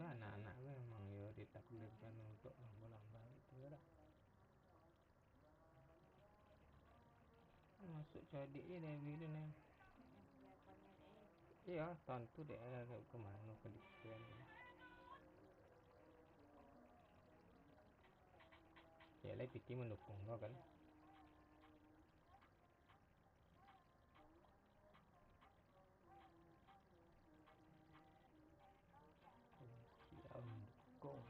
itu anak-anak memang ya ditakdirkan untuk lomba-lomba itu ya dah. Masuk jadi ini begini nih. Iya tentu deh kemana ke dikian ya lah PT mendukung lo kan. Ya mendukung.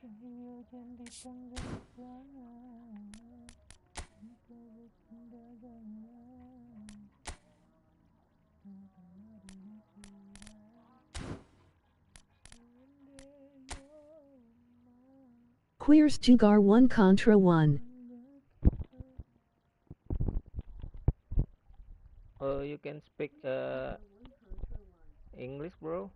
Hujan di tengah sana, engkau berkendagangan. Queers Jugar 1 Contra 1. Oh, you can speak English, bro.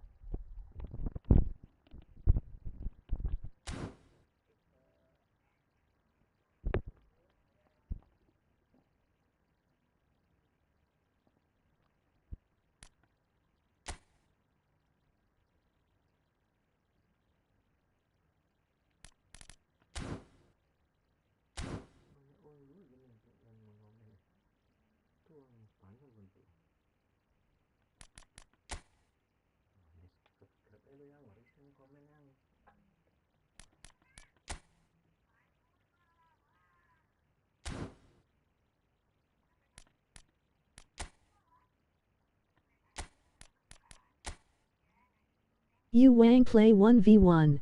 You Wang play 1v1.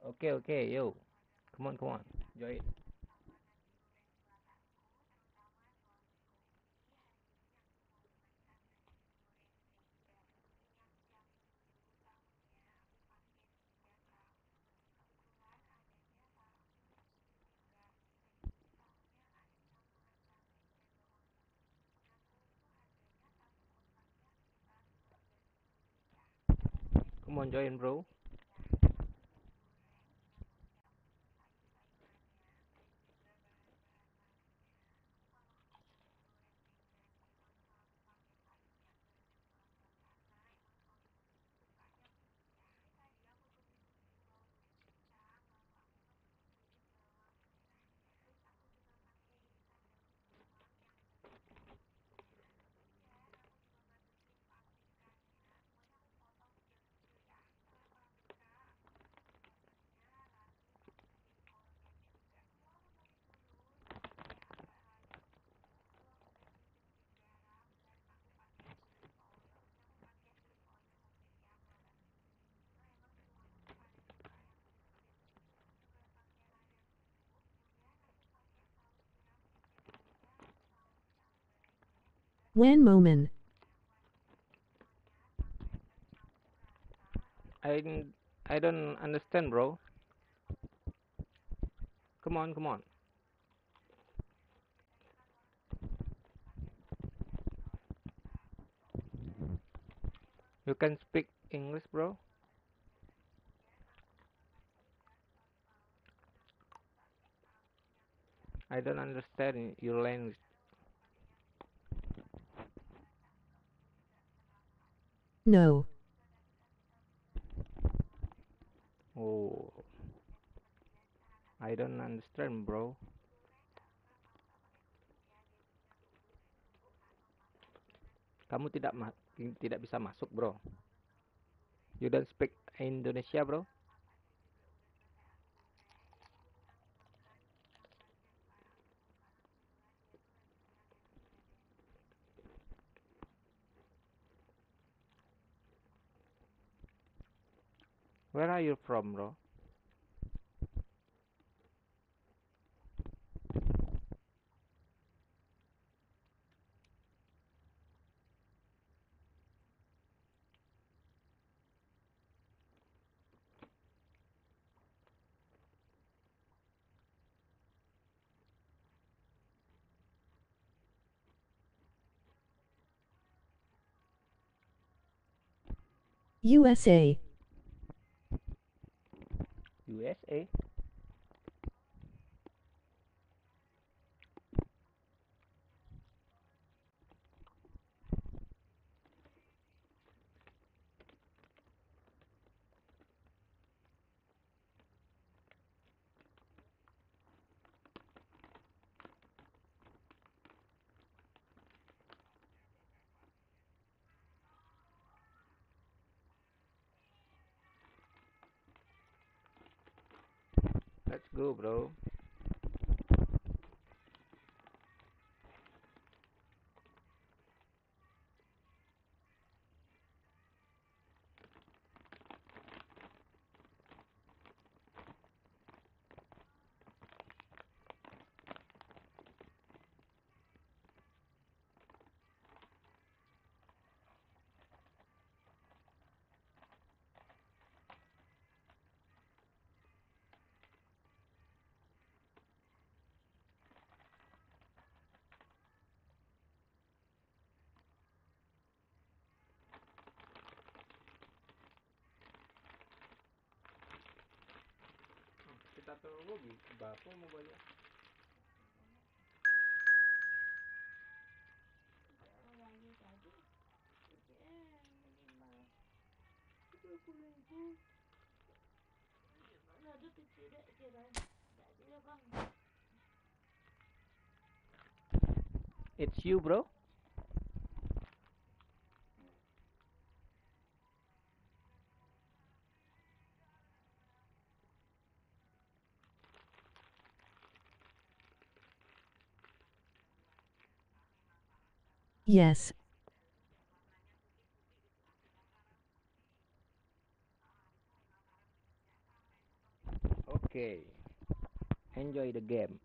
Okay, yo. Come on. Join. Come on, join, bro. One moment. I don't understand, bro. Come on, come on. You can speak English, bro? I don't understand your language. No. Oh, I don't understand, bro. Kamu tidak bisa masuk, bro. You don't speak Indonesia, bro. Where are you from, bro? USA. USA? Let's go, bro. Kita tunggu bapak mau banyak. It's you, bro. Yes. Okay. Enjoy the game.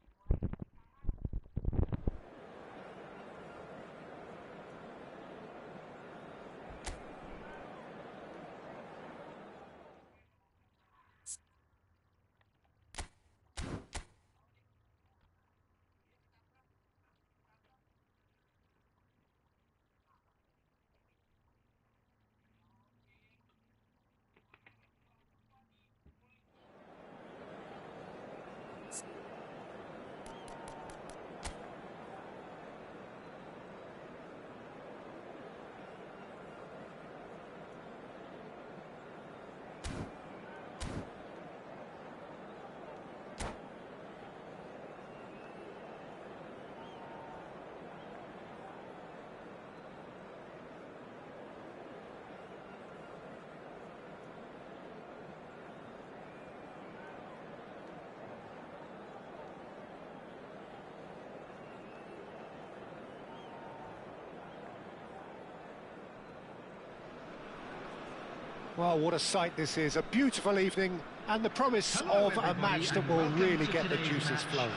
Well, what a sight this is. A beautiful evening and the promise of a match that will really get the juices flowing.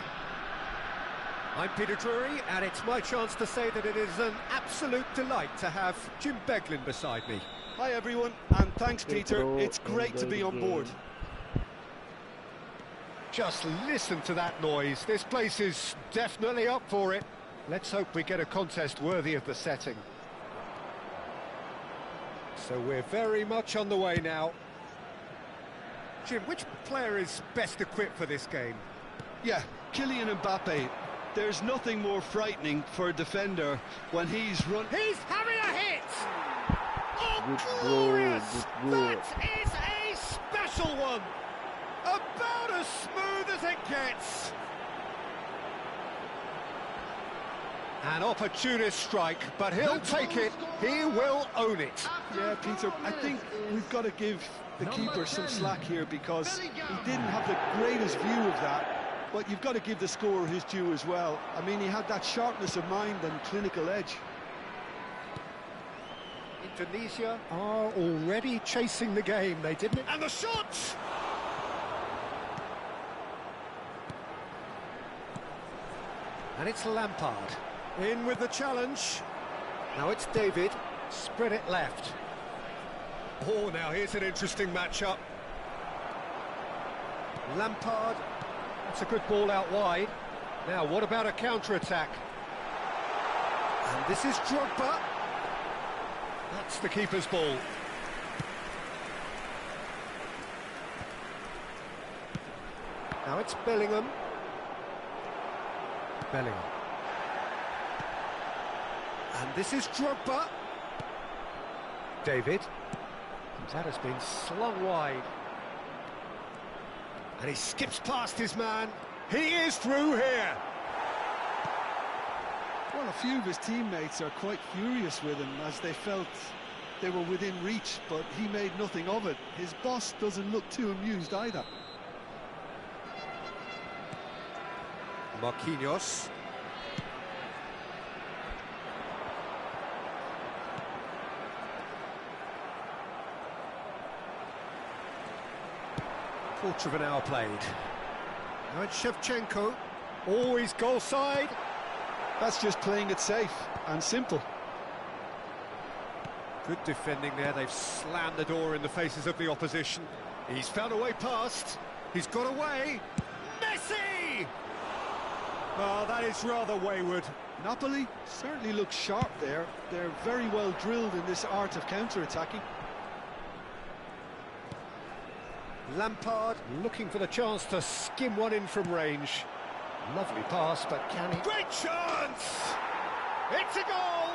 I'm Peter Drury, and it's my chance to say that it is an absolute delight to have Jim Beglin beside me. Hi everyone, and thanks Peter, it's great to be on board. Just listen to that noise. This place is definitely up for it. Let's hope we get a contest worthy of the setting. So we're very much on the way now. Jim, which player is best equipped for this game? Yeah, Kylian Mbappe. There's nothing more frightening for a defender when he's run... He's having a hit! Oh, glorious! That is a special one! About as smooth as it gets! An opportunist strike, but he'll take it. He will own it. Yeah, Peter, I think we've got to give the keeper some slack here because he didn't have the greatest view of that. But you've got to give the scorer his due as well. I mean, he had that sharpness of mind and clinical edge. Indonesia are already chasing the game, they didn't... And the shot! And it's Lampard. In with the challenge. Now it's David. Spread it left. Oh, now here's an interesting matchup. Lampard. That's a good ball out wide. Now, what about a counter-attack? And this is Drogba. That's the keeper's ball. Now it's Bellingham. Bellingham. And this is Drogba. David. That has been slung wide. And he skips past his man. He is through here. Well, a few of his teammates are quite furious with him as they felt they were within reach, but he made nothing of it. His boss doesn't look too amused either. Marquinhos. Quarter of an hour played. Now it's Shevchenko. Always goal side. That's just playing it safe and simple. Good defending there. They've slammed the door in the faces of the opposition. He's found a way past. He's got away. Messi! Oh, that is rather wayward. Napoli certainly look sharp there. They're very well drilled in this art of counter-attacking. Lampard looking for the chance to skim one in from range. Lovely pass, but can he... Great chance! It's a goal!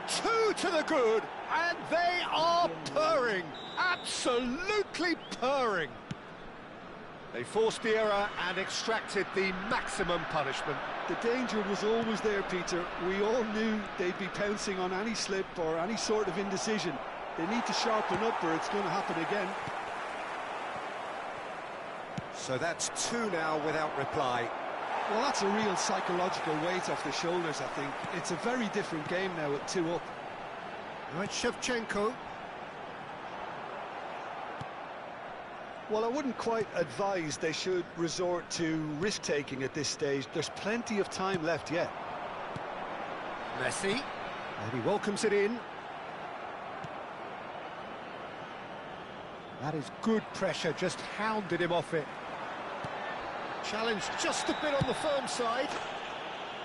Two to the good, and they are purring. Absolutely purring. They forced the error and extracted the maximum punishment. The danger was always there, Peter. We all knew they'd be pouncing on any slip or any sort of indecision. They need to sharpen up or it's going to happen again. So that's two now without reply. Well, that's a real psychological weight off the shoulders, I think. It's a very different game now with 2 up. Now it's Shevchenko. Well, I wouldn't quite advise they should resort to risk-taking at this stage. There's plenty of time left yet. Messi. And he welcomes it in. That is good pressure, just hounded him off it. Challenge just a bit on the firm side.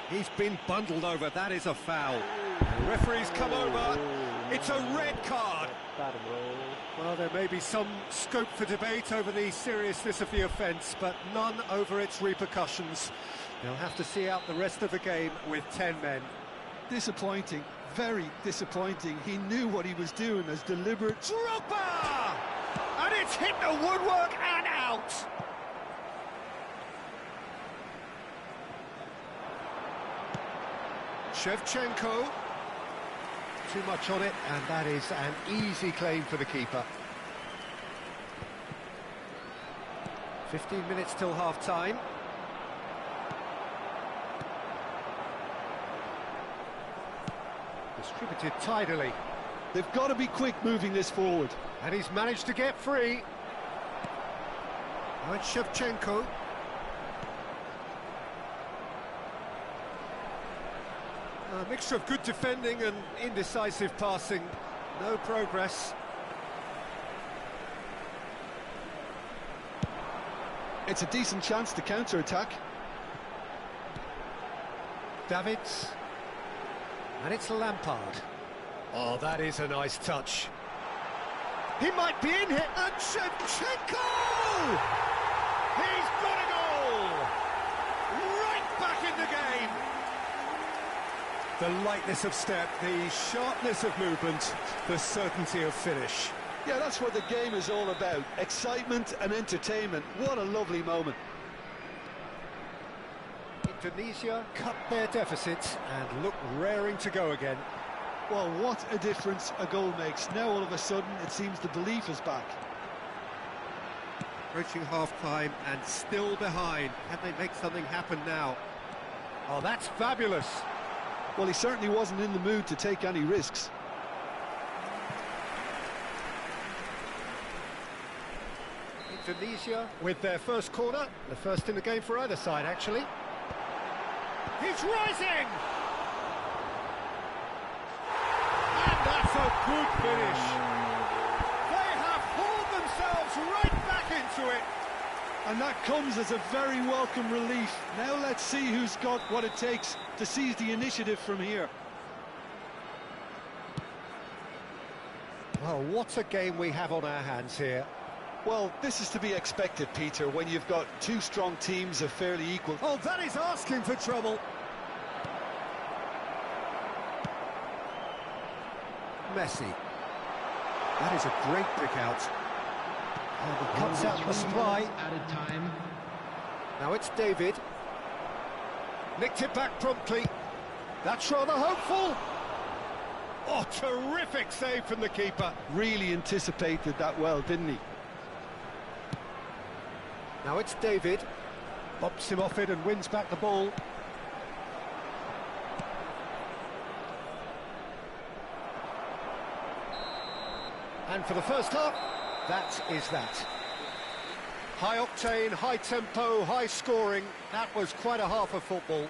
He's been bundled over, that is a foul. The referee's come over, it's a red card. Well, there may be some scope for debate over the seriousness of the offence, but none over its repercussions. They'll have to see out the rest of the game with 10 men. Disappointing, very disappointing. He knew what he was doing as deliberate... Drogba! And it's hit the woodwork and out! Shevchenko. Too much on it, and that is an easy claim for the keeper. 15 minutes till half-time. Distributed tidily. They've got to be quick moving this forward. And he's managed to get free. Now it's Shevchenko. A mixture of good defending and indecisive passing. No progress. It's a decent chance to counter-attack. Davids. And it's Lampard. Oh, that is a nice touch. He might be in here. And Shevchenko! He's got a goal! Right back in the game! The lightness of step, the sharpness of movement, the certainty of finish. Yeah, that's what the game is all about. Excitement and entertainment. What a lovely moment. Indonesia cut their deficit and look raring to go again. Well, what a difference a goal makes. Now all of a sudden it seems the belief is back. Approaching half-time and still behind. Can they make something happen now? Oh, that's fabulous. Well, he certainly wasn't in the mood to take any risks. Indonesia with their first corner, the first in the game for either side, actually. He's rising! And that's a good finish. They have hauled themselves right back into it. And that comes as a very welcome relief. Now let's see who's got what it takes to seize the initiative from here. Well, what a game we have on our hands here. Well, this is to be expected, Peter, when you've got two strong teams of fairly equal. Oh, that is asking for trouble. Messi. That is a great pick out. And he cuts out the supply. Added time. Now it's David. Nicked it back promptly. That's rather hopeful. Oh, terrific save from the keeper. Really anticipated that well, didn't he? Now it's David. Bops him off it and wins back the ball. And for the first half, that is that. High octane, high tempo, high scoring. That was quite a half of football.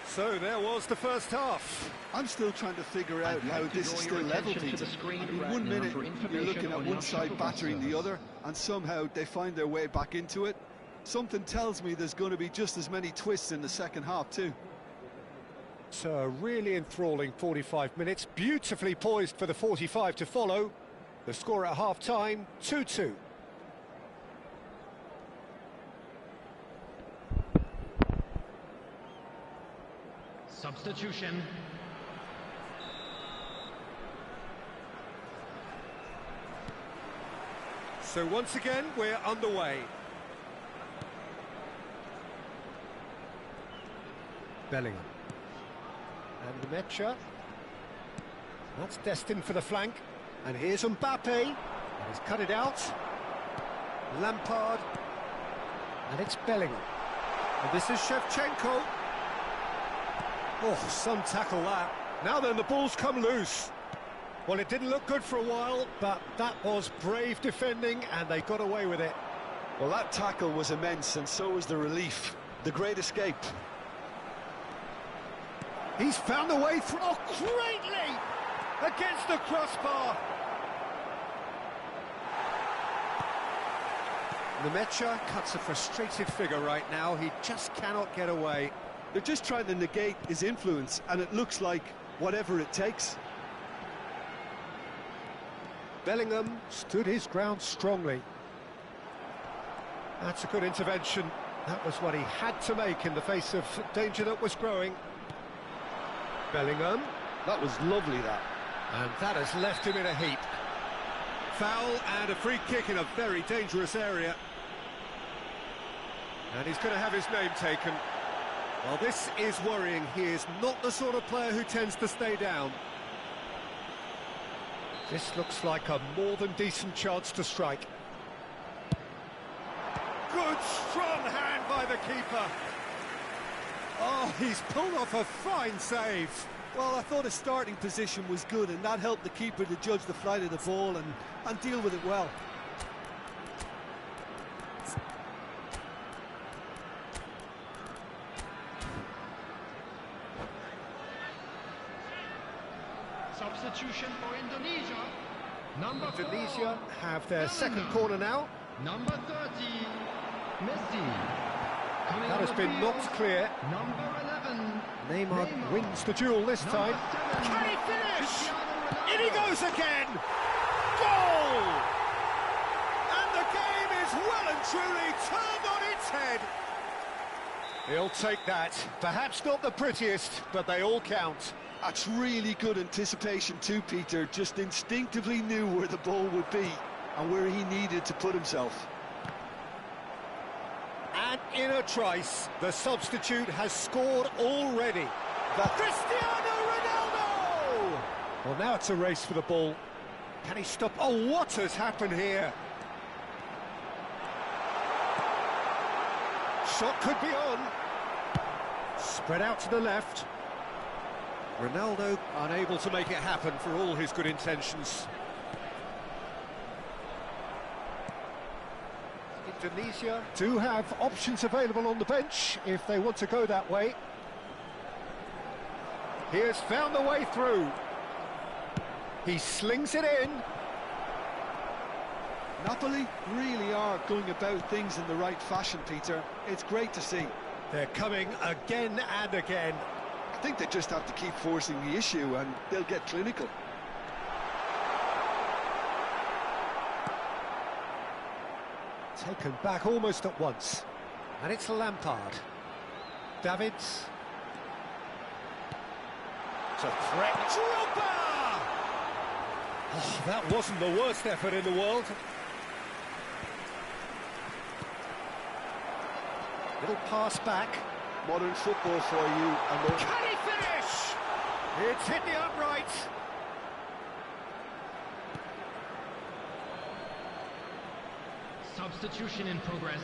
So there was the first half. I'm still trying to figure out how this is still level, Peter. I mean, 1 minute you're looking at one side battering the other, and somehow they find their way back into it. Something tells me there's going to be just as many twists in the second half too. So a really enthralling 45 minutes, beautifully poised for the 45 to follow. The score at half-time, 2-2. Substitution. So once again, we're underway. Bellingham. And Mecha. That's destined for the flank. And here's Mbappe. And he's cut it out. Lampard. And it's Bellingham. And this is Shevchenko. Oh, some tackle that. Now then, the ball's come loose. Well, it didn't look good for a while, but that was brave defending, and they got away with it. Well, that tackle was immense, and so was the relief. The great escape. He's found a way through. Oh, greatly! Against the crossbar. Nemecha cuts a frustrated figure right now. He just cannot get away. They're just trying to negate his influence, and it looks like whatever it takes. Bellingham stood his ground strongly. That's a good intervention. That was what he had to make in the face of danger that was growing. Bellingham. That was lovely, that. And that has left him in a heap. Foul and a free kick in a very dangerous area. And he's going to have his name taken. Well, this is worrying. He is not the sort of player who tends to stay down. This looks like a more than decent chance to strike. Good, strong hand by the keeper. Oh, he's pulled off a fine save. Well, I thought his starting position was good, and that helped the keeper to judge the flight of the ball and deal with it well. Substitution for Indonesia. Number Indonesia 4. have their second corner now. Number 30. Messi. Coming That on has the been field, knocked clear. Number 11. Neymar wins the duel this time. Number 7. Can he finish? Cristiano Ronaldo. In he goes again! Goal! And the game is well and truly turned on its head. He'll take that. Perhaps not the prettiest, but they all count. That's really good anticipation too, Peter. Just instinctively knew where the ball would be and where he needed to put himself. And in a trice, the substitute has scored already. Cristiano Ronaldo! Well, now it's a race for the ball. Can he stop? Oh, what has happened here? Shot could be on. Spread out to the left. Ronaldo unable to make it happen for all his good intentions. Indonesia do have options available on the bench if they want to go that way. He has found the way through. He slings it in. Napoli really are going about things in the right fashion, Peter. It's great to see. They're coming again and again. I think they just have to keep forcing the issue and they'll get clinical. Taken back almost at once. And it's Lampard. Davids. It's a threat. Drogba! Oh, that wasn't the worst effort in the world. Little pass back. Modern football for you. And Can he finish? It's hit the upright. Substitution in progress.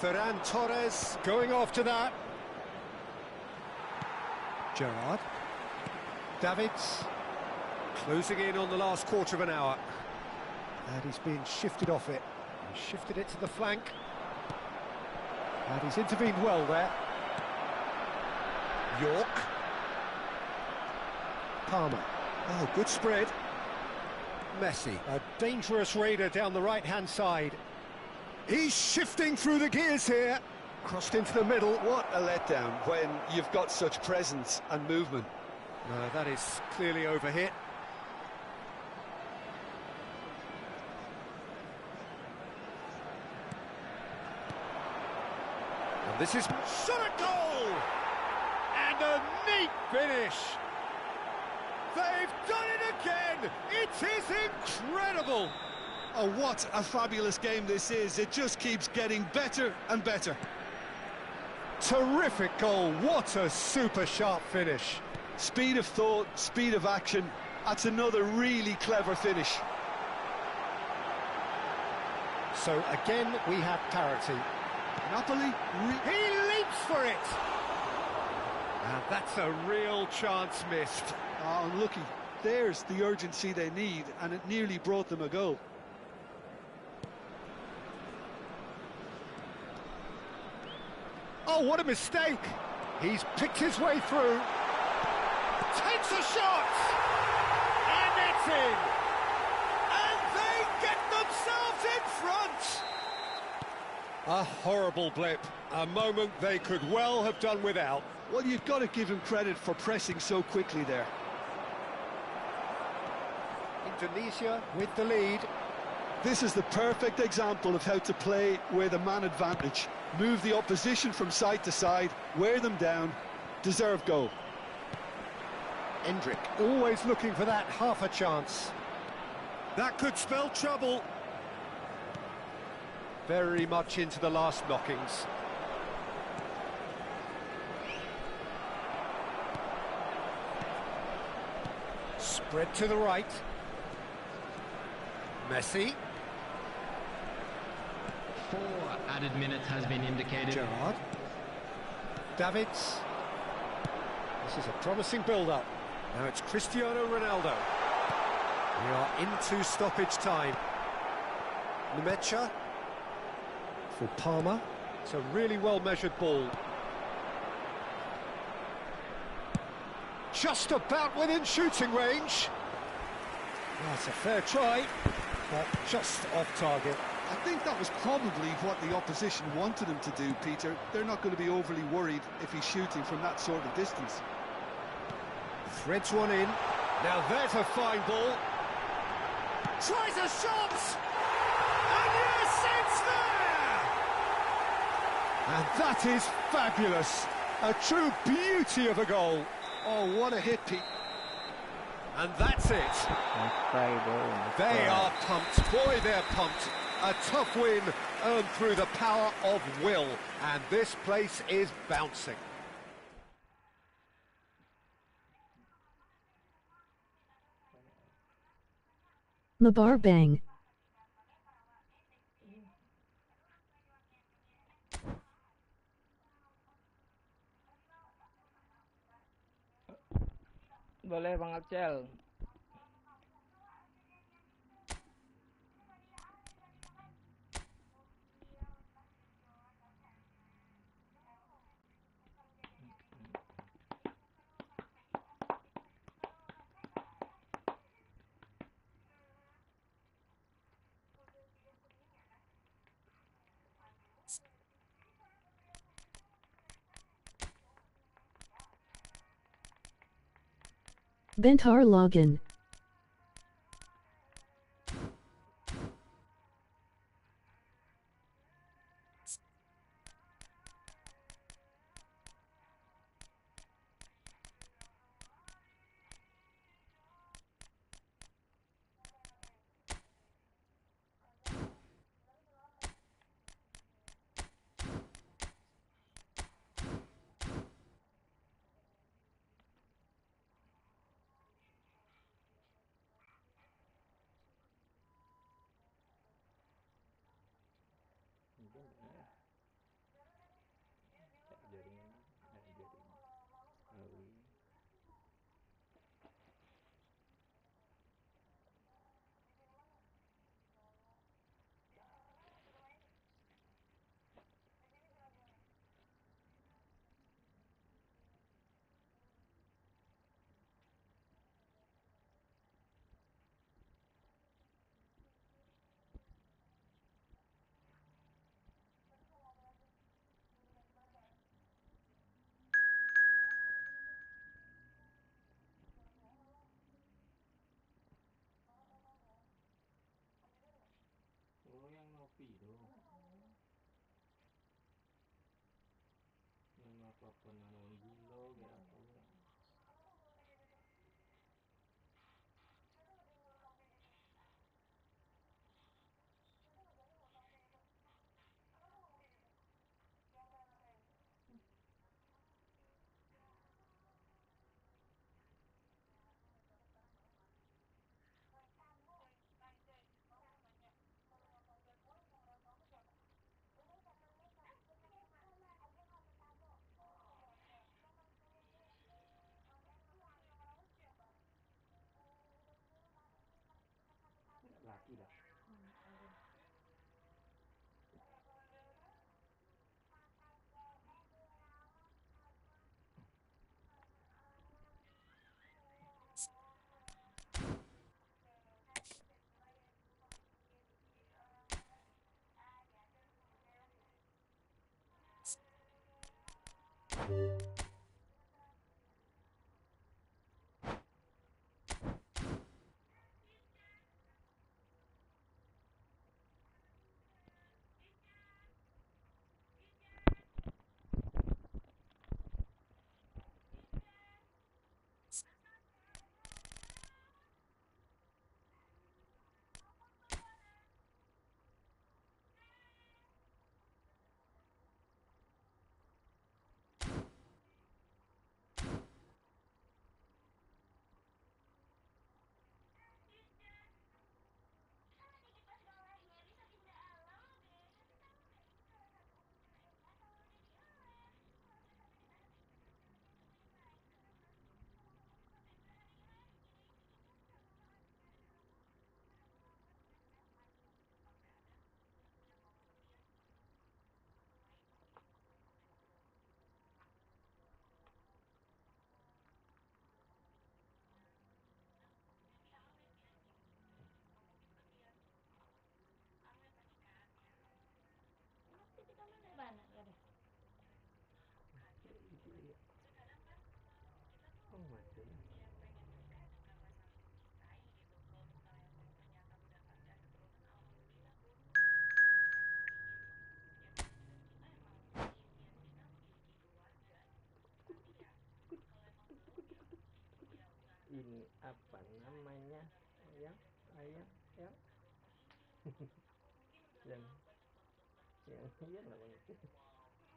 Ferran Torres going after that. Gerrard. Davids. Closing in on the last quarter of an hour. And he's been shifted off it. He shifted it to the flank. And he's intervened well there. York. Palmer. Oh, good spread. Messi. A dangerous raider down the right-hand side. He's shifting through the gears here. Crossed into the middle. what a letdown when you've got such presence and movement. No, that is clearly overhit. And this is shot at goal! And a neat finish! They've done it again! It is incredible! Oh, what a fabulous game this is. It just keeps getting better and better. Terrific goal. What a super sharp finish. Speed of thought, speed of action. That's another really clever finish. So again, we have parity. Napoli... He leaps for it! And that's a real chance missed. Oh, unlucky. There's the urgency they need, and it nearly brought them a goal. Oh, what a mistake! He's picked his way through. Takes a shot! And it's in! And they get themselves in front! A horrible blip. A moment they could well have done without. Well, you've got to give him credit for pressing so quickly there. Indonesia with the lead. This is the perfect example of how to play with a man advantage. Move the opposition from side to side, wear them down, deserve goal. Endrick always looking for that half a chance. That could spell trouble. Very much into the last knockings. Spread to the right. Messi. 4 added minutes has been indicated. Gerrard. Davids. This is a promising build-up. Now it's Cristiano Ronaldo. We are into stoppage time. Nemecha for Palmer. It's a really well-measured ball. Just about within shooting range. That's a fair try, but just off target. I think that was probably what the opposition wanted him to do, Peter. They're not going to be overly worried if he's shooting from that sort of distance. Threads one in. Now there's a fine ball. Tries a shot! And yes, it's there! And that is fabulous. A true beauty of a goal. Oh, what a hit, Pete. And that's it. They are pumped. Boy, they're pumped. A tough win earned through the power of will. And this place is bouncing. MABAR bang. Boleh Bang Acel. Bentar login. Oh, yang ngopi tuh. Yang apa-apa nanam gula kayak apa ya. Oh, masih. Ini apa namanya? Yang ayam yang yang iya namanya.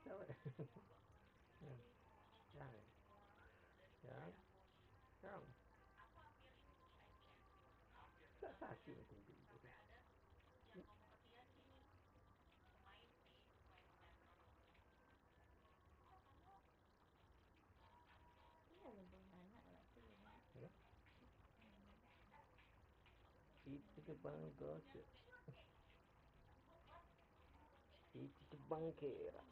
Coba. Yang satu itu. Itu tebang gosip. Itu tebang kera.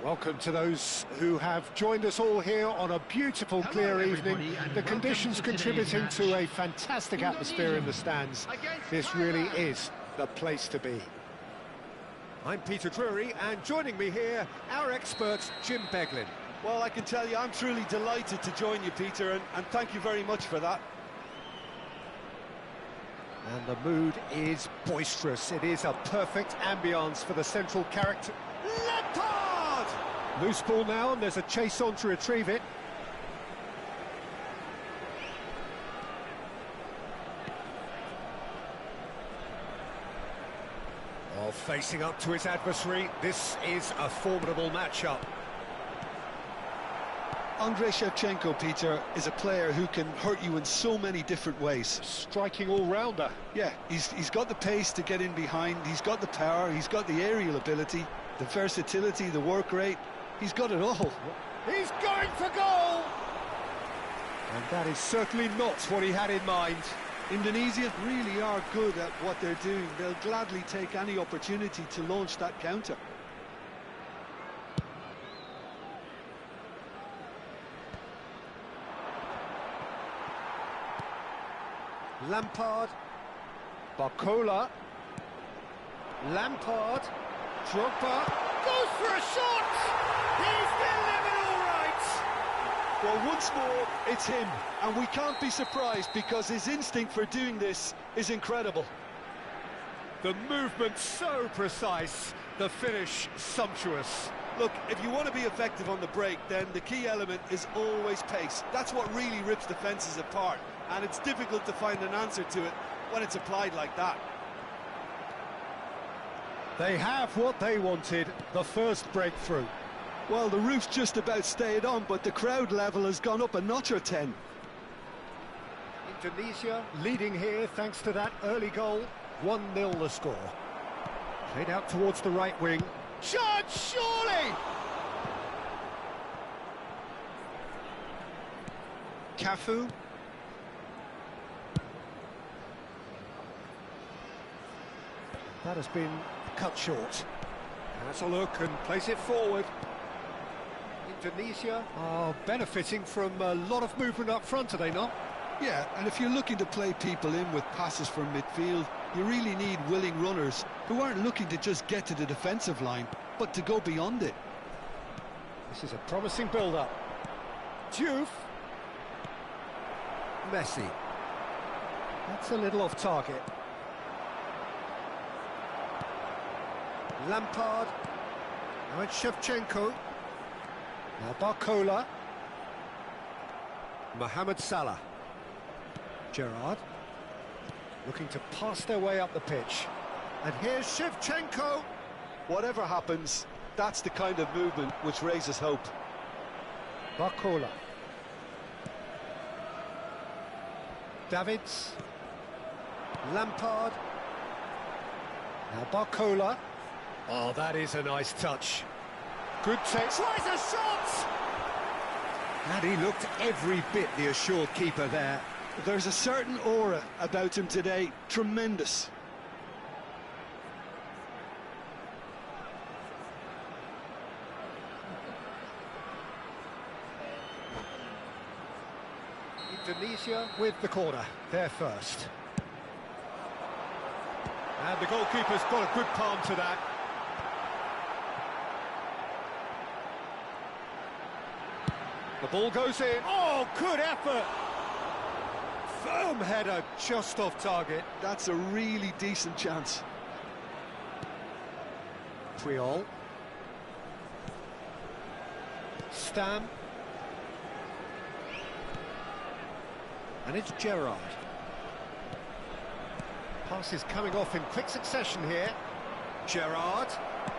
Welcome to those who have joined us all here on a beautiful, clear evening. The conditions contributing to a fantastic atmosphere in the stands. This really is the place to be. I'm Peter Drury, and joining me here, our expert, Jim Beglin. Well, I can tell you, I'm truly delighted to join you, Peter, and thank you very much for that. And the mood is boisterous. It is a perfect ambience for the central character. Lampard! Loose ball now, and there's a chase on to retrieve it. Oh, facing up to his adversary, this is a formidable matchup. Andrei Shevchenko, Peter, is a player who can hurt you in so many different ways. Striking all-rounder. Yeah, he's got the pace to get in behind, he's got the power, he's got the aerial ability, the versatility, the work rate. He's got it all. He's going for goal! And that is certainly not what he had in mind. Indonesia really are good at what they're doing. They'll gladly take any opportunity to launch that counter. Lampard. Barcola. Lampard. Drogba. Goes for a shot! He's delivered all right! Well, once more, it's him. And we can't be surprised because his instinct for doing this is incredible. The movement so precise, the finish sumptuous. Look, if you want to be effective on the break, then the key element is always pace. That's what really rips defences apart, and it's difficult to find an answer to it when it's applied like that. They have what they wanted, the first breakthrough. Well, the roof's just about stayed on, but the crowd level has gone up a notch or 10. Indonesia leading here thanks to that early goal. 1-0 the score. Played out towards the right wing. Shot, surely! Cafu. That has been cut short. Has a look and plays it forward. Indonesia are benefiting from a lot of movement up front, are they not? Yeah, and if you're looking to play people in with passes from midfield, you really need willing runners who aren't looking to just get to the defensive line, but to go beyond it. This is a promising build-up. Diouf. Messi. That's a little off target. Lampard. Now it's Shevchenko. Now Barcola. Mohamed Salah. Gerrard. Looking to pass their way up the pitch. And here's Shevchenko. Whatever happens, that's the kind of movement which raises hope. Barcola. Davids. Lampard. Now Barcola. Oh, that is a nice touch. Good take. Tries a shot! And he looked every bit the assured keeper there. There's a certain aura about him today. Tremendous. Indonesia with the corner, they're first. And the goalkeeper's got a good palm to that. The ball goes in. Oh, good effort! Firm header, just off target. That's a really decent chance. Puyol. Stam. And it's Gerrard. Pass is coming off in quick succession here. Gerrard.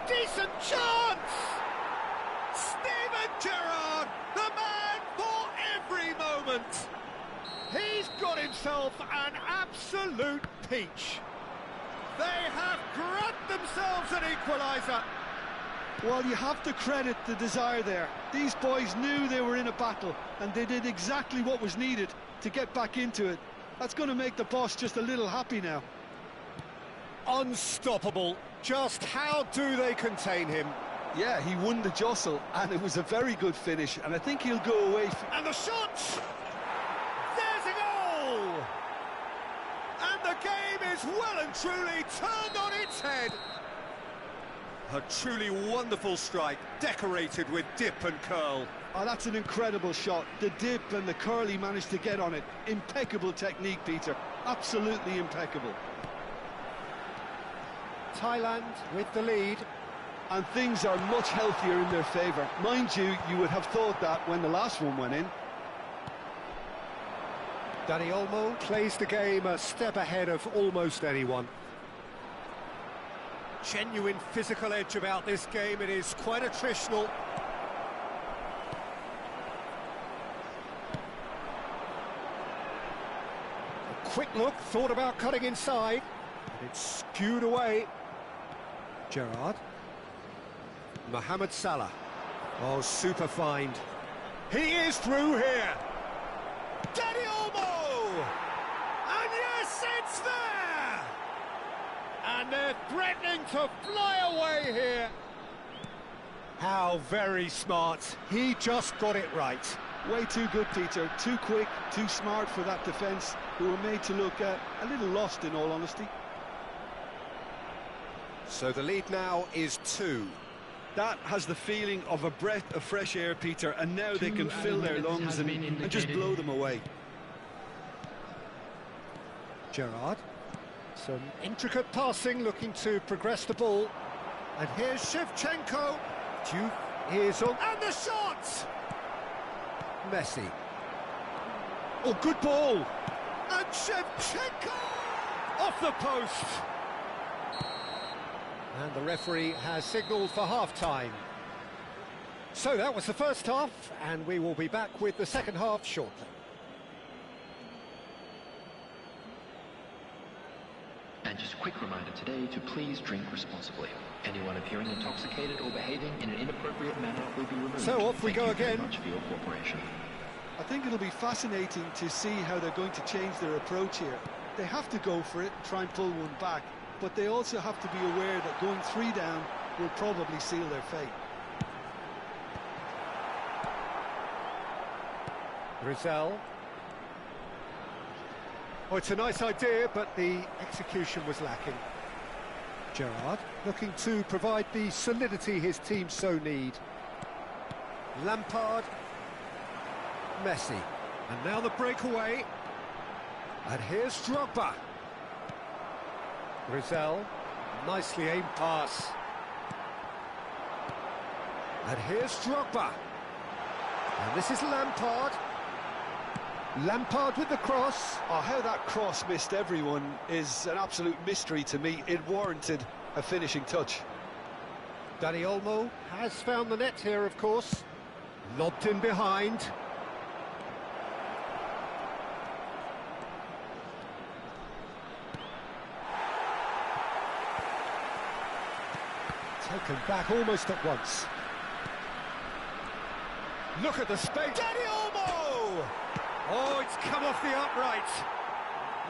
Decent chance! Steven Gerrard, the man for every moment. He's got himself an absolute peach. They have grabbed themselves an equaliser. Well, you have to credit the desire there. These boys knew they were in a battle, and they did exactly what was needed to get back into it. That's going to make the boss just a little happy now. Unstoppable. Just how do they contain him? Yeah, he won the jostle, and it was a very good finish, and I think he'll go away. And the shot! There's a goal! And the game is well and truly turned on its head. A truly wonderful strike, decorated with dip and curl. Oh, that's an incredible shot. The dip and the curl he managed to get on it. Impeccable technique, Peter. Absolutely impeccable. Thailand with the lead. And things are much healthier in their favour. Mind you, you would have thought that when the last one went in. Dani Olmo plays the game a step ahead of almost anyone. Genuine physical edge about this game. It is quite attritional. A quick look, thought about cutting inside, and it's skewed away. Gerrard. Mohamed Salah. Oh, super find. He is through here. Dani Olmo! And yes, it's there! And they're threatening to fly away here. How very smart. He just got it right. Way too good, Peter. Too quick, too smart for that defence, who were made to look a little lost, in all honesty. So the lead now is 2. That has the feeling of a breath of fresh air, Peter, and now they can fill their lungs and just blow them away. Gerrard. Some intricate passing, looking to progress the ball. And here's Shevchenko. Duke is on. And the shot! Messi. Oh, good ball! And Shevchenko! Off the post! And the referee has signalled for half-time. So that was the first half, and we will be back with the second half shortly. And just a quick reminder today to please drink responsibly. Anyone appearing intoxicated or behaving in an inappropriate manner will be removed. So off we go Thank you again. very much for your cooperation. I think it'll be fascinating to see how they're going to change their approach here. They have to go for it, try and pull one back, but they also have to be aware that going 3 down will probably seal their fate. Rizal. Oh, it's a nice idea, but the execution was lacking. Gerrard looking to provide the solidity his team so need. Lampard. Messi. And now the breakaway. And here's Drogba. Rizal. Nicely aimed pass. And here's Drogba. And this is Lampard. Lampard with the cross. Oh, how that cross missed everyone is an absolute mystery to me. It warranted a finishing touch. Dani Olmo has found the net here, of course. Lobbed in behind. Taken back almost at once. Look at the space. Dani Olmo! Oh, it's come off the upright.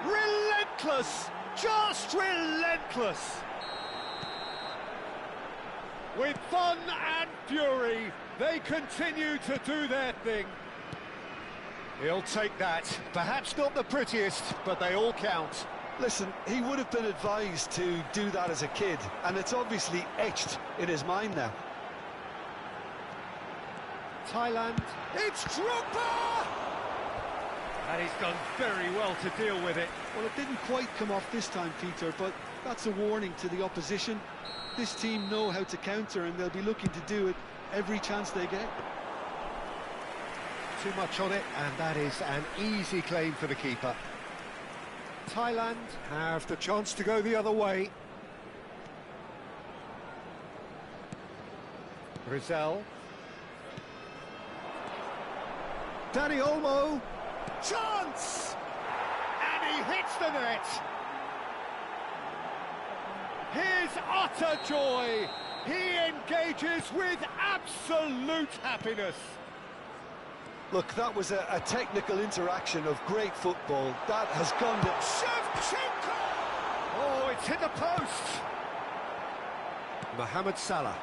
Relentless! Just relentless! With fun and fury, they continue to do their thing. He'll take that. Perhaps not the prettiest, but they all count. Listen, he would have been advised to do that as a kid, and it's obviously etched in his mind now. Thailand, it's Drogba! And he's done very well to deal with it. Well, it didn't quite come off this time, Peter, but that's a warning to the opposition. This team know how to counter, and they'll be looking to do it every chance they get. Too much on it, and that is an easy claim for the keeper. Thailand have the chance to go the other way. Rizal. Dani Olmo. Chance! And he hits the net. His utter joy. He engages with absolute happiness. Look, that was a technical interaction of great football. That has gone to... Shevchenko! Oh, it's hit the post. Mohamed Salah.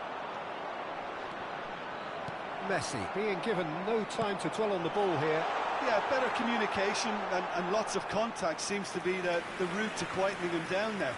Messi being given no time to dwell on the ball here. Yeah, better communication and lots of contact seems to be the route to quietening him down now.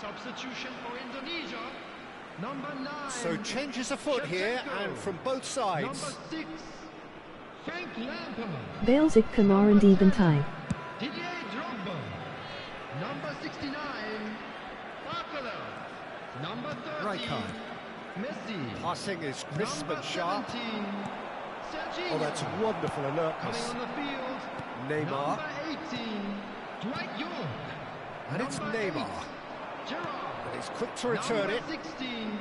Substitution for Indonesia. Number 9. So changes afoot here, and from both sides. Number 6. Frank Lampard. Basic Kamaran Dibantai. Didier Drogba. Number 69. Barcola. Number 30. Rijkaard. Messi. Passing is crisp Number and sharp. 17. Serginho. Oh, that's wonderful Coming alertness. on the field. Neymar. Number 18. Dwight York. And it's Number Neymar. 8, Gerrard. And he's quick to return Number it. 16.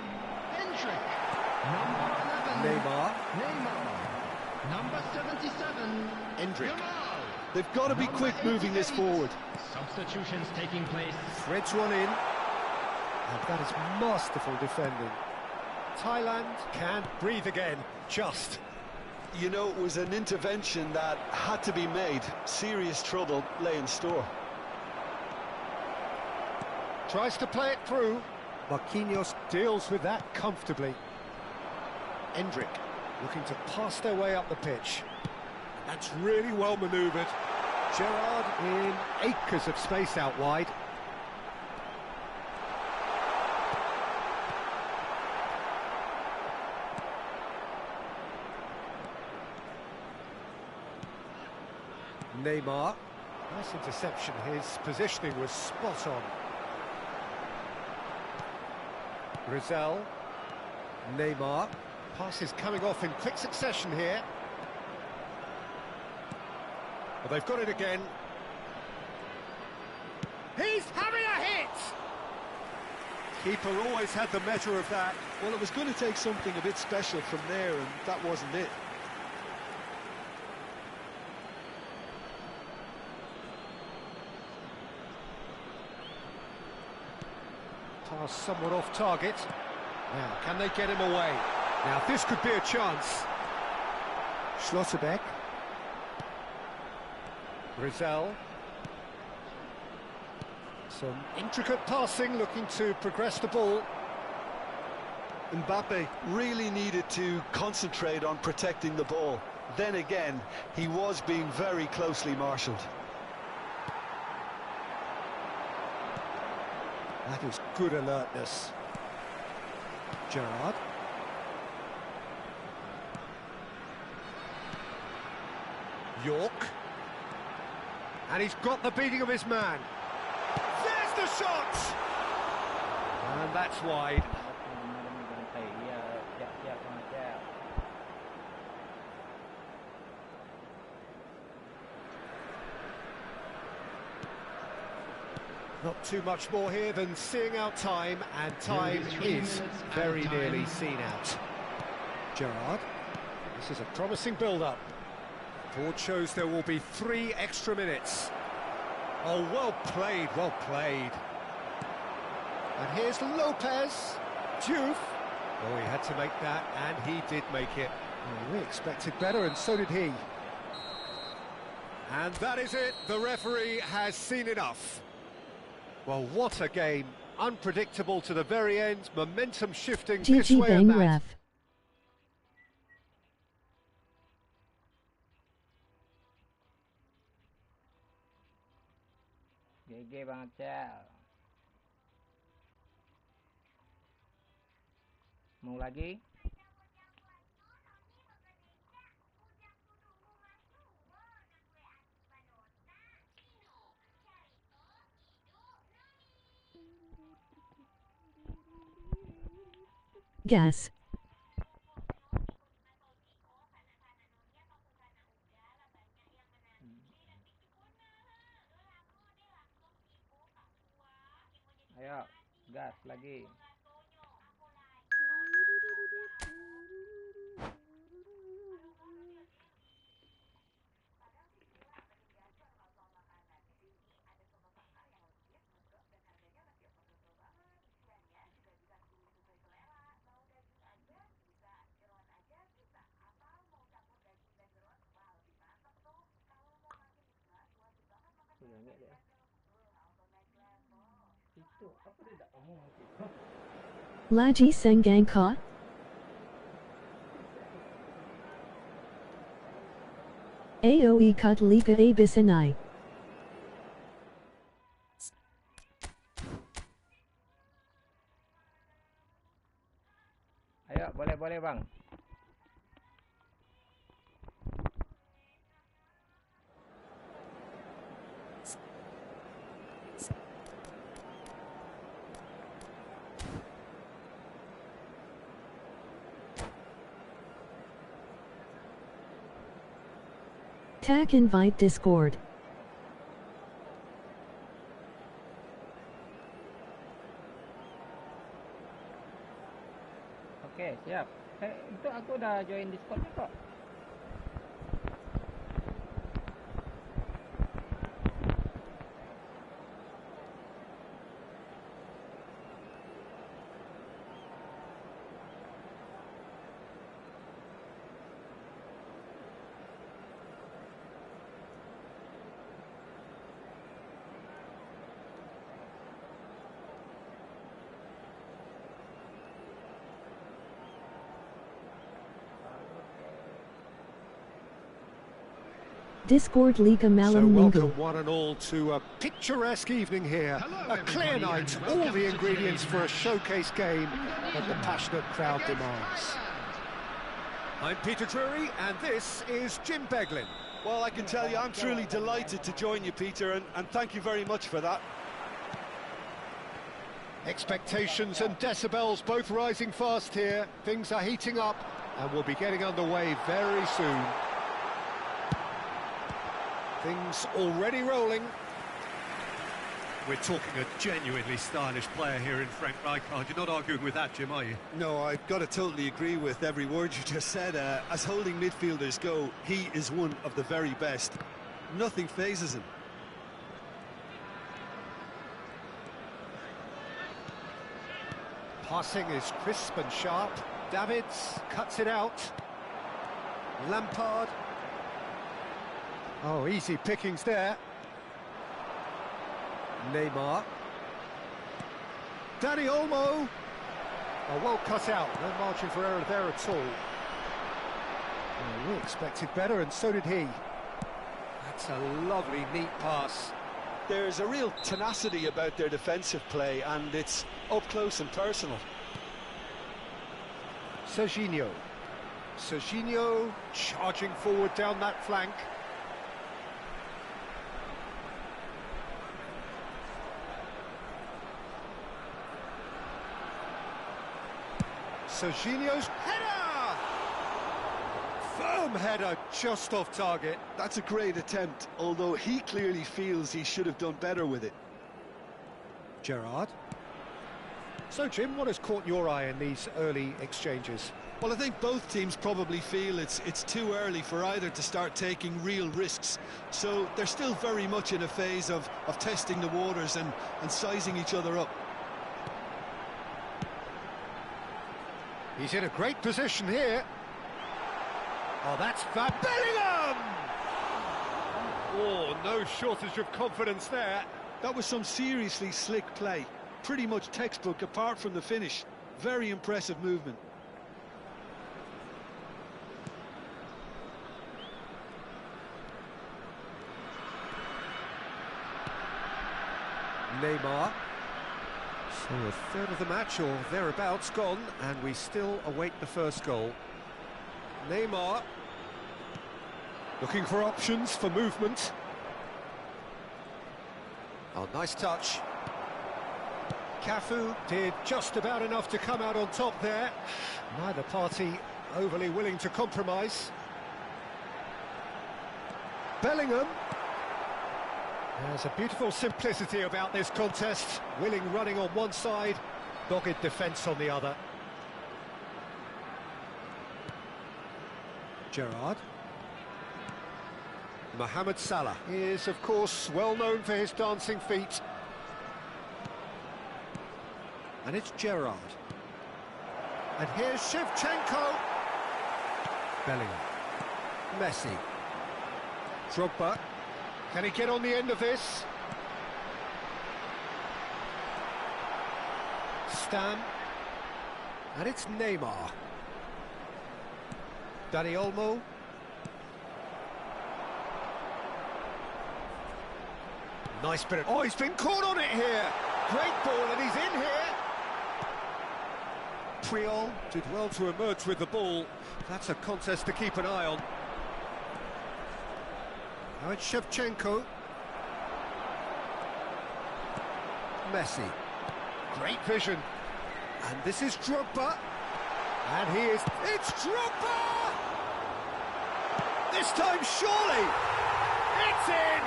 Hendrick. Number 11. Neymar. Neymar. Number 77. Hendrick. Jamal. They've got to be Number quick moving this 88. forward. Substitutions taking place. Threads one in. And that is masterful defending. Thailand can breathe again. Just. You know, it was an intervention that had to be made. Serious trouble lay in store. Tries to play it through. Marquinhos deals with that comfortably. Hendrick looking to pass their way up the pitch. That's really well manoeuvred. Gerrard in acres of space out wide. Neymar. Nice interception. His positioning was spot on. Rizal. Neymar. Passes coming off in quick succession here. Well, they've got it again. He's having a hit! Keeper always had the measure of that. Well, it was going to take something a bit special from there, and that wasn't it. Pass somewhat off target. Now, can they get him away? Now, this could be a chance. Schlotterbeck. Rizal. Some intricate passing, looking to progress the ball. Mbappe really needed to concentrate on protecting the ball. Then again, he was being very closely marshalled. That is good alertness. Gerrard. York. And he's got the beating of his man. There's the shot! And that's wide. Not too much more here than seeing out time, and time is very nearly seen out. Gerrard. This is a promising build-up. Board shows there will be 3 extra minutes. Oh, well played, well played. And here's Lopez. Diouf. Oh, he had to make that, and he did make it. Oh, we expected better, and so did he. And that is it. The referee has seen enough. Well, what a game. Unpredictable to the very end. Momentum shifting this GG way bang and that. ref. GG Bang Cel. Mau lagi? Gas. Ayo, gas lagi. Itu apa dia tak ngomong itu? Laji Sengangka. AOE Kutlika Abisanai. Ayo, boleh bang. Tag invite Discord. Oke, siap. Itu aku udah join Discord kok. Discord Liga So Malam Minggu. welcome one and all to a picturesque evening here. A clear night, all the ingredients for a showcase game that the passionate crowd demands. I'm Peter Drury and this is Jim Beglin. Well, I can tell you, I'm truly delighted to join you, Peter, and thank you very much for that. Expectations and decibels both rising fast here. Things are heating up and we'll be getting underway very soon. Things already rolling. We're talking a genuinely stylish player here in Frank Rijkaard. You're not arguing with that, Jim, are you? No, I've got to totally agree with every word you just said. As holding midfielders go, he is one of the very best. Nothing phases him. Passing is crisp and sharp. Davids cuts it out. Lampard. Oh, easy pickings there. Neymar. Dani Olmo. Oh, well cut out. No margin for error there at all. Oh, we expected better, and so did he. That's a lovely, neat pass. There's a real tenacity about their defensive play, and it's up close and personal. Serginho. Serginho charging forward down that flank. Serginho's header! Firm header, just off target. That's a great attempt, although he clearly feels he should have done better with it. Gerrard. So, Jim, what has caught your eye in these early exchanges? Well, I think both teams probably feel it's too early for either to start taking real risks. So they're still very much in a phase of testing the waters and sizing each other up. He's in a great position here. Oh, that's Bellingham! Oh, no shortage of confidence there. That was some seriously slick play. Pretty much textbook apart from the finish. Very impressive movement. Neymar. So a third of the match or thereabouts gone, and we still await the first goal. Neymar looking for options for movement. Oh, nice touch. Cafu did just about enough to come out on top there. Neither party overly willing to compromise. Bellingham. There's a beautiful simplicity about this contest. Willing running on one side, dogged defence on the other. Gerrard. Mohamed Salah is, of course, well known for his dancing feet. And it's Gerrard. And here's Shevchenko. Bellingham. Messi. Drogba. Can he get on the end of this? Stan. And it's Neymar. Dani Olmo. Nice bit of... Oh, he's been caught on it here. Great ball, and he's in here. Priol did well to emerge with the ball. That's a contest to keep an eye on. Now it's Shevchenko. Messi. Great vision. And this is Drogba. And he is... It's Drogba! This time, surely! It's in!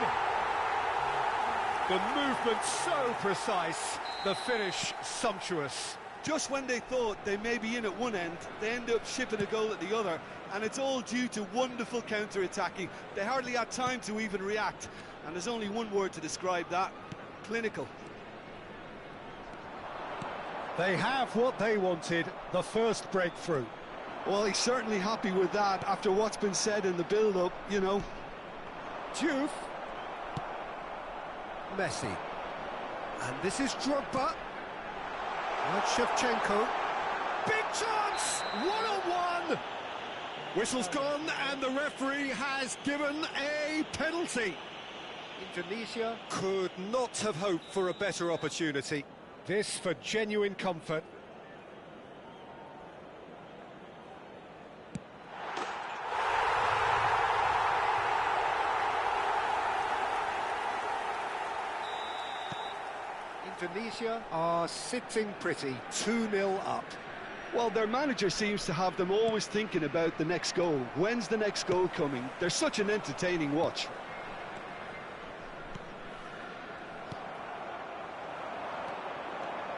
The movement so precise, the finish sumptuous. Just when they thought they may be in at one end, they end up shipping a goal at the other, and it's all due to wonderful counter-attacking. They hardly had time to even react, and there's only one word to describe that: clinical. They have what they wanted, the first breakthrough. Well, he's certainly happy with that after what's been said in the build-up, you know. Diouf. Messi. And this is Drogba. And Shevchenko. Big chance! One-on-one! Whistle's gone and the referee has given a penalty. Indonesia could not have hoped for a better opportunity. This for genuine comfort. Indonesia are sitting pretty, 2-0 up. Well, their manager seems to have them always thinking about the next goal. When's the next goal coming? They're such an entertaining watch.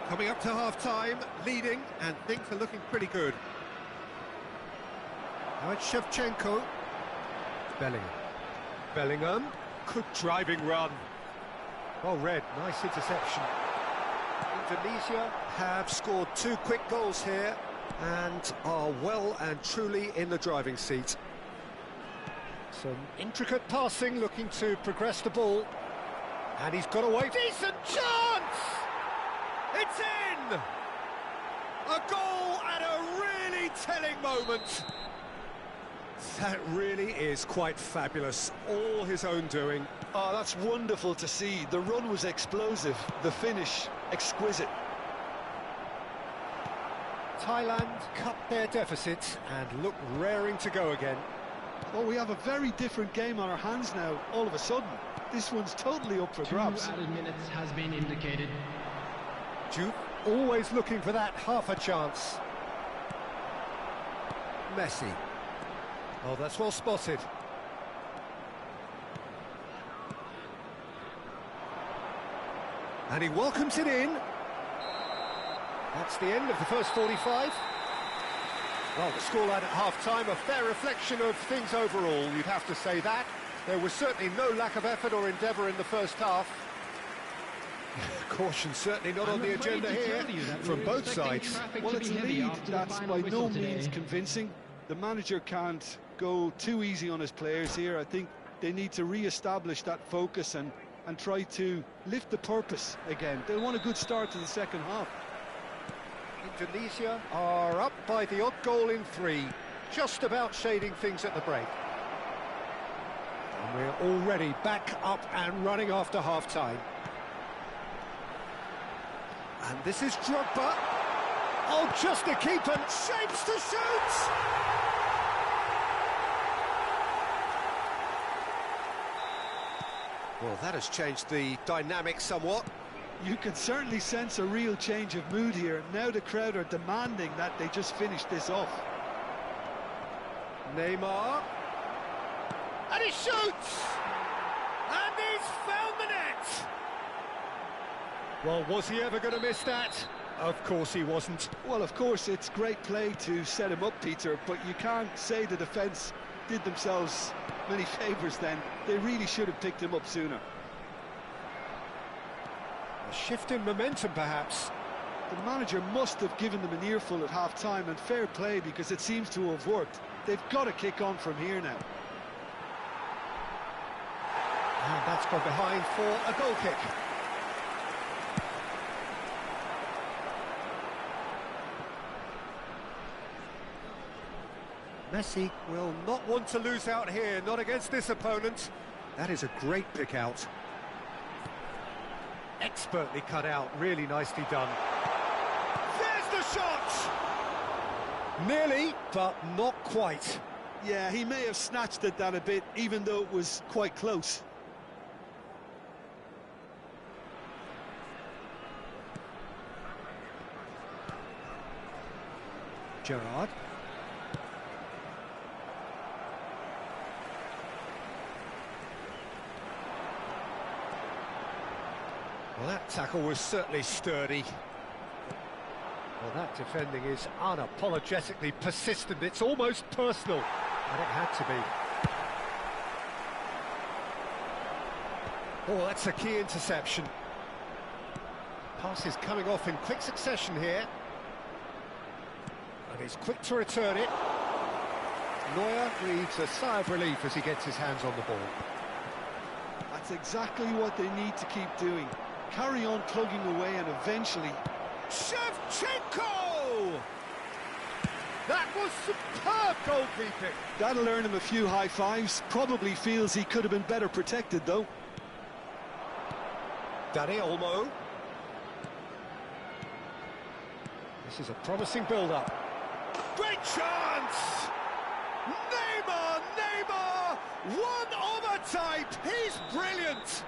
Coming up to half-time, leading, and things are looking pretty good. Now it's Shevchenko. Bellingham. Good driving run. Well read, nice interception. Indonesia have scored 2 quick goals here and are well and truly in the driving seat. Some intricate passing, looking to progress the ball. And he's got away. Decent chance! It's in! A goal at a really telling moment. That really is quite fabulous. All his own doing. Oh, that's wonderful to see. The run was explosive, the finish exquisite. Thailand cut their deficit and look raring to go again. Well, we have a very different game on our hands now, all of a sudden. This one's totally up for grabs. 2 added minutes has been indicated. Duke always looking for that half a chance. Messi. Oh, that's well spotted. And he welcomes it in. That's the end of the first 45. Well, the scoreline at half-time, a fair reflection of things overall, you'd have to say that. There was certainly no lack of effort or endeavour in the first half. Caution certainly not on the agenda here from both sides. Well, it's a lead that's by no means convincing. The manager can't go too easy on his players here. I think they need to re-establish that focus and try to lift the purpose again. They'll want a good start to the second half. Indonesia are up by the odd goal in 3, just about shading things at the break. And we're already back up and running after half-time. And this is Drogba. Oh, just a keeper, shapes to shoot! Well, that has changed the dynamic somewhat. You can certainly sense a real change of mood here. Now the crowd are demanding that they just finish this off. Neymar. And he shoots! And he's found the net! Well, was he ever going to miss that? Of course he wasn't. Well, of course, it's great play to set him up, Peter, but you can't say the defence did themselves many favours then. They really should have picked him up sooner. A shift in momentum, perhaps. The manager must have given them an earful at half-time, and fair play, because it seems to have worked. They've got to kick on from here now. And that's gone behind for a goal kick. Messi will not want to lose out here, not against this opponent. That is a great pick out. Expertly cut out, really nicely done. There's the shot! Nearly, but not quite. Yeah, he may have snatched at that a bit, even though it was quite close. Gerrard. tackle was certainly sturdy. Well, that defending is unapologetically persistent. It's almost personal, and it had to be. Oh, that's a key interception. Pass is coming off in quick succession here. And he's quick to return it. Neuer breathes a sigh of relief as he gets his hands on the ball. That's exactly what they need to keep doing. Carry on plugging away and eventually... Shevchenko! That was superb goalkeeping. That'll earn him a few high fives. Probably feels he could have been better protected, though. Dani Olmo. This is a promising build-up. Great chance! Neymar! One of a type! He's brilliant!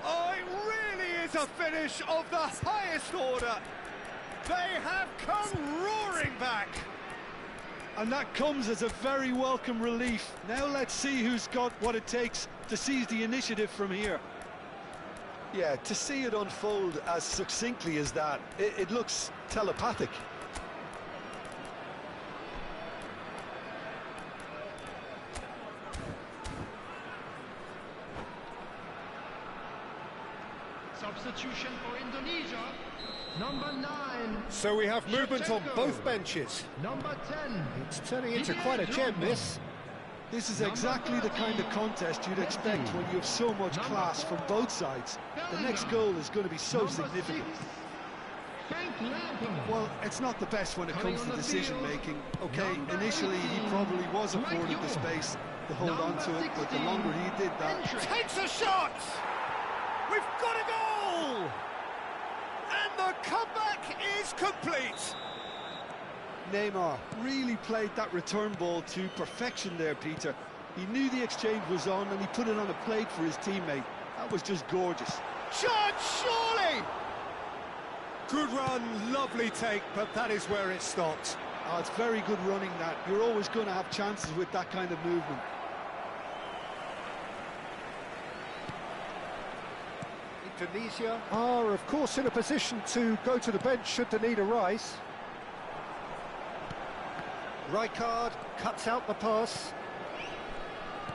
Oh, it really is a finish of the highest order. They have come roaring back. And that comes as a very welcome relief. Now let's see who's got what it takes to seize the initiative from here. Yeah, to see it unfold as succinctly as that, it looks telepathic. Substitution for Indonesia. Number 9. So we have movement on both benches. Number 10. It's turning into quite a gem, this. This is exactly the kind of contest you'd expect when you have so much class from both sides. The next goal is going to be so significant. Well, it's not the best when it comes to decision-making. Okay, initially he probably was afforded the space to hold on to it, but the longer he did that... Takes a shot! We've got a goal! And the comeback is complete! Neymar really played that return ball to perfection there, Peter. He knew the exchange was on and he put it on a plate for his teammate. That was just gorgeous. Chance, surely! Good run, lovely take, but that is where it stopped. Oh, it's very good running, that. You're always going to have chances with that kind of movement. Indonesia are, of course, in a position to go to the bench should the need arise. Rijkaard cuts out the pass.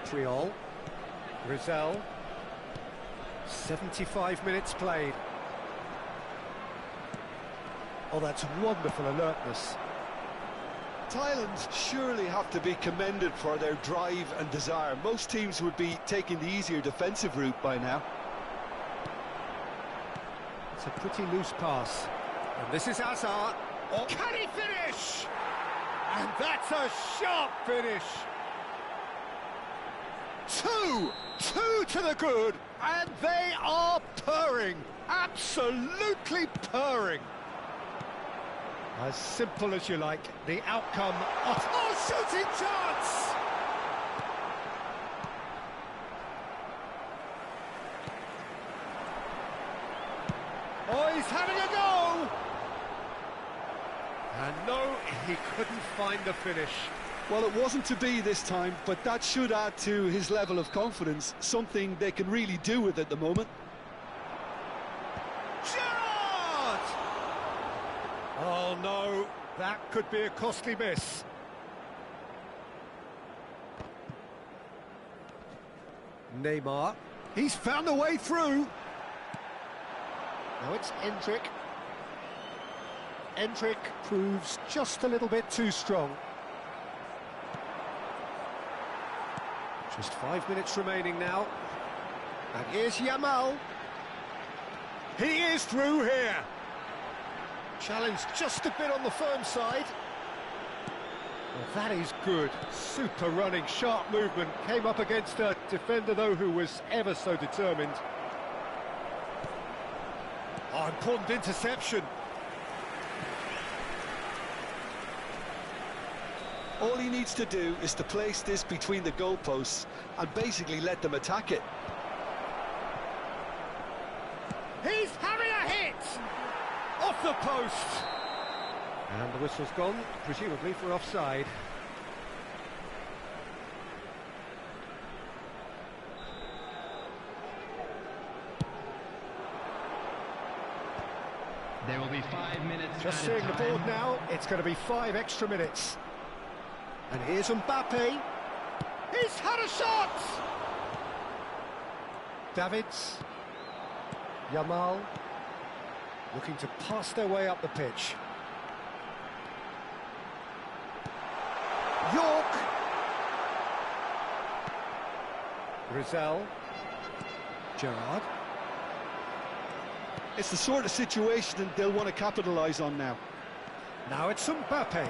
Triol. Rizal. 75 minutes played. Oh, that's wonderful alertness. Thailand surely have to be commended for their drive and desire. Most teams would be taking the easier defensive route by now. It's a pretty loose pass. And this is Hazard. Oh. Can he finish? And that's a sharp finish. Two to the good, and they are purring. Absolutely purring. As simple as you like, the outcome. Oh, shooting chance! Oh, he's having a go! And no, he couldn't find the finish. Well, it wasn't to be this time, but that should add to his level of confidence, something they can really do with at the moment. Gerrard! Oh no, that could be a costly miss. Neymar, he's found a way through. Now it's Endrick. Endrick proves just a little bit too strong. Just 5 minutes remaining now. And here's Yamal. He is through here. Challenged just a bit on the firm side. Well, that is good. Super running, sharp movement. Came up against a defender, though, who was ever so determined. Oh, important interception. All he needs to do is to place this between the goalposts and basically let them attack it. He's having a hit! Off the post! And the whistle's gone, presumably for offside. There will be 5 minutes. Just seeing the board now, it's going to be 5 extra minutes. And here's Mbappe. He's had a shot! Davids. Yamal. Looking to pass their way up the pitch. York. Rizal. Gerrard. It's the sort of situation that they'll want to capitalise on now. Now it's Mbappe.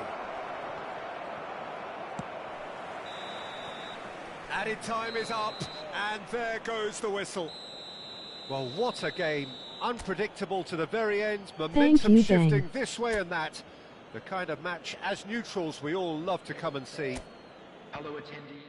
Added time is up, and there goes the whistle. Well, what a game. Unpredictable to the very end, momentum shifting this way and that. The kind of match, as neutrals, we all love to come and see. Hello, attendee.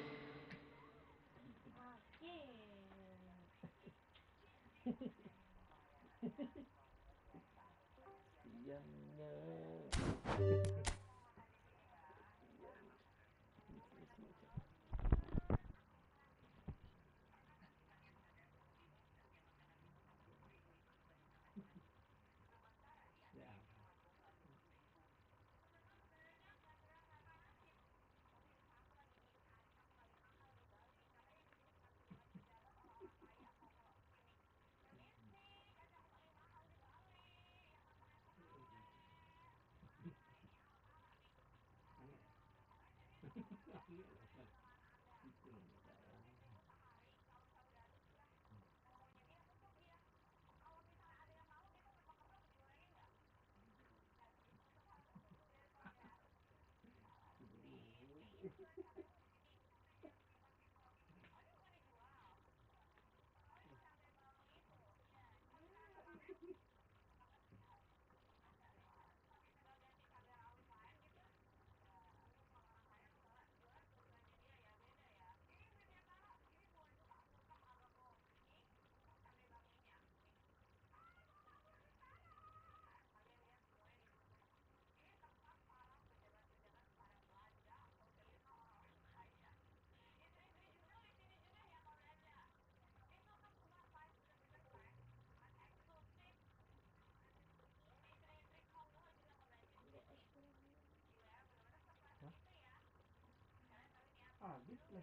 Habis lah.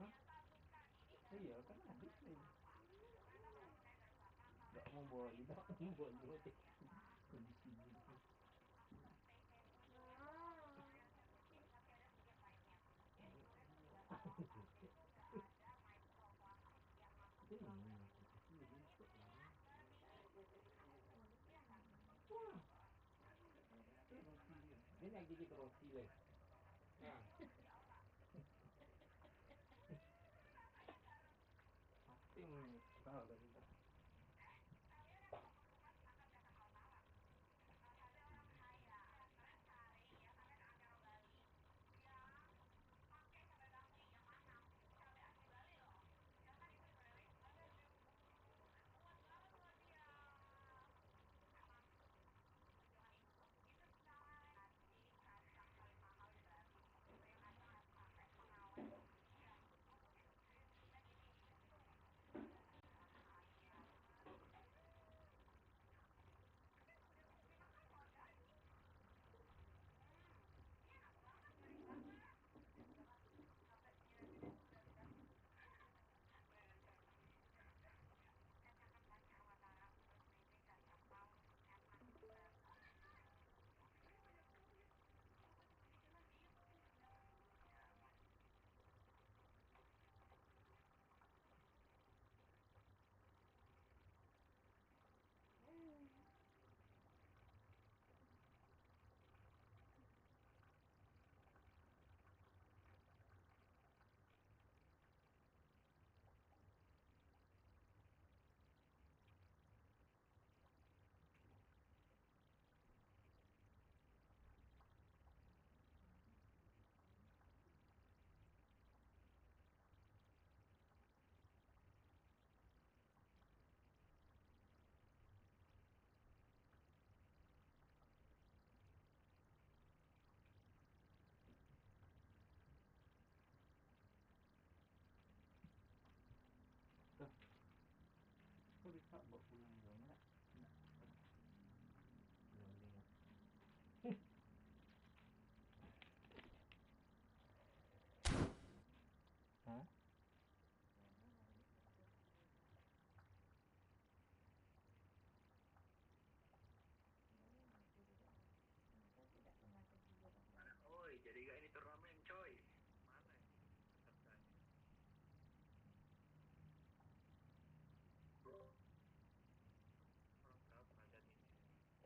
Hah? Iya kan habis nih. Gak mau bawa lidah, mau bawa lidah kondisi gitu. Ini lagi di roti leh. Nah. Pating tahu dari itu. Kok bisa bawa pulang gimana?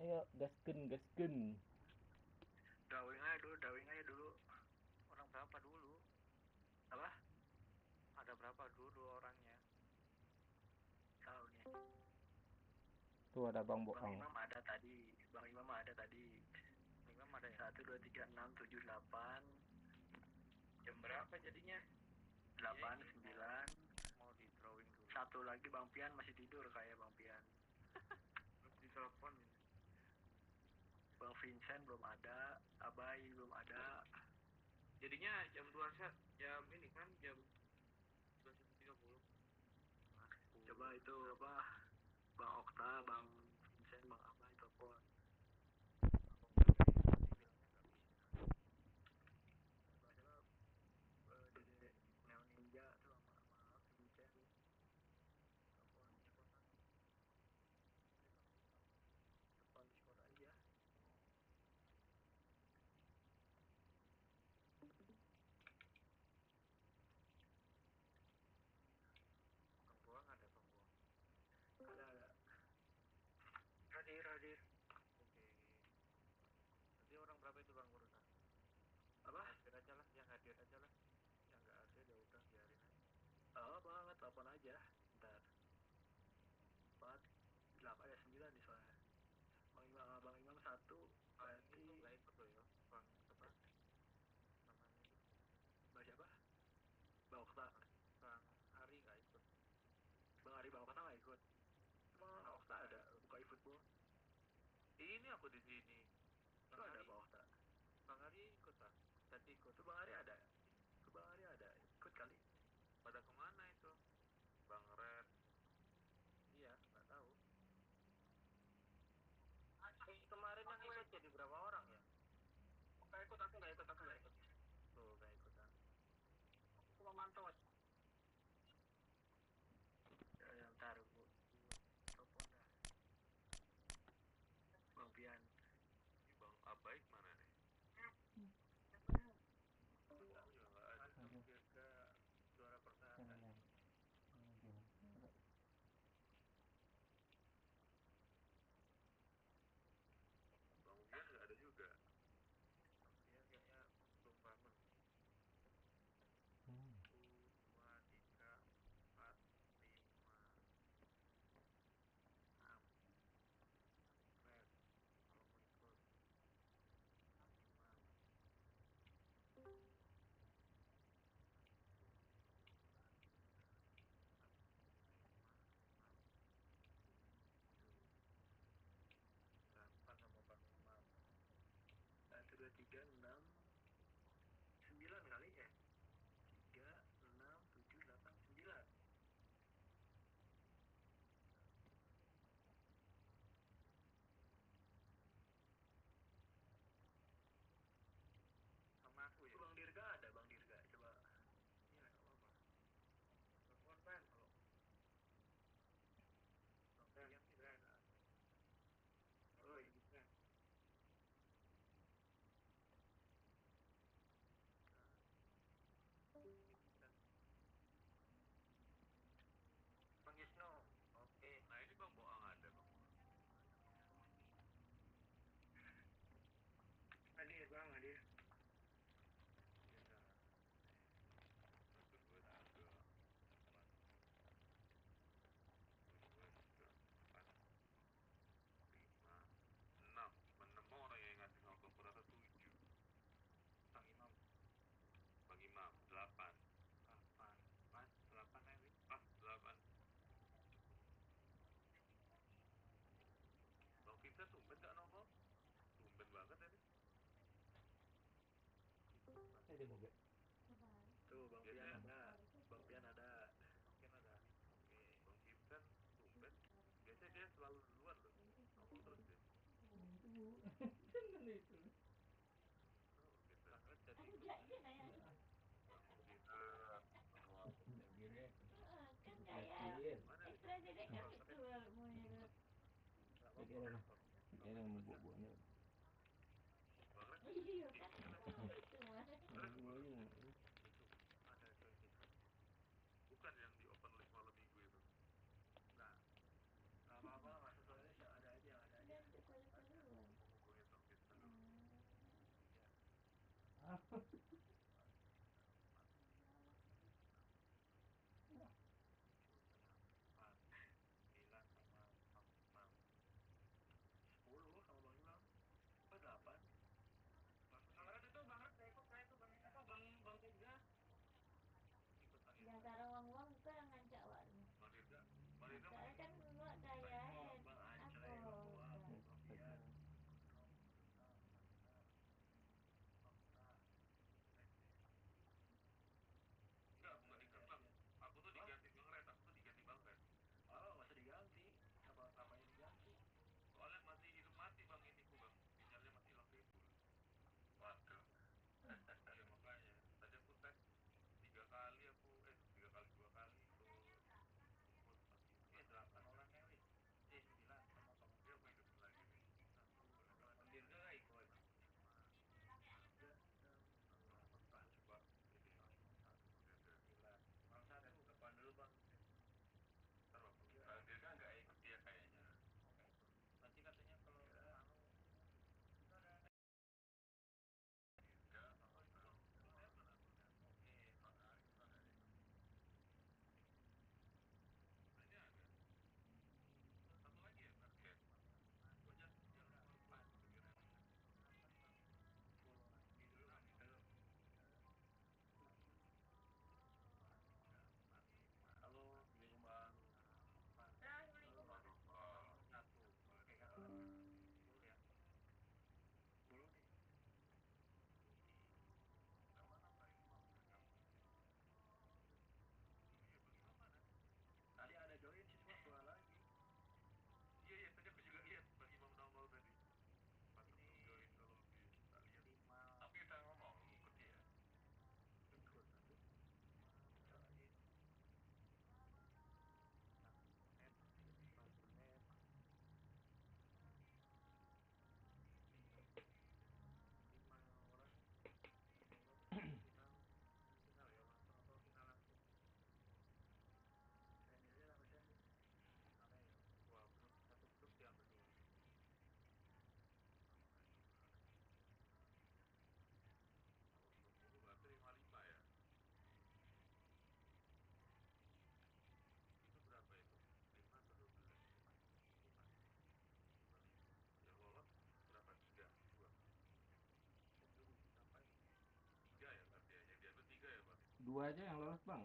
Ayo gasken. Drawing aja dulu. Orang berapa dulu? Apa? Ada berapa dulu orangnya? Tahu nih. Tuh ada Bang Bang Boang. Imam ada tadi. Bang Imam ada 1, 2, 3, 6, 7, 8. Jam berapa jadinya? 8, 9. Mau di drawing dulu. Satu lagi Bang Pian masih tidur kayak Bang Pian. Belum ditelepon ini. Bang Vincent belum ada, Abai belum ada. Jadinya jam 2 jam ini kan jam 21.30. Coba itu apa? Bang Okta, Bang Vincent, Bang Abai telepon. Dede Neo Ninja tuh sama Vincent. Telepon Discord aja. Pembuang ada. Ada. Hadir. Oke. Nanti orang berapa itu Bang urusan? Apa? Hadir aja lah, yang hadir aja lah. Yang nggak hadir ya udah biarin aja. Oh banget, telepon aja. Ntar. 4, 8 ada 9 nih soalnya. Bang Imam 1. Berarti nggak ikut loh ya. Bang apa? Namanya itu. Bang siapa? Bang Okta. Bang Ari nggak ikut. Bang Ari Bang Okta nggak ikut. Emang Okta ada buka eFootball? Ini aku di sini. Itu ada Bang Okta. Bang Ari ikut lah. Tadi ikut. Tuh Bang Ari ada. Ikut kali. Pada kemana itu? Bang Red. Iya, nggak tahu. Kemarin yang ikut jadi berapa orang ya? Nggak ikut, aku nggak ikut. Tuh, nggak ikutan. Aku cuma mantau aja. Ya, ntar Bu. Telepon dah. Bang Pian. Bang Abaik mana nih? Aku juga nggak ada. Hampir ke juara pertahanan. Bang Pian nggak ada juga. Bang Pian kayaknya belum bangun. 1, 2, 3, 4, 5, 6. Red. Kalau mau ikut. 5. Sama Bang Imam. 1, 2, 3, 6, 9 kali ya? 3, 6, 7, 8, 9. Sama aku ya? Bang Dirga ada, Bang Dirga. Coba. Iya, nggak apa-apa. Telepon kan kalau. Bang Pian sih ada. Oh, ini kan. Bang Yusno. Oke. Nah, ini Bang Boang ada, Bang. Hadir, Bang, hadir. Bang Imam 8. 8 aja. 8. Bang Vincent tumben gak nongol? Tumben banget tadi. Ada mobil. Tuh Bang Pian ada. Bang Pian ada. Oke. Bang Vincent tumben. Biasanya dia selalu duluan loh. Nongol terus dia. Itu. Oh, gitu. Sangat jadi. Kan kayak ekstra jadi kan itu maunya dulu. Jadi yang membuat-buatnya. Iya kan itu mah. Ada itu. Bukan yang di open list malam minggu itu. Enggak. Apa-apa, nggak sesuai ada aja. Yang cara uang ke ngancak wak. Saya kan dulu kaya aku tuh diganti Bang Red, oh nggak usah diganti, namanya diganti, soalnya masih hidup mati Bang ini ku Bang, sinyalnya masih hilang ribu. Waduh. Ya makanya tadi aku tes 3 kali, 2 kali itu masih 8 orang wis 9 sama kamu dia mau hidup lagi nih. Dirga nggak ikut? Coba Bang satu kapan dulu Bang? Kalau Dirga nggak ikut dia kayaknya. Nanti katanya kalau tadi ada join sih cuma keluar lagi. Iya tadi aku juga lihat Bang Imam nongol tadi. Masuk join kalau kita lihat. Tapi kita ngomong ikut ya. Ikut satu. Dua aja yang lolos Bang,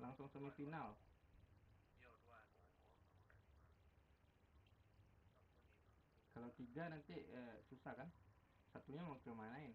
langsung semifinal. Kalau 3 nanti susah kan, satunya mau kemanain?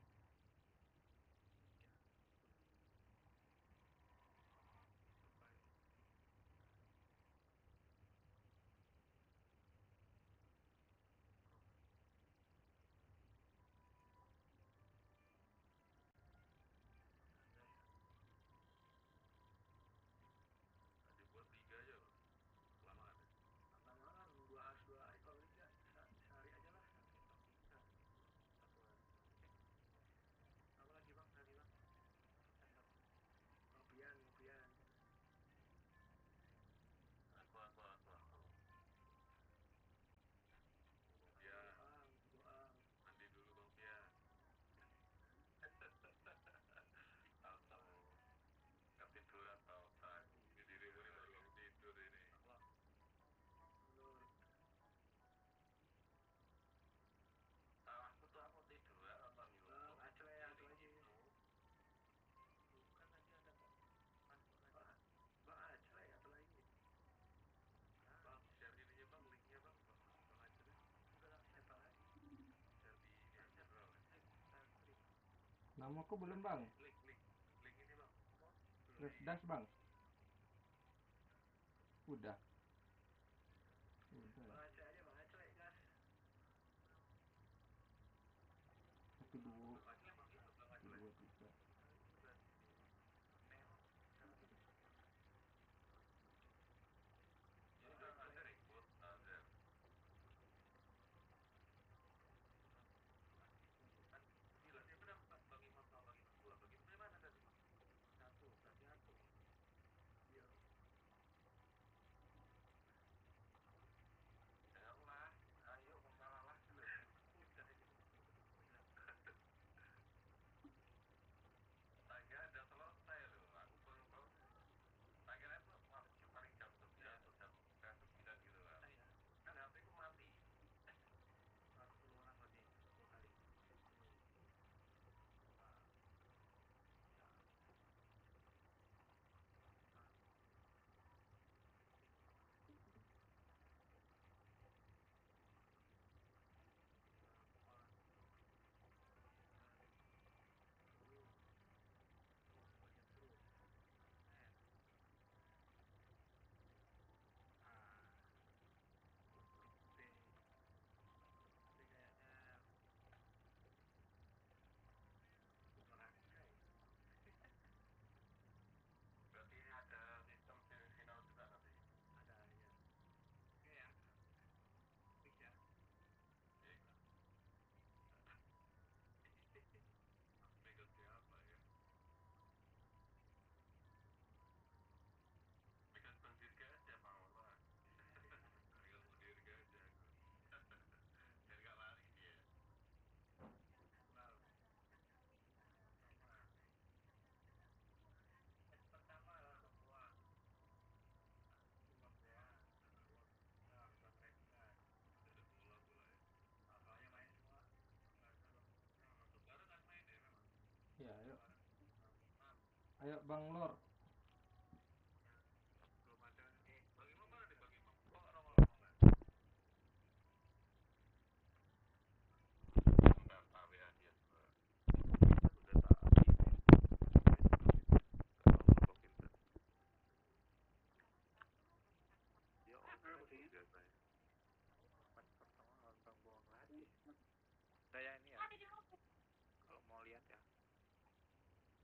Dua ekor liga sehari aja lah. Apa lagi Bang tadi Bang? Ngopian. Aku. Ya. Mandi dulu Bang Pian. Tahu. Ketiduran tahu. Jadi ini baru tidur ini. Aku tuh aku tidur nonton YouTube. Acele aku aja. Bukan tadi ada kok. Bang Acele apa lagi? Bang share ininya Bang, linknya Bang Acele. Udah siapa lagi? Share di general. Namaku belum Bang. Link ini Bang. Refresh Bang. Udah. Bang Acele aja Bang Acele gas. Satu dua tiga. Ayo Bang Lor. Belum ada nih. Bang Imam mana nih Bang Imam? Kok lama-lama nggak? Data WA dia juga. Udah tadi. Login kan. Dia online biasanya. Pertama nonton bohong lagi. Saya ini ya. Kalau mau lihat ya.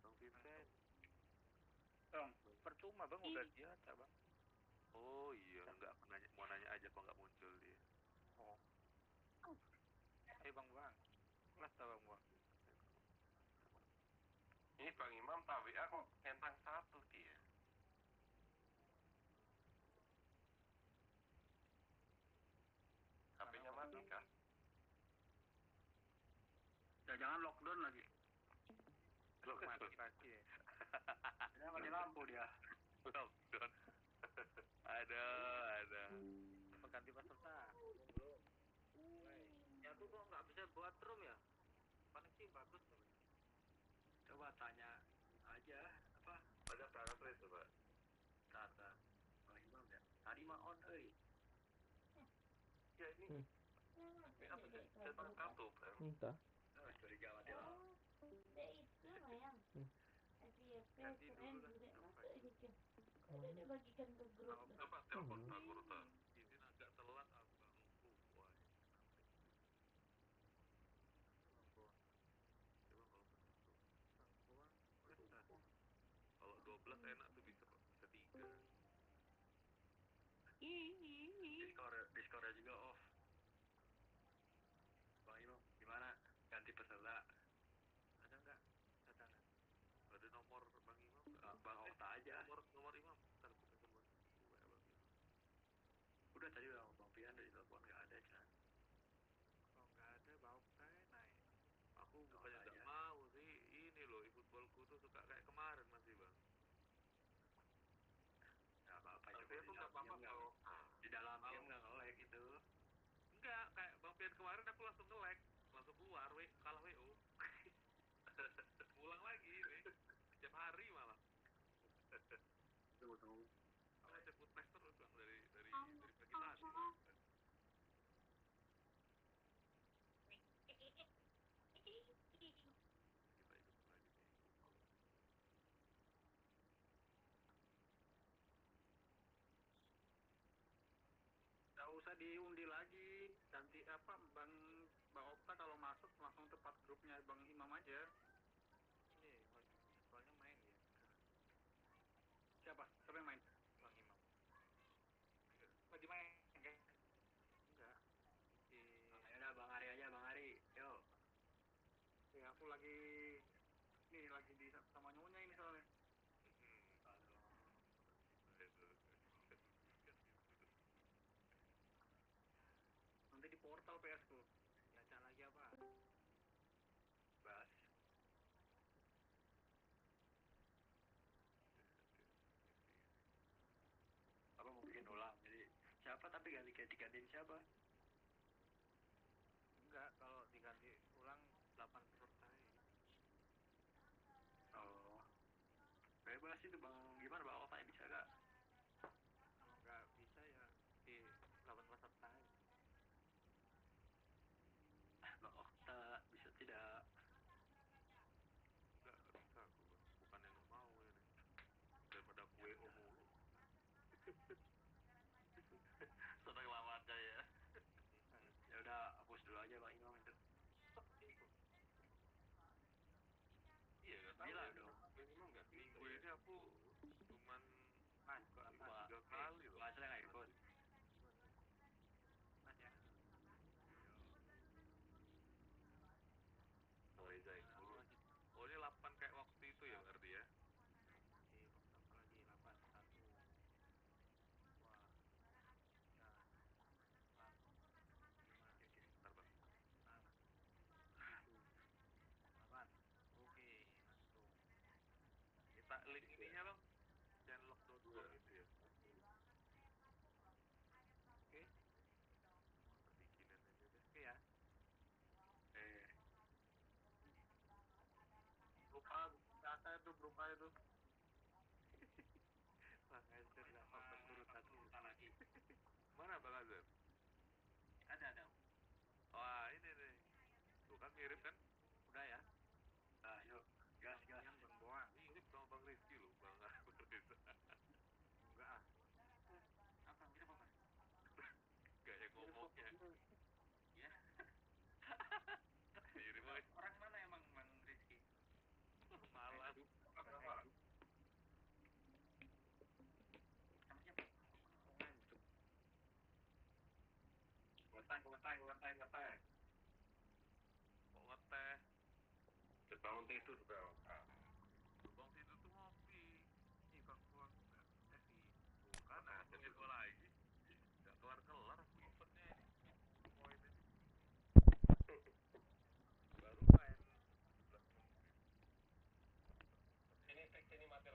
Bang Vincent. Bang, percuma Bang udah dia Bang. Oh iya, enggak nanya, mau nanya aja kok nggak muncul dia. Oh. Bang, kelas Bang. Ini Bang Imam tahu WA kok centang satu dia. HP-nya mati kah? Ya jangan lockdown lagi. Lockdown lagi ya. Dia mati lampu dia. Lockdown. Ada. Ganti peserta. Belum. Ya tuh kok nggak bisa buat room ya? Paling sih bagus tuh. Coba tanya aja apa? Ada cara tuh itu, Pak. Kata Bang Imam ya. Tadi mah on Ya ini. Apa sih? Centang satu, Bang. Entah. Curiga mati lah. Itu yang ganti dulu lah. Dia bagikan ke grup. Coba telepon Pak Gurta. Izin agak telat Abang. Wah. Kalau 12 enak tuh bisa 3. Discord juga off. Bang Imam, gimana? Ganti peserta. Ada nggak? Datangan. Ada nomor Bang Imam? Bang Okta aja. Nomor Imam. Ntar kita coba. Udah tadi Bang Pian dari telepon nggak ada Chan. Oh nggak ada Bang Okta naik. Aku bukannya nggak mau sih. Ini loh eFootballku tuh suka kayak kemarin masih Bang. Nggak apa-apa juga di dalam game nggak nge-lag gitu. Enggak, kayak Bang Pian kemarin aku langsung nge-lag. Langsung keluar, kalah WO. Pulang lagi, setiap hari malah. Tunggu. Kalau saya footpass terus Bang dari pagi tadi. Kita hidup lagi nih. Nggak usah diundi lagi. Ganti apa Bang Okta kalau masuk langsung tepat grupnya Bang Imam aja. Ini soalnya main ya. Siapa yang main? Bang Imam. Lagi main kan? Enggak. Ya udah Bang Ari aja Bang Ari. Yo. Ya aku lagi di sama nyonya ini soalnya. Nanti di portal PS ku. Diacak lagi apa? Bas. Apa mau bikin ulang? Jadi siapa tapi digantiin siapa? Enggak, kalau diganti ulang 8 peserta. Oh. Bebas itu Bang. Gimana Bang Okta bisa gak? Kalau nggak bisa ya di 8 peserta. Bang Okta bisa tidak? Enggak bisa aku Bang. Bukan yang nggak mau ini. Daripada aku WO mulu. Senang lama aja ya. Ya udah hapus dulu aja Bang Imam itu. Iya nggak tahu ya dong. Imam nggak minggu ini aku cuman Bangun tidur bang. Bangun tidur tuh ngopi. Ih bang Uang bukan ada info lagi. Gak kelar eventnya ini. Poin ini. Baru main 11 menit. Ini trik ini mati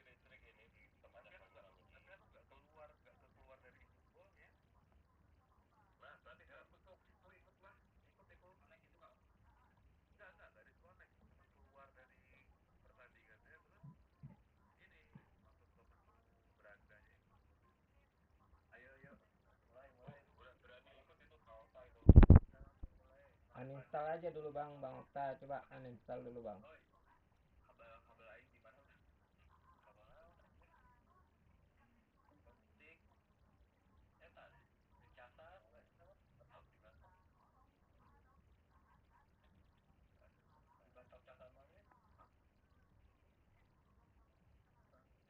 listrik ini di tempat yang gak keluar dari eFootball ya. Nah berarti ikut lah. Ikut connect itu kak. Enggak dari connect, cuma keluar dari pertandingannya terus ini masuk ke menu berandanya. Ayo mulai udah berani ikut itu Kauta itu. Uninstall aja dulu bang Okta, coba uninstall dulu bang. Kabel lain gimana udah? Kabel lain penting. Tadi dicatat atau gimana? Dibantu catatannya.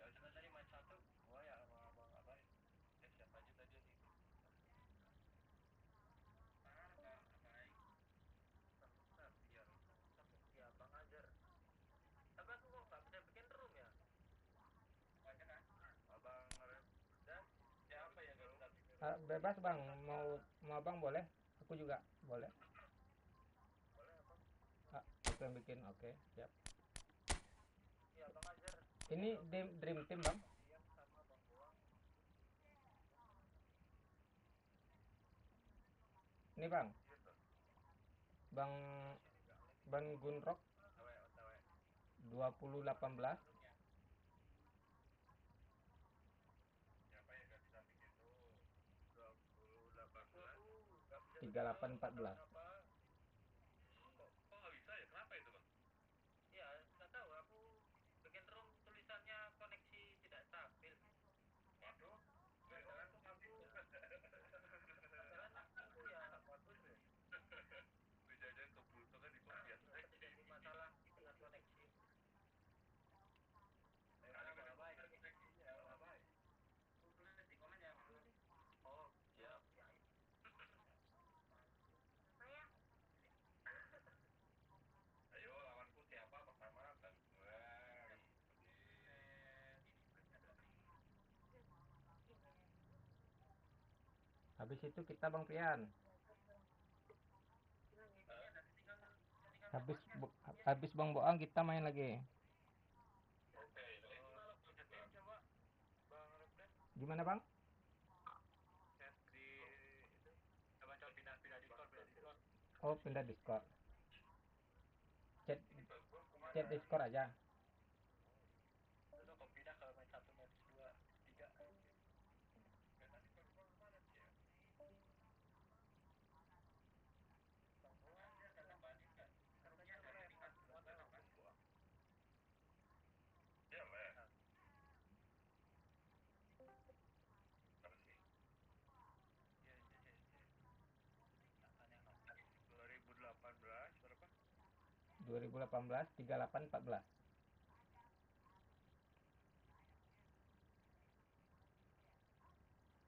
Ya coba tadi main satu, gua ya sama abang apa ya? Siapa aja tadi yang ikut? Ya Bang Ajar. Tapi aku kok nggak bisa bikin room ya? Banyak kan? Abang dan siapa yang nggak bisa bikin room? Bebas bang, mau abang boleh, aku juga boleh. Boleh apa? Aku yang bikin, oke, siap. Iya Bang Ajar. Ini dream team bang. Yang sama Bang Uang. Ini bang. Bang Gunrok 2018. Siapa yang nggak bisa bikin room? 2018. 3814. Kok nggak bisa ya? Kenapa itu bang? Ya nggak tahu. Aku bikin room tulisannya koneksi tidak stabil. Waduh. Masalah aku ya bagus ya. Kejadian keberuntungan di bagian jadi masalah dengan koneksi. Tulis di komen ya. Oh siap. Ayo lawanku siapa pertama dan Habis itu kita Bang Pian. Habis Bang Boang kita main lagi. Oke, kalau bergantian coba Bang Refren. Gimana Bang? Chat di itu. Coba pindah Discord. Oh, pindah Discord. Chat Discord aja. Terus kok pindah kalau main 1 match 2 3. Iya, Mbak. Berapa sih? Iya. 2018 berapa? 2018 3814.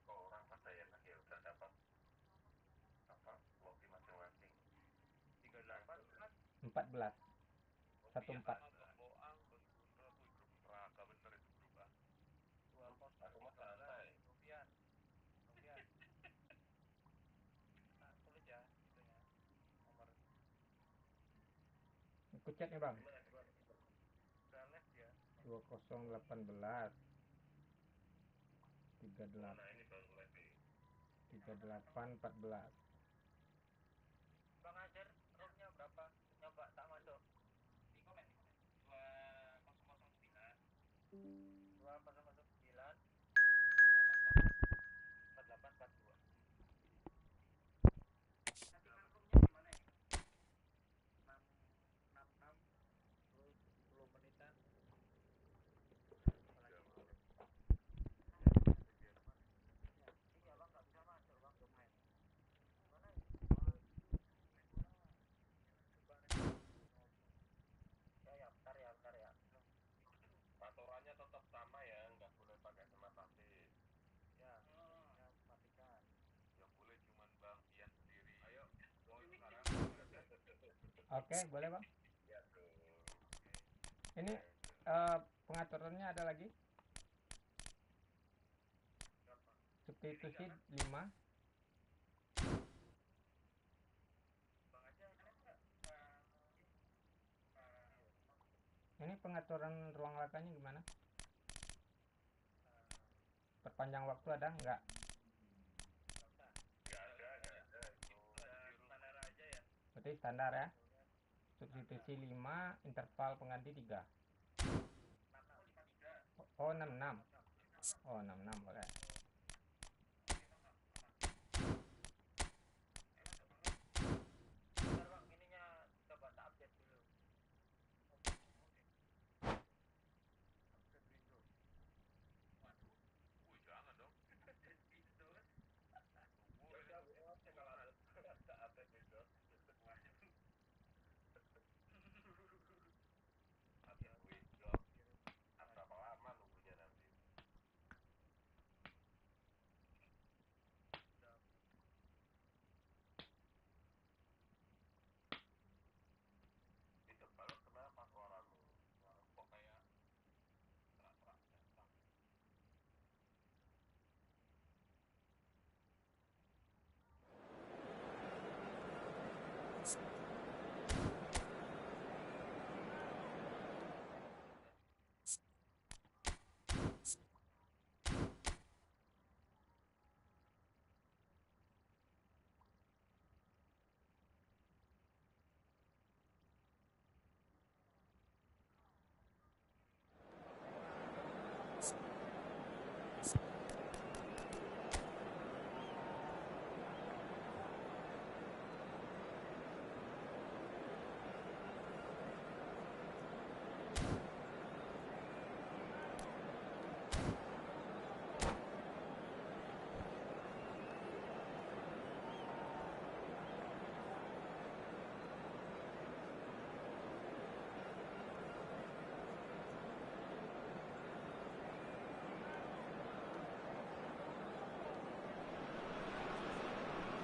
Kok orang kata ya nanti udah dapat apa? Lobby masing-masing. 38 14. 14. Boang, Bos Gundro, grup neraka bener itu berubah. 2014 Rupiah. Nah, tulis ya itunya. Nomor. Ikut chat nih Bang. Udah left ya. 2018 38 Nah, ini baru left. 3814. Bang Ajar, roomnya berapa? Coba tak masuk. Di komen. 2009 2009 4842. Settingan roomnya gimana ya? 666 10 menitan. Iya bang, nggak bisa masuk bang, domain. Mana ini? Ya, bentar ya. Patorannya tetap Oke, boleh bang. Ini pengaturannya ada lagi. Substitusi 5. Ini pengaturan ruang lakanya gimana? Perpanjang waktu ada nggak? Berarti standar ya. Substitusi 5, interval pengganti 3. Oh 66. Oh 66 boleh.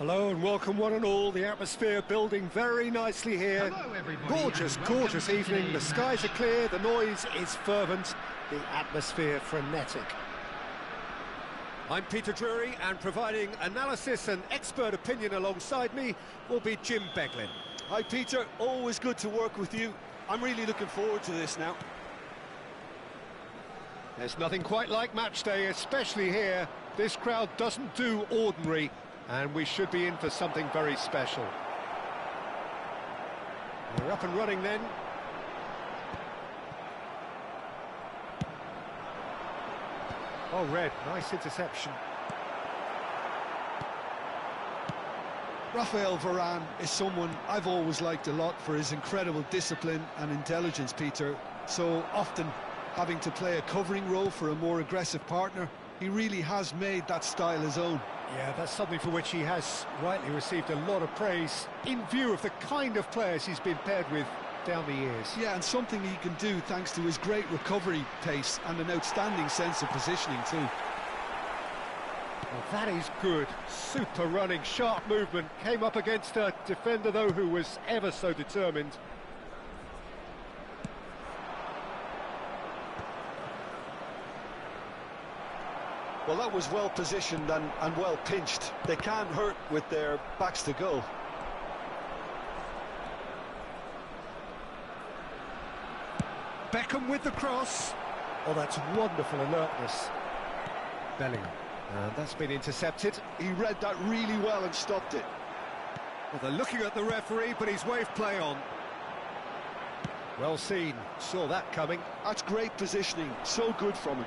Hello and welcome one and all. The atmosphere building very nicely here. Hello, everybody, Gorgeous, and welcome gorgeous to evening. The today's skies are match. clear, the noise is fervent, the atmosphere frenetic. I'm Peter Drury, and providing analysis and expert opinion alongside me will be Jim Beglin. Hi, Peter. Always good to work with you. I'm really looking forward to this now. There's nothing quite like match day, especially here. This crowd doesn't do ordinary, and we should be in for something very special. We're up and running then. Oh, Red, nice interception. Rafael Varane is someone I've always liked a lot for his incredible discipline and intelligence, Peter. So often having to play a covering role for a more aggressive partner, he really has made that style his own. Yeah, that's something for which he has rightly received a lot of praise in view of the kind of players he's been paired with down the years. Yeah, and something he can do thanks to his great recovery pace and an outstanding sense of positioning too. Well, that is good. Super running, sharp movement. Came up against a defender, though, who was ever so determined. Well, that was well positioned and well pinched. They can't hurt with their backs to goal. Beckham with the cross. Oh, that's wonderful alertness. Bellingham. And that's been intercepted. He read that really well and stopped it. Well, they're looking at the referee, but he's waved play on. Well seen. Saw that coming. That's great positioning. So good from him.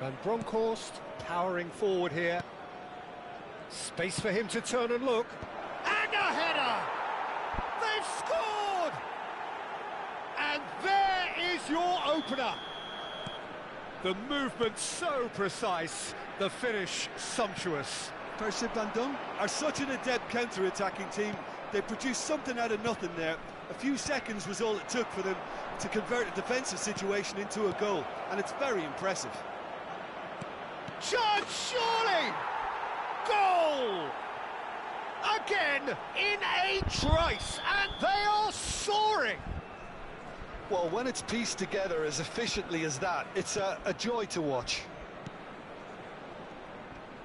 Van Bronckhorst powering forward here. Space for him to turn and look. And a header! They've scored! And there is your opener. The movement so precise, the finish sumptuous. Paris Saint-Germain are such an adept counter-attacking team. They produced something out of nothing there. A few seconds was all it took for them to convert a defensive situation into a goal, and it's very impressive. Chance, surely! Goal! Again, in a trice, and they are soaring! Well, when it's pieced together as efficiently as that, it's a joy to watch.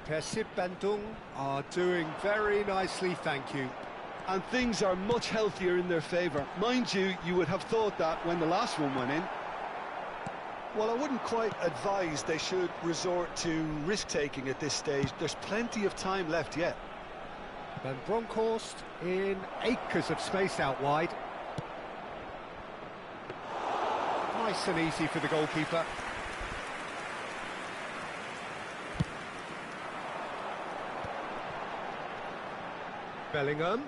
Persib Bandung are doing very nicely, thank you. And things are much healthier in their favour. Mind you, you would have thought that when the last one went in. Well, I wouldn't quite advise they should resort to risk-taking at this stage. There's plenty of time left yet. Van Bronckhorst in acres of space out wide. Nice and easy for the goalkeeper. Bellingham.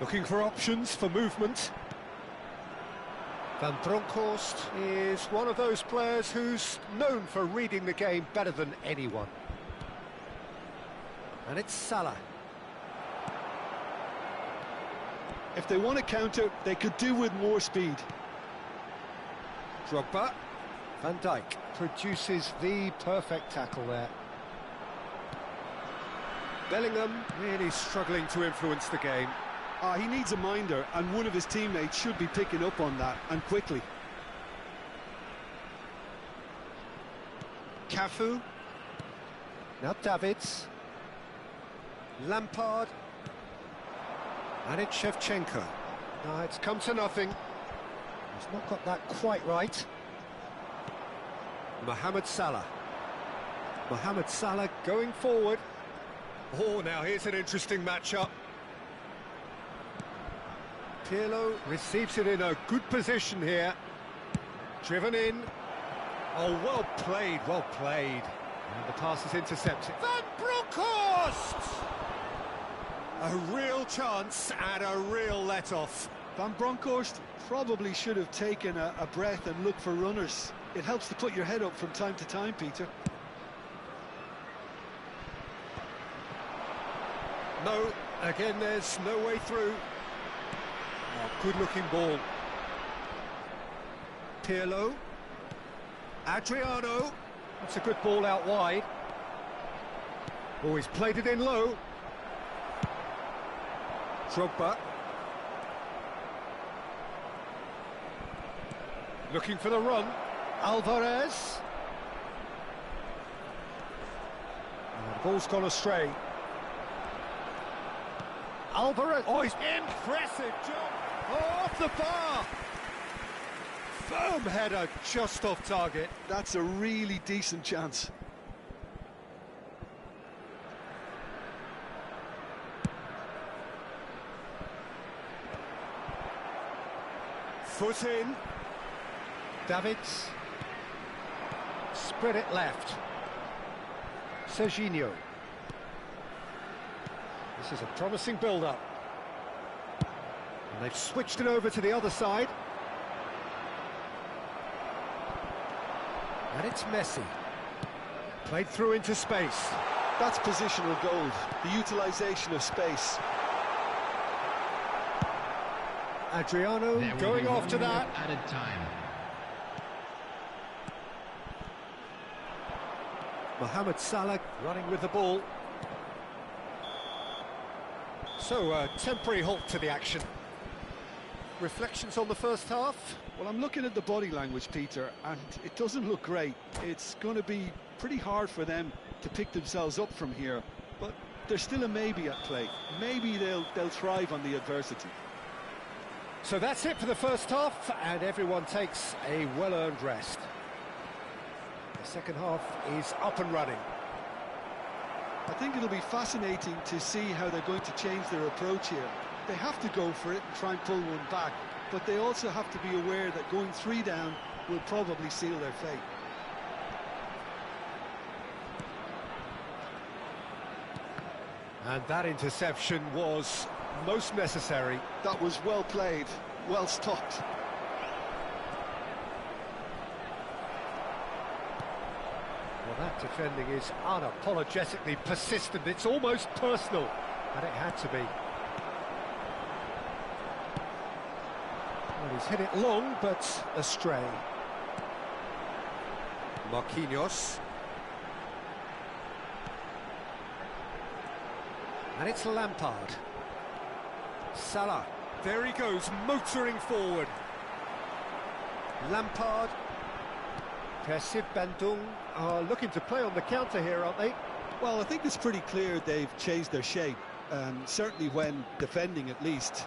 Looking for options for movement. Van Bronckhorst is one of those players who's known for reading the game better than anyone. And it's Salah. If they want to counter, they could do with more speed. Drogba. Van Dijk produces the perfect tackle there. Bellingham really struggling to influence the game. He needs a minder, and one of his teammates should be picking up on that, and quickly. Cafu. Now Davids. Lampard. And it's Shevchenko. No, it's come to nothing. He's not got that quite right. Mohamed Salah. Mohamed Salah going forward. Oh, now here's an interesting matchup. Pirlo receives it in a good position here. Driven in. Oh, well played, well played. And the pass is intercepted. Van Bronckhorst! A real chance and a real let-off. Van Bronckhorst probably should have taken a breath and looked for runners. It helps to put your head up from time to time, Peter. No, again, there's no way through. Oh, good-looking ball. Pirlo. Adriano. That's a good ball out wide. Oh, he's played it in low. Drogba. Looking for the run. Alvarez. And the ball's gone astray. Alvarez. Oh, he's impressive jump. Oh, off the bar. Firm header just off target. That's a really decent chance. Foot in. Davids. Spread it left. Serginho. This is a promising build-up. And they've switched it over to the other side. And it's Messi. Played through into space. That's positional gold, the utilisation of space. Adriano going off to that. Added time. Mohamed Salah running with the ball. So, a temporary halt to the action. Reflections on the first half? Well, I'm looking at the body language, Peter, and it doesn't look great. It's going to be pretty hard for them to pick themselves up from here, but there's still a maybe at play. Maybe they'll thrive on the adversity. So that's it for the first half, and everyone takes a well-earned rest. The second half is up and running. I think it'll be fascinating to see how they're going to change their approach here. They have to go for it and try and pull one back, but they also have to be aware that going 3 down will probably seal their fate. And that interception was most necessary. That was well played, well stopped. Well, that defending is unapologetically persistent. It's almost personal, and it had to be. Well, he's hit it long, but astray. Marquinhos. And it's Lampard. Salah, there he goes, motoring forward. Lampard. Persib Bandung are looking to play on the counter here, aren't they? Well, I think it's pretty clear they've changed their shape, certainly when defending at least,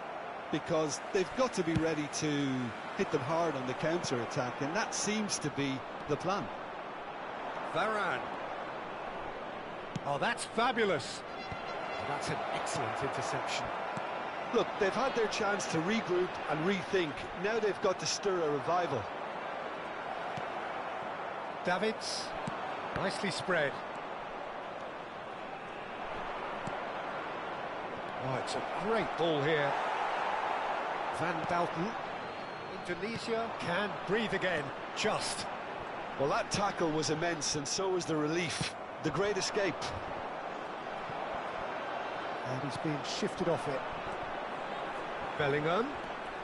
because they've got to be ready to hit them hard on the counter-attack, and that seems to be the plan. Varane. Oh, that's fabulous. That's an excellent interception. Look, they've had their chance to regroup and rethink. Now they've got to stir a revival. Davids, nicely spread. Oh, it's a great ball here. Van Dalton. Indonesia can breathe again, just. Well, that tackle was immense, and so was the relief. The great escape. And he's being shifted off it. Bellingham.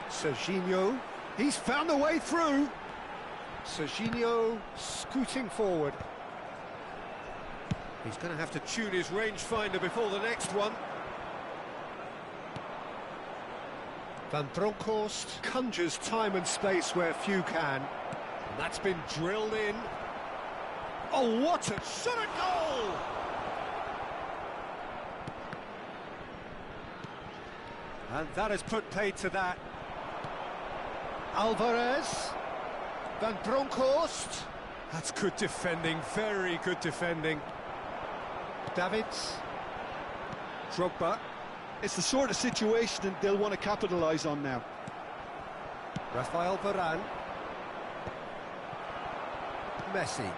Serginho. He's found a way through. Serginho scooting forward. He's going to have to tune his rangefinder before the next one. Van Bronckhorst conjures time and space where few can. And that's been drilled in. Oh, what a shot at goal! And that has put paid to that. Alvarez. Van Bronckhorst. That's good defending, very good defending. Davids. Drogba. It's the sort of situation that they'll want to capitalise on now. Rafael Varane. Messi.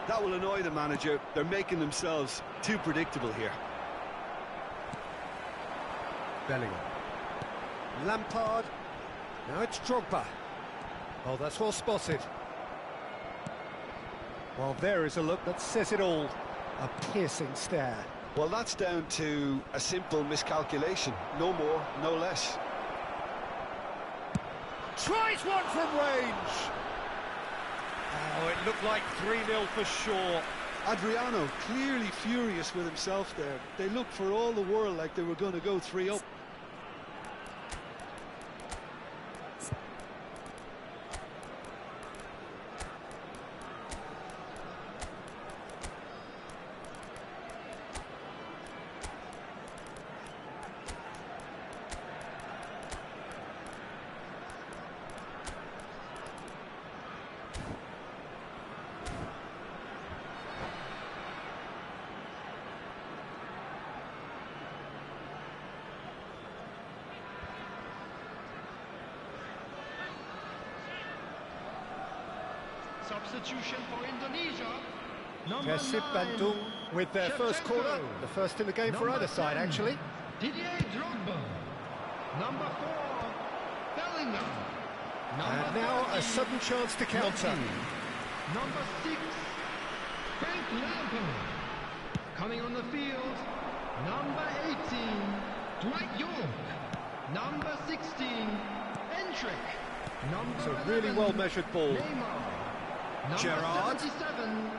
That will annoy the manager. They're making themselves too predictable here. Bellingham. Lampard. Now it's Drogba. Oh, that's well spotted. Well, there is a look that says it all. A piercing stare. Well, that's down to a simple miscalculation. No more, no less. Tries one from range. Oh, it looked like 3-0 for sure. Adriano clearly furious with himself there. They looked for all the world like they were going to go 3-up. Substitution for Indonesia. Persib Bandung with their first corner, the first in the game for either side, actually. Didier Drogba. Number 4, Bellingham. And now a sudden chance to counter. Number 6, Frank Lampard. Coming on the field, number 18, Dwight York. Number 16, Endrick. It's a really well-measured ball. Neymar. Number Gerrard. 77,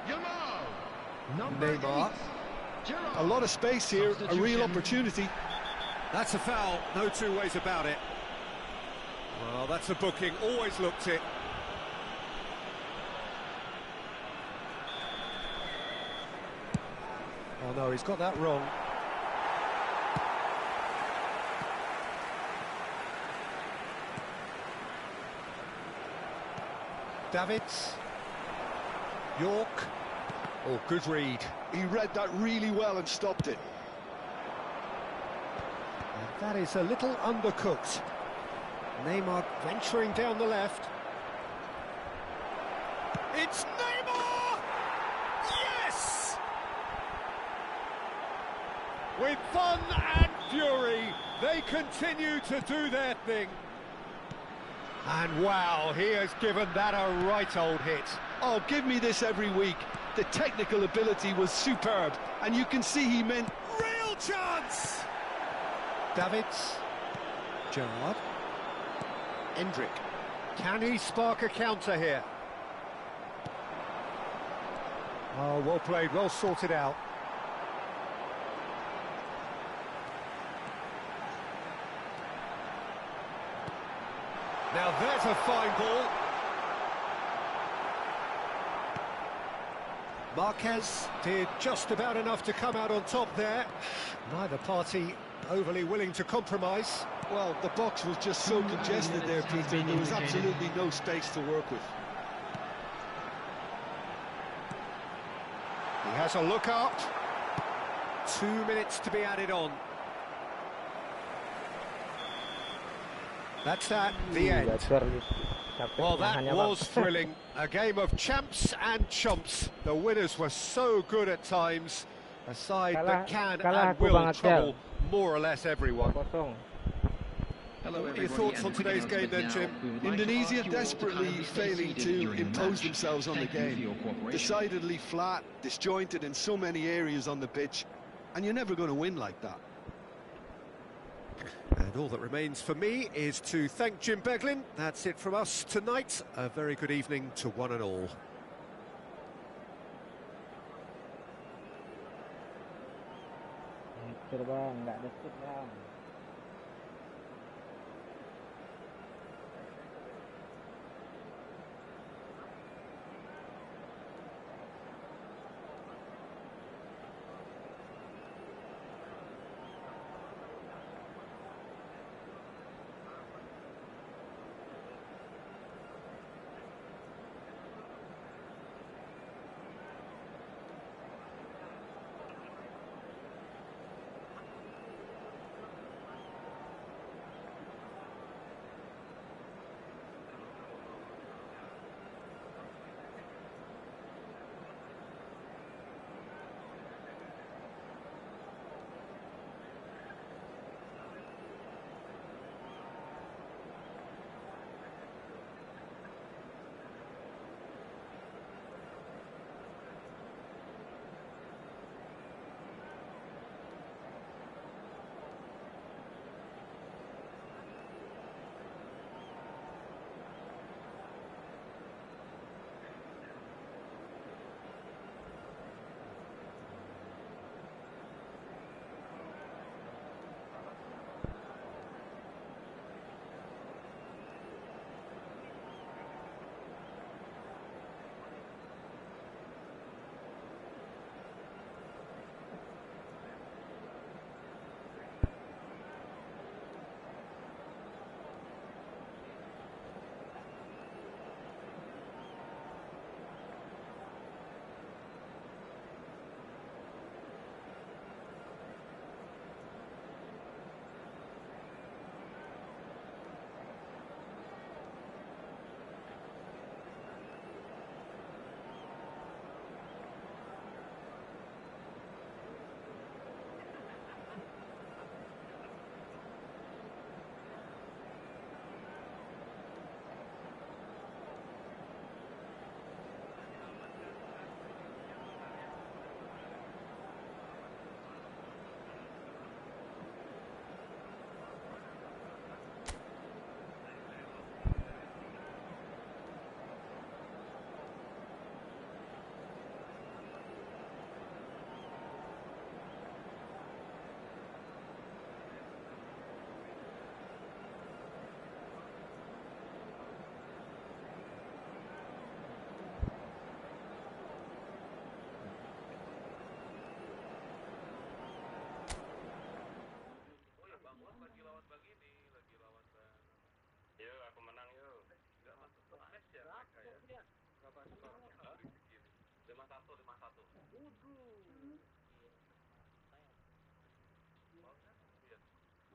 Yamal. Number Neymar. 8, Gerrard. A lot of space here, a real opportunity. That's a foul, no two ways about it. Well, that's a booking, always looked it. Oh no, he's got that wrong. Davids. York. Oh, good read. He read that really well and stopped it. And that is a little undercooked. Neymar venturing down the left. It's Neymar! Yes! With fun and fury, they continue to do their thing. And wow, he has given that a right old hit. Oh, give me this every week. The technical ability was superb, and you can see he meant Real chance! Davids. Gerrard. Endrick. Can he spark a counter here? Oh, well played, well sorted out. Now there's a fine ball. Marquez did just about enough to come out on top there. Neither party overly willing to compromise. Well, the box was just so congested there, Peter. There was absolutely no space to work with. He has a look up. 2 minutes to be added on. That's that, the end. Well, that was thrilling. A game of champs and chumps. The winners were so good at times. A side that can and will trouble more or less everyone. Hello, What are your thoughts on today's game then, Jim? Indonesia desperately failing to impose themselves on the game. Decidedly flat, disjointed in so many areas on the pitch, and you're never going to win like that. And all that remains for me is to thank Jim Beglin. That's it from us tonight. A very good evening to one and all.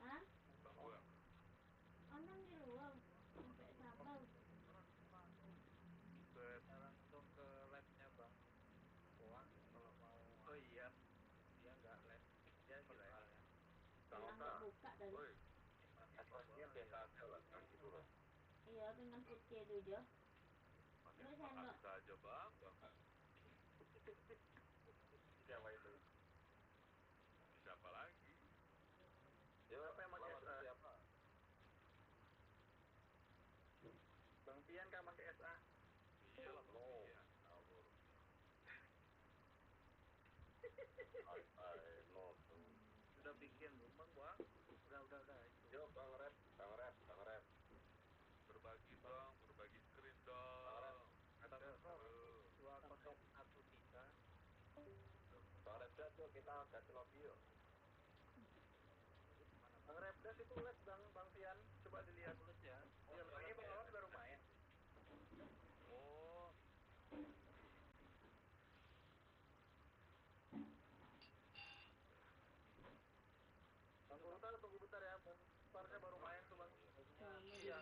Hah? Onang di luar sampai sabau. Langsung ke labnya Bang Uang kalau mau. Oh iya, dia nggak lab, dia di lab. Nggak buka tadi. Iya, dengan putih itu Jo. Terus sendok. Saja Bang. Siapa itu? Siapa lagi? Siapa yang pakai SA? Siapa? Bang Pian kan pakai SA? Iya lah Bang Pian. Sudah bikin belum Bang? Udah itu. Yo Bang Rep. Berbagi. kita ganti lobby yuk. Bang Repdas itu les Bang Tian, coba dilihat tulisnya. Iya, lagi Bang Awas baru main. Oh. Bang Kurta tunggu bentar ya, Parnya baru main tuh Bang. Iya.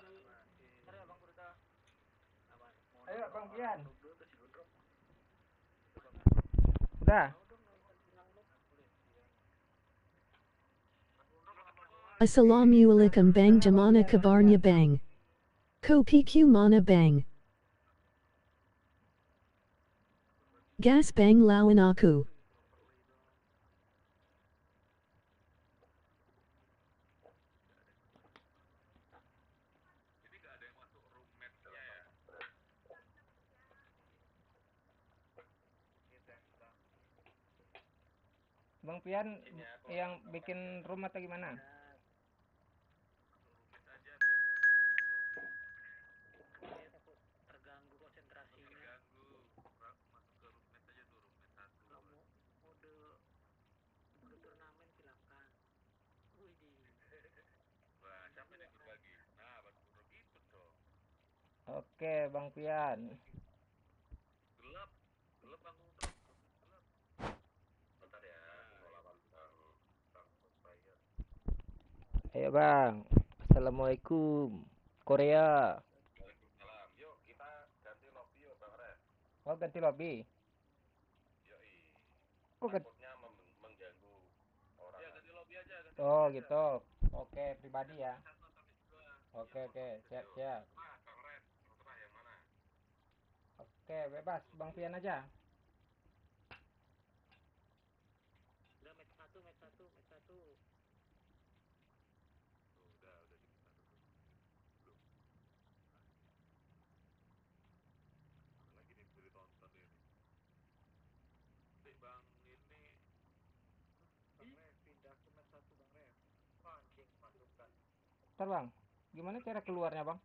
Bentar ya Bang Kurta. Ayo Bang Pian. Udah. Assalamualaikum bang jamana kabarnya bang. Ko PQ mana bang. Gas bang lawan aku. Bang Pian yang bikin room atau gimana? Terganggu konsentrasinya. Masuk ke roommate aja tuh, roommate 1. Mode turnamen silakan. Widih. Wah, siapa yang berbagi? Nah, baru gitu dong. Oke, Bang Pian. Gelap bangun terus. Gelap. Bentar ya, Ayo Bang. Assalamualaikum. Korea. Waalaikumsalam. Yuk, kita ganti lobby yuk, Bang Red. Oh, ganti lobby. Yoi. Oh, Takutnya mengganggu orang. Ya, ganti lobby aja. Oh, gitu. Oke, pribadi ya. Oke, siap. Nah, Bang Red, terserah yang mana. Oke, bebas. Bang Pian aja. Udah match 1. Tuh, udah di match 1 tuh. Belum. Lagi nih bisa ditonton ini. Bang ini Bang Red pindah ke match 1 Bang Red. Anjing masukkan. Ntar Bang, gimana cara keluarnya Bang?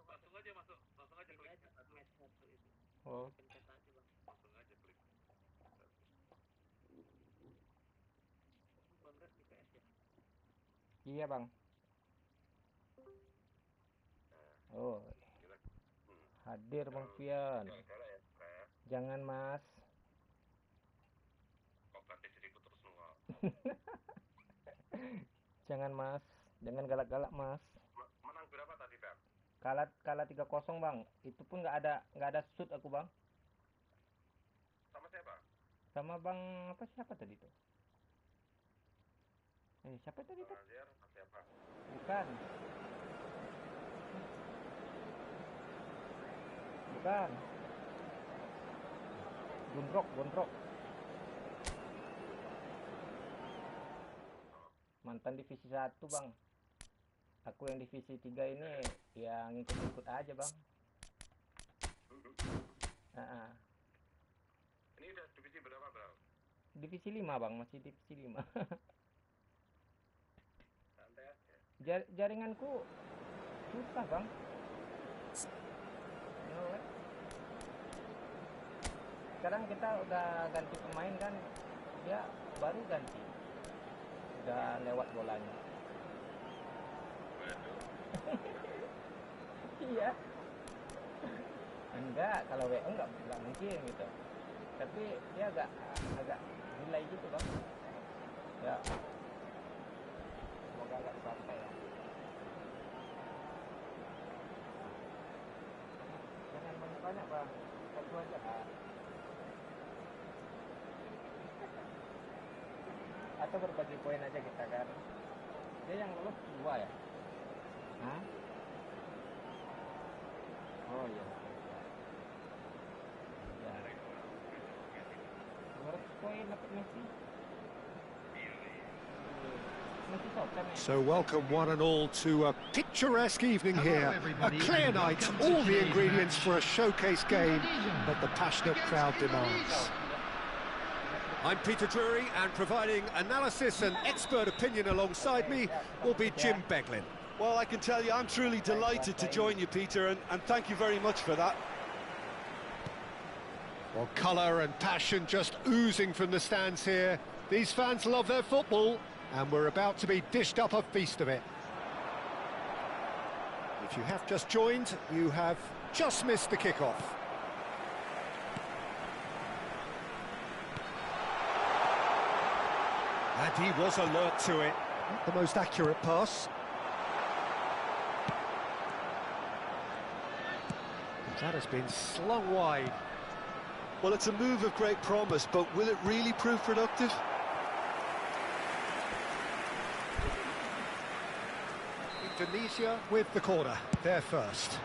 Langsung aja masuk. Langsung aja klik match 1 itu. Oh. Pencet aja Bang. Langsung aja klik. Bang Red di PS ya? Iya Bang. Oh. Hadir Bang Pian. Jangan Mas. Kok praktis ribut terus lu? Jangan Mas. Jangan galak-galak Mas. Menang berapa tadi Bang? Kalah 3-0 Bang. Itu pun nggak ada shoot aku Bang. Sama siapa? Sama Bang siapa tadi tuh? Siapa tadi tuh? Siapa? Bukan. Gondrok. Mantan divisi 1 Bang. Aku yang divisi 3 ini yang ikut aja Bang. Ini udah divisi berapa Bang? Divisi 5 Bang, masih divisi 5. Santai aja. Jaringanku susah Bang. Sekarang kita udah ganti pemain kan, dia baru ganti, udah lewat bolanya. Iya. Enggak, kalau WO enggak mungkin gitu. Tapi dia agak delay gitu Bang. Ya. Semoga agak sampai ya. Jangan banyak Bang. Satu aja. Atau berbagi poin aja kita kan. Dia yang lolos 2 ya? Hah? Oh iya. Ya. 200 poin dapat Messi. So welcome one and all to a picturesque evening here. A clear night, all the ingredients for a showcase game that the passionate crowd demands. I'm Peter Drury, and providing analysis and expert opinion alongside me will be Jim Beglin. Well, I can tell you I'm truly delighted to join you, Peter, and thank you very much for that. Well, colour and passion just oozing from the stands here. These fans love their football, and we're about to be dished up a feast of it. If you have just joined, you have just missed the kickoff. And he was alert to it. Not the most accurate pass. That has been slung wide. Well, it's a move of great promise, but will it really prove productive? Indonesia with the corner, there first.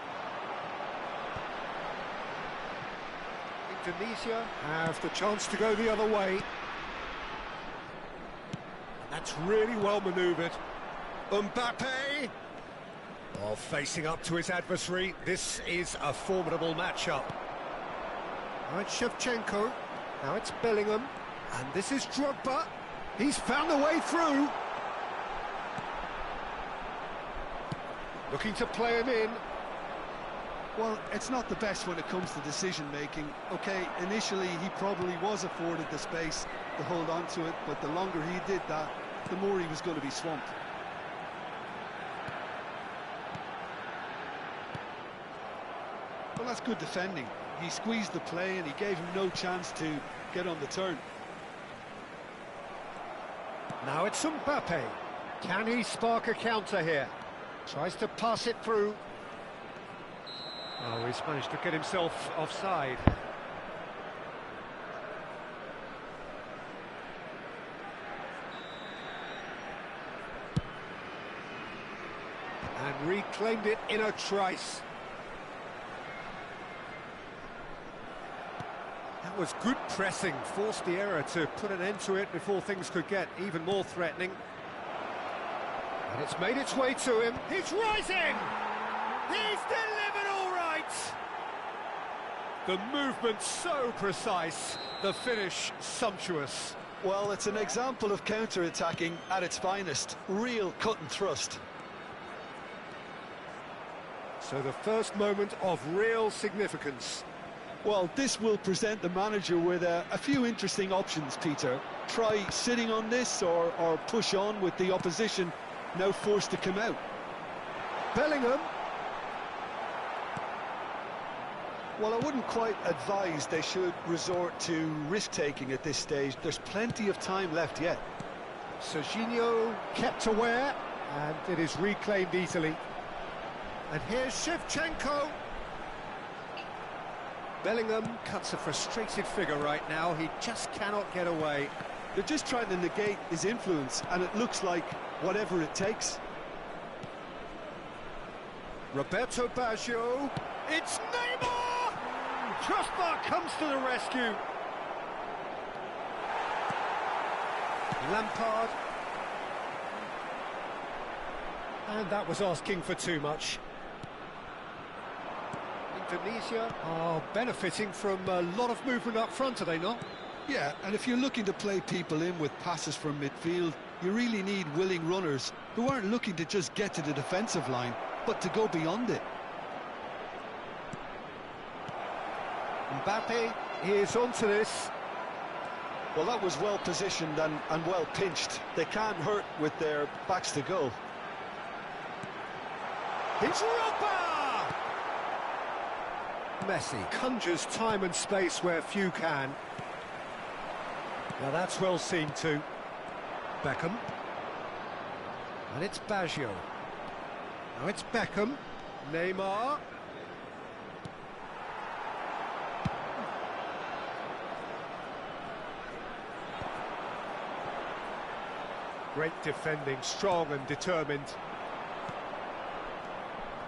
Indonesia have the chance to go the other way. That's really well manoeuvred. Mbappe! Oh, facing up to his adversary, this is a formidable matchup. Now it's Shevchenko, now it's Bellingham, and this is Drogba. He's found a way through. Looking to play him in. Well, it's not the best when it comes to decision-making. Okay, initially he probably was afforded the space to hold on to it, but the longer he did that, the more he was going to be swamped. Well, that's good defending. He squeezed the play and he gave him no chance to get on the turn. Now it's Mbappe. Can he spark a counter here? Tries to pass it through. Oh, he's managed to get himself offside. And reclaimed it in a trice. That was good pressing, forced the error to put an end to it before things could get even more threatening. And it's made its way to him. He's rising! He's delivered all right! The movement so precise, the finish sumptuous. Well, it's an example of counter-attacking at its finest. Real cut and thrust. So the first moment of real significance. Well, this will present the manager with a few interesting options, Peter. Try sitting on this or push on with the opposition now forced to come out. Bellingham. Well, I wouldn't quite advise they should resort to risk-taking at this stage. There's plenty of time left yet. Serginho kept aware, and it is reclaimed easily. And here's Shevchenko. Bellingham cuts a frustrated figure right now. He just cannot get away. They're just trying to negate his influence, and it looks like whatever it takes. Roberto Baggio. It's Neymar! Crossbar comes to the rescue. Lampard. And that was asking for too much. Indonesia are benefiting from a lot of movement up front, are they not? Yeah, and if you're looking to play people in with passes from midfield, you really need willing runners who aren't looking to just get to the defensive line, but to go beyond it. Mbappe is onto this. Well, that was well positioned and well pinched. They can't hurt with their backs to goal. It's Drogba! Messi conjures time and space where few can. Now that's well seen too. Beckham. And it's Baggio. Now it's Beckham. Neymar. Great defending, strong and determined.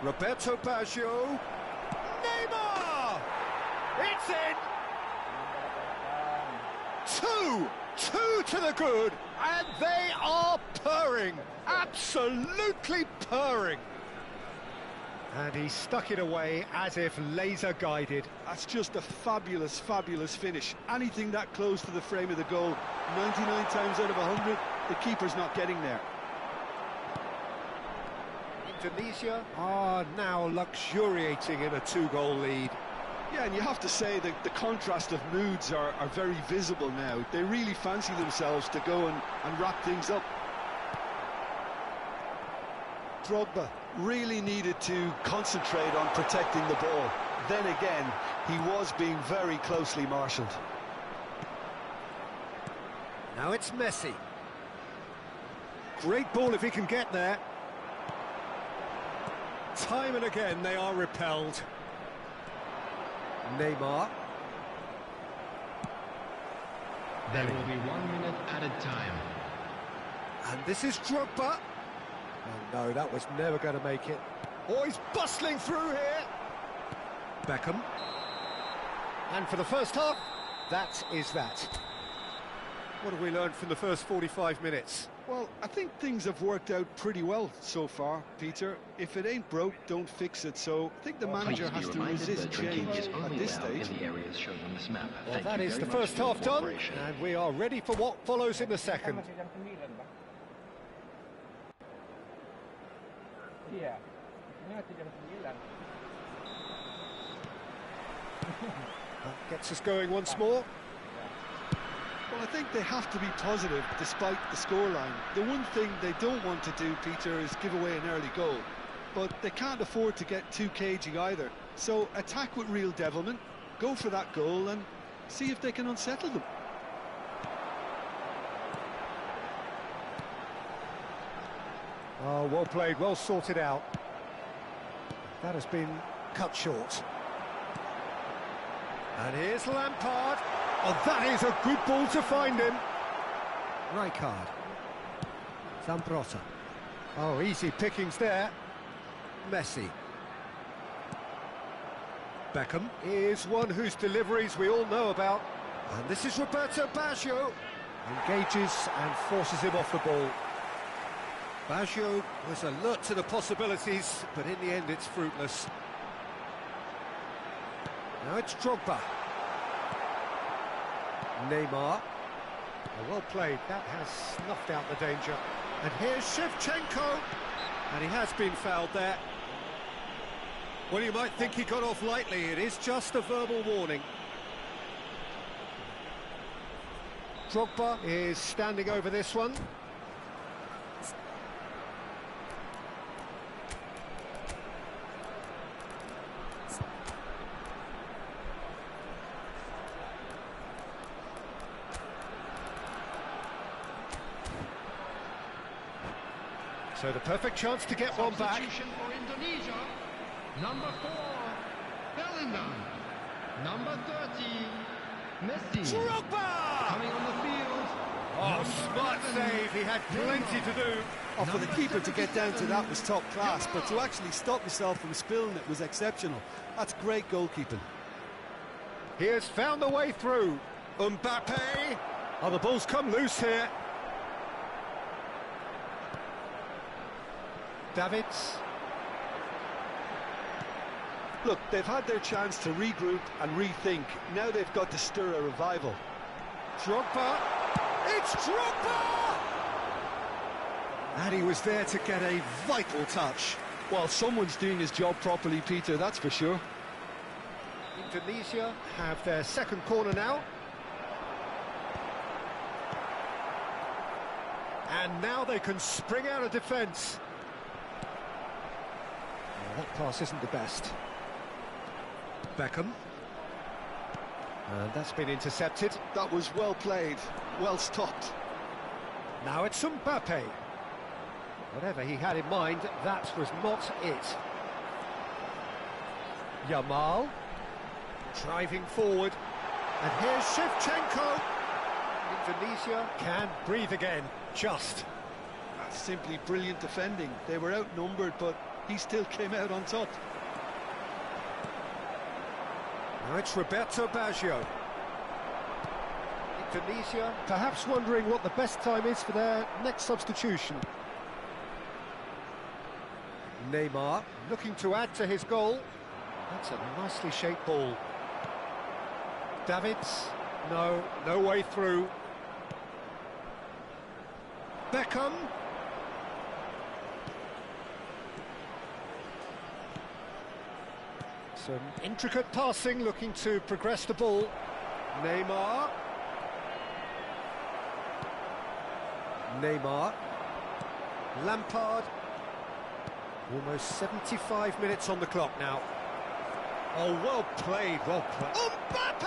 Roberto Baggio. Neymar! It's in! Two to the good, and they are purring, absolutely purring. And he stuck it away as if laser guided. That's just a fabulous, fabulous finish. Anything that close to the frame of the goal, 99 times out of 100, the keeper's not getting there. Indonesia are now luxuriating in a 2-goal lead. Yeah, and you have to say that the contrast of moods are very visible now. They really fancy themselves to go and wrap things up. Drogba really needed to concentrate on protecting the ball. Then again, he was being very closely marshalled. Now it's Messi. Great ball if he can get there. Time and again they are repelled. Neymar. There will be 1 minute added time. And this is Drogba. Oh no, that was never going to make it. Oh, he's bustling through here. Beckham. And for the first half, that is that. What have we learned from the first 45 minutes? Well, I think things have worked out pretty well so far, Peter. If it ain't broke, don't fix it. So I think the manager has to resist change at this stage. In the areas shown on this map. Well, Thank that you is very the much first for your half done, cooperation. and we are ready for what follows in the second. Masih jam 9, Bang. Iya, ini masih jam 9. That gets us going once more. Well, I think they have to be positive despite the scoreline. The one thing they don't want to do, Peter, is give away an early goal. But they can't afford to get too cagey either. So attack with real devilment, go for that goal and see if they can unsettle them. Oh, well played, well sorted out. That has been cut short. And here's Lampard. Oh, that is a good ball to find him. Rijkaard. Zambrotta. Oh, easy pickings there. Messi. Beckham is one whose deliveries we all know about. And this is Roberto Baggio. Engages and forces him off the ball. Baggio was alert to the possibilities, but in the end it's fruitless. Now it's Drogba. Neymar. Oh, well played, that has snuffed out the danger. And here's Shevchenko. And he has been fouled there. Well, you might think he got off lightly, it is just a verbal warning. Drogba is standing over this one. So the perfect chance to get one back. Substitution for Indonesia. Number 4, Bellingham. Number 30, Messi. Drogba! Coming on the field. Oh, smart save, he had plenty to do. Oh, for the keeper to get down to that was top class, but to actually stop himself from spilling it was exceptional. That's great goalkeeping. He has found a way through. Mbappe. Oh, the ball's come loose here. Davids. Look, they've had their chance to regroup and rethink. Now they've got to stir a revival. Drogba. It's Drogba! And he was there to get a vital touch. Well, someone's doing his job properly, Peter, that's for sure. Indonesia have their second corner now. And now they can spring out of defence. Oh, that pass isn't the best. Beckham. And that's been intercepted. That was well played, well stopped. Now it's Mbappe. Whatever he had in mind, that was not it. Yamal. Driving forward. And here's Shevchenko. Indonesia can breathe again, just. That's simply brilliant defending. They were outnumbered, but he still came out on top. Now it's Roberto Baggio. Indonesia perhaps wondering what the best time is for their next substitution. Neymar looking to add to his goal. That's a nicely shaped ball. Davids, no way through. Beckham. Some intricate passing, looking to progress the ball. Neymar. Lampard. Almost 75 minutes on the clock now. Oh, well played, well played. Mbappe!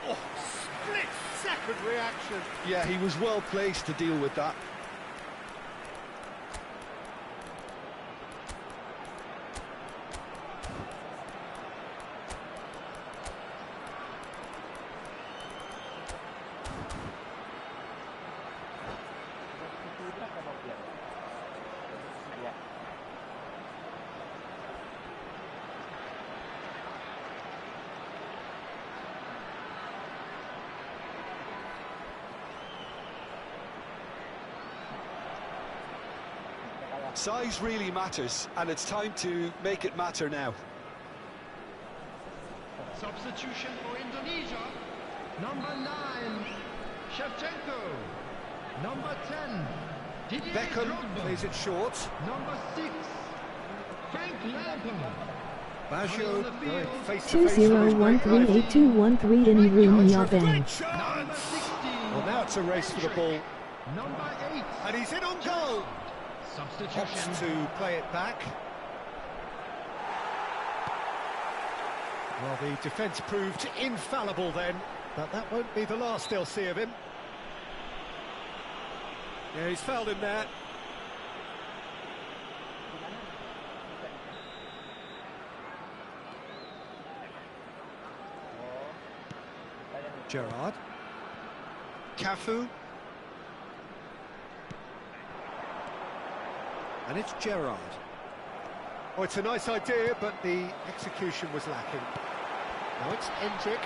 Oh, split-second reaction. Yeah, he was well placed to deal with that. Size really matters, and it's time to make it matter now. Substitution for Indonesia. Number 9, Shevchenko. Number 10, Didier Beckham Drogba. plays it short. Number 6, Frank Lampard. Baggio going face-to-face with his great rival. 2013821 in room ya bang. Number 16, Well, now it's a race for the ball, number 8, and he's in on goal. substitution. Opts to play it back. Well, the defence proved infallible then, but that won't be the last they'll see of him. Yeah, he's fouled him there. Gerrard. Cafu. And it's Gerrard. Oh, it's a nice idea, but the execution was lacking. Now it's Endrick.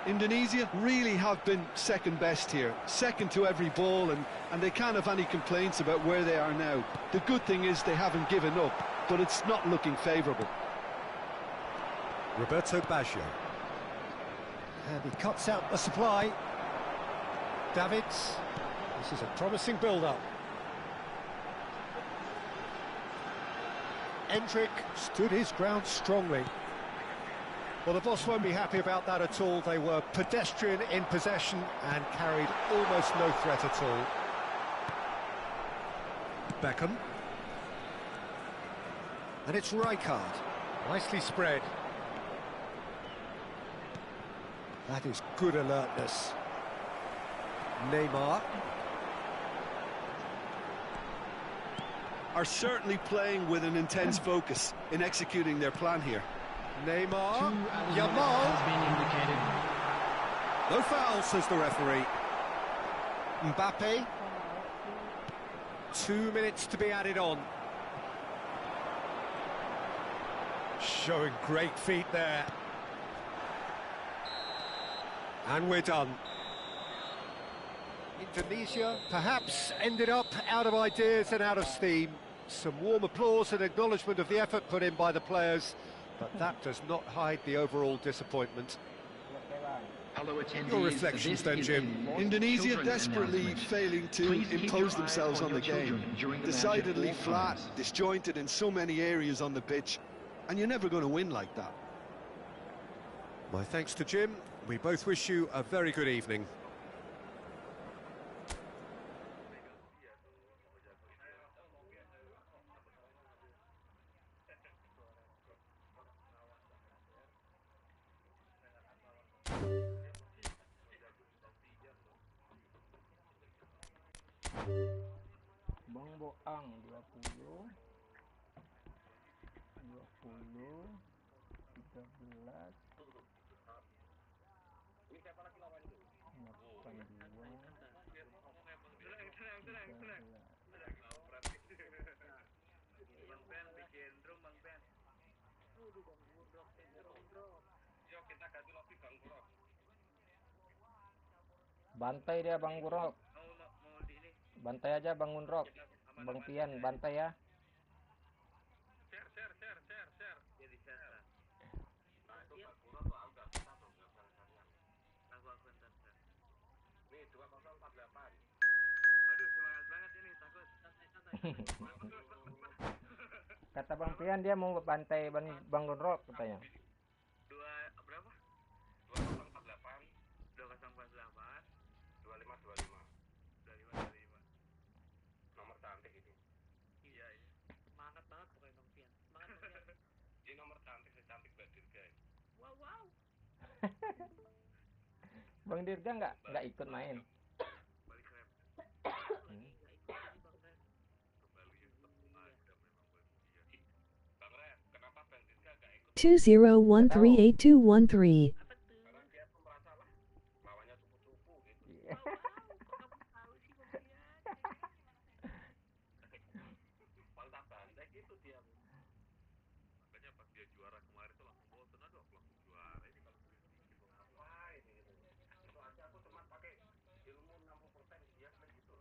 Indonesia really have been second best here, second to every ball, and they can't have any complaints about where they are now. The good thing is they haven't given up, but it's not looking favourable. Roberto Baggio. And he cuts out the supply. Davids. This is a promising build-up. Endrick stood his ground strongly. Well, the boss won't be happy about that at all. They were pedestrian in possession and carried almost no threat at all. Beckham. And it's Rijkaard. Nicely spread. That is good alertness. Neymar. Are certainly playing with an intense focus in executing their plan here. Neymar. Yamal has Yamal. been indicated. No foul, says the referee. Mbappe. 2 minutes to be added on. Showing great feet there. And we're done. Indonesia perhaps ended up out of ideas and out of steam. Some warm applause and acknowledgement of the effort put in by the players, but that does not hide the overall disappointment. Hello, attendees. Your reflections then, This is Jim. a Indonesia children desperately announcement. failing to Please keep impose your themselves eye on the your children game. during the match at Decidedly all flat, times. disjointed in so many areas on the pitch, and you're never going to win like that. My thanks to Jim. We both wish you a very good evening. Bang Boang 20 13 Bantai dia Bang Burok. Bantai aja Bang Unrok. Bang Pian, bantai ya. Share. Jadi share. Nah, itu Pak Kuro tuh agak kita tuh nggak sekalian. Aku entar share. Nih 2048. Aduh, semangat banget ini, takut. Santai. Kata Bang Pian dia mau bantai Bang Gonrok katanya. 2 berapa? 2048 2525 nomor cantik itu. Iya. Semangat banget pokoknya Bang Pian. Semangat Bang Pian. Ini nomor cantik, secantik Mbak Dirga. Wow. Bang Dirga nggak ikut main. Balik rep. Nggak ikut lagi Bang Rep. Kembali tetap ada memang Bang. Iya. Bang Rep, kenapa Bang Dirga nggak ikut? 20138213. Karena dia tuh merasa lah lawannya cupu-cupu gitu. Wow, kok kamu tahu sih Bang Pian? Mantap banget gitu dia. Makanya pas dia juara kemarin tuh langsung bosen, aduh aku langsung juara ini kalau sedikit wah ini gitu. Itu aja aku cuma pakai ilmu 60% dia kayak gitu.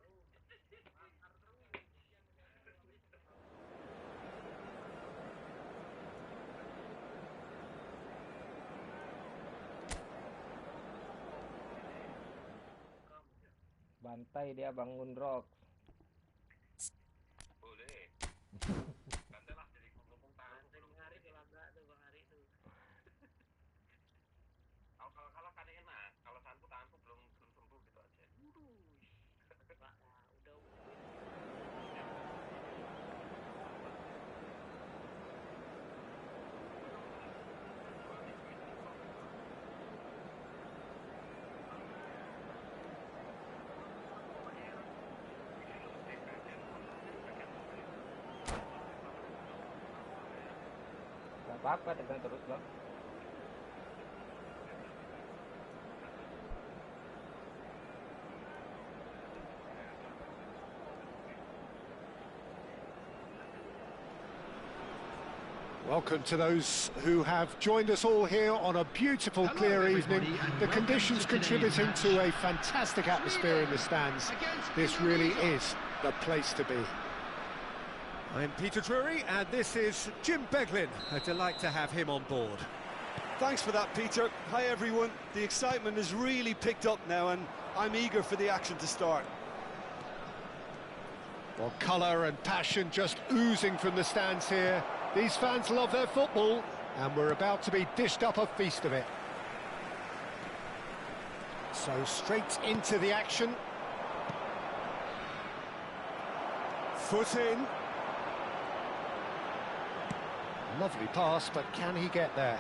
Bantai dia Bang Gonrok. Boleh. Bantai lah jadi ngomong tangan. Bang Hari kelabrak tuh Bang Hari tuh. Kalau kalah kan enak. Kalau tanganku belum sembuh gitu aja. Pak, udah. Gak apa-apa, tegang terus Bang. Welcome to those who have joined us all here on a beautiful, clear evening. The conditions contributing to a fantastic atmosphere in the stands. This really is the place to be. I'm Peter Drury, and this is Jim Beglin. A delight to have him on board. Thanks for that, Peter. Hi, everyone. The excitement has really picked up now, and I'm eager for the action to start. Well, colour and passion just oozing from the stands here. These fans love their football, and we're about to be dished up a feast of it. So straight into the action. Foot in. Lovely pass, but can he get there?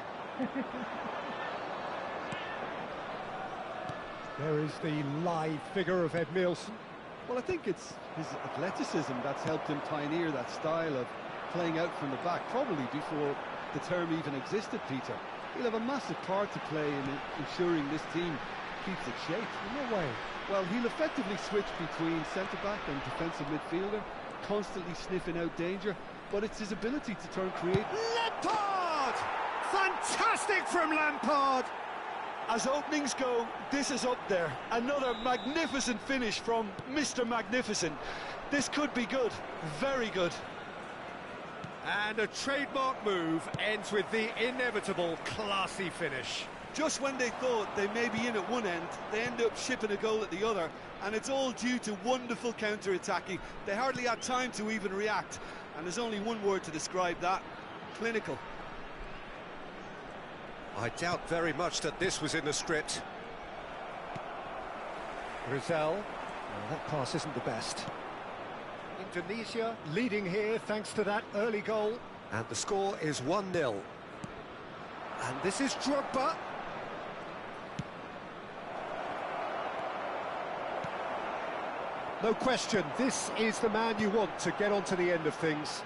There is the live figure of Ed Nielsen. Well, I think it's his athleticism that's helped him pioneer that style of playing out from the back, probably before the term even existed, Peter. He'll have a massive part to play in ensuring this team keeps its shape. No way. Well, he'll effectively switch between centre-back and defensive midfielder, constantly sniffing out danger, but it's his ability to turn creative. Lampard! Fantastic from Lampard! As openings go, this is up there. Another magnificent finish from Mr. Magnificent. This could be good, very good. And a trademark move ends with the inevitable classy finish. Just when they thought they may be in at one end, they end up shipping a goal at the other, and it's all due to wonderful counter-attacking. They hardly had time to even react, and there's only one word to describe that: clinical. I doubt very much that this was in the script. Rizal, well, that pass isn't the best. Indonesia leading here thanks to that early goal. And the score is 1-0. And this is Drogba. No question, this is the man you want to get onto the end of things.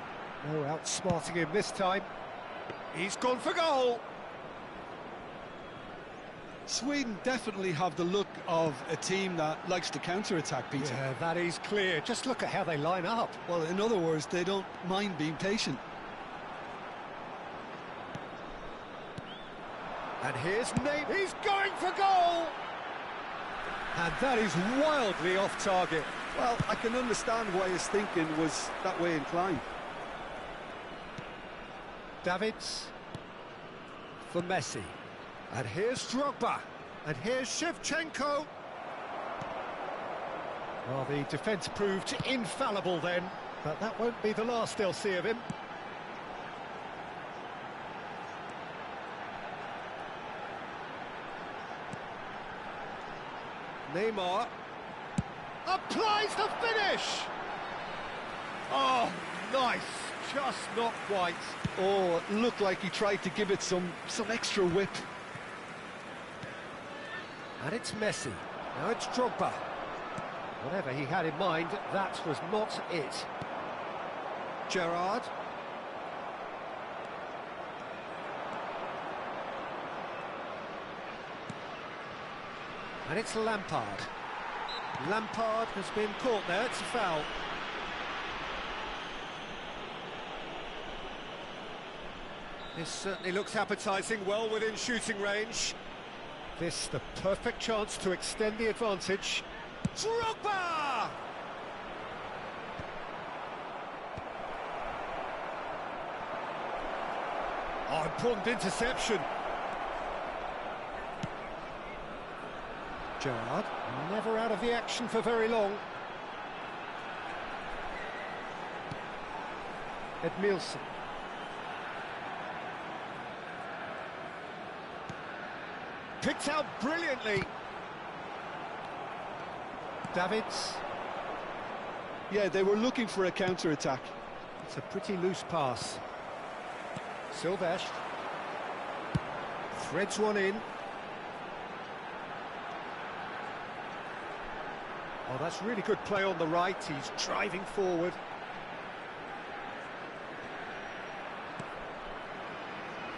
No outsmarting him this time. He's gone for goal. Sweden definitely have the look of a team that likes to counter-attack, Peter. Yeah, that is clear. Just look at how they line up. Well, in other words, they don't mind being patient. And here's Nate. He's going for goal! And that is wildly off target. Well, I can understand why his thinking was that way inclined. Davids for Messi. And here's Drogba. And here's Shevchenko. Well, the defence proved infallible then, but that won't be the last they'll see of him. Neymar applies the finish. Oh, nice, just not quite. Oh, it looked like he tried to give it some extra whip. And it's Messi. Now it's Drogba. Whatever he had in mind, that was not it. Gerrard. And it's Lampard. Lampard has been caught there, it's a foul. This certainly looks appetising, well within shooting range. This the perfect chance to extend the advantage. Drogba! Oh, important interception. Gerrard, never out of the action for very long. Edmilson. Picked out brilliantly. Davids. Yeah, they were looking for a counter-attack. It's a pretty loose pass. Silvestre. Threads one in. Oh, that's really good play on the right. He's driving forward.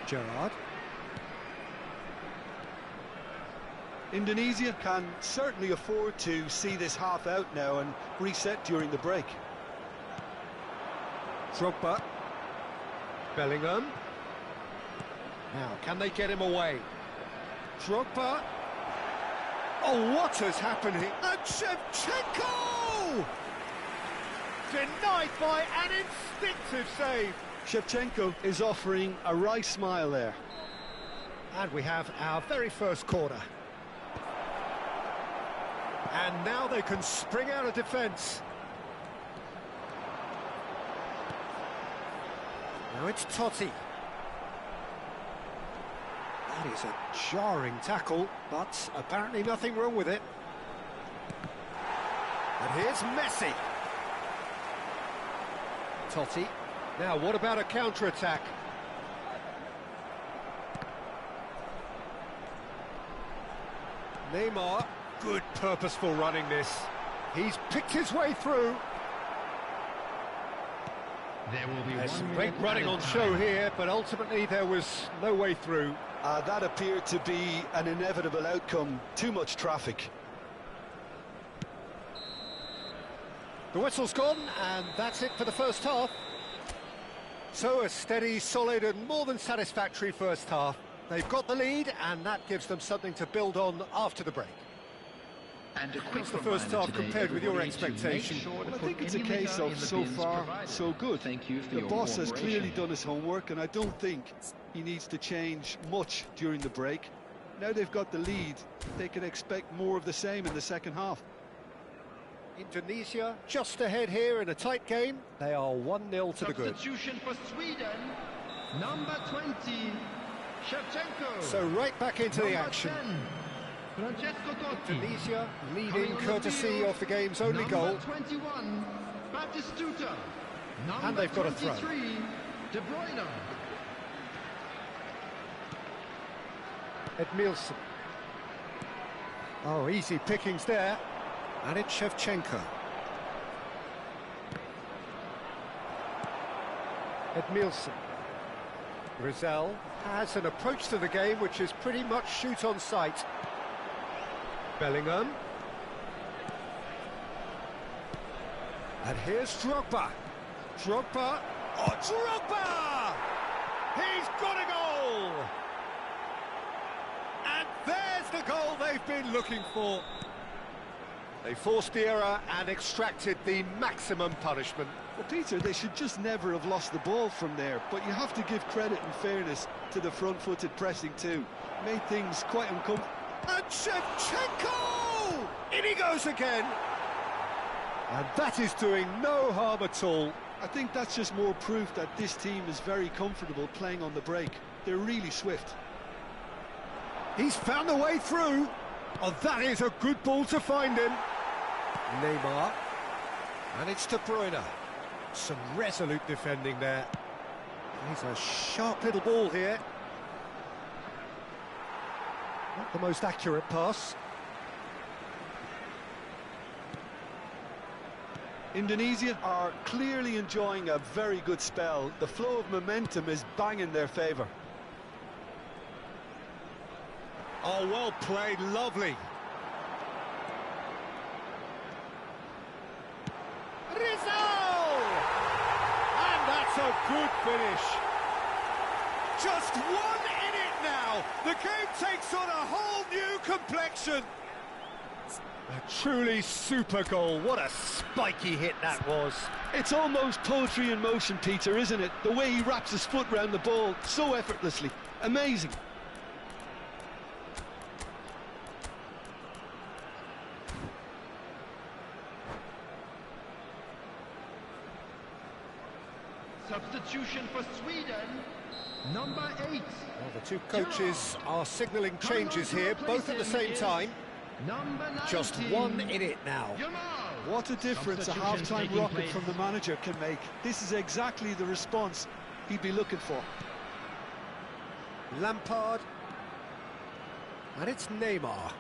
Gerrard. Indonesia can certainly afford to see this half out now and reset during the break. Drogba. Bellingham. Now, can they get him away? Drogba. Oh, what has happened here? And Shevchenko! Denied by an instinctive save. Shevchenko is offering a wry smile there. And we have our very first corner. And now they can spring out of defence. Now it's Totti. That is a jarring tackle, but apparently nothing wrong with it. And here's Messi. Totti. Now, what about a counter-attack? Neymar. Good purposeful running this. He's picked his way through. There will be There's some 1 great minute running added on time. show here, but ultimately there was no way through. That appeared to be an inevitable outcome. Too much traffic. The whistle's gone, and that's it for the first half. So a steady, solid and more than satisfactory first half. They've got the lead, and that gives them something to build on after the break. And a quick How's the first reminder half today, compared with your everybody, to make expectation? sure to Well, I put think it's a any case liquor of in the so bins far, provided. so good. Thank you for The your boss has cooperation. clearly done his homework, and I don't think he needs to change much during the break. Now they've got the lead, they can expect more of the same in the second half. Indonesia just ahead here in a tight game. They are 1-0 to the good. Substitution for Sweden, number 20, Shevchenko. So right back into the Number action. 10, Francesco Totti. Indonesia leading Coming on the courtesy field, of the game's only number goal. 21, Batistuta. Number And they've got a throw. 23, De Bruyne. Edmilson. Oh, easy pickings there. And it's Shevchenko. Edmilson. Rizal has an approach to the game which is pretty much shoot on sight. Bellingham. And here's Drogba. Drogba. Oh, Drogba! He's got a goal! And there's the goal they've been looking for. They forced the error and extracted the maximum punishment. Well, Peter, they should just never have lost the ball from there, but you have to give credit and fairness to the front-footed pressing too. Made things quite uncomfortable. And Shevchenko! In he goes again! And that is doing no harm at all. I think that's just more proof that this team is very comfortable playing on the break. They're really swift. He's found a way through. Oh, that is a good ball to find him. Neymar. And it's De Bruyne. Some resolute defending there. He's a sharp little ball here. Not the most accurate pass. Indonesia are clearly enjoying a very good spell. The flow of momentum is bang in their favour. Oh, well played, lovely. Rizal! And that's a good finish. Just 1 in it now. The game takes on a whole new complexion. A truly super goal. What a spiky hit that was. It's almost poetry in motion, Peter, isn't it? The way he wraps his foot round the ball so effortlessly. Amazing. Substitution for Sweden, number 8. Well, the two coaches are signalling changes here, both at the same time. Just 1 in it now. What a difference a half-time rocket from the manager can make. This is exactly the response he'd be looking for. Lampard. And it's Neymar.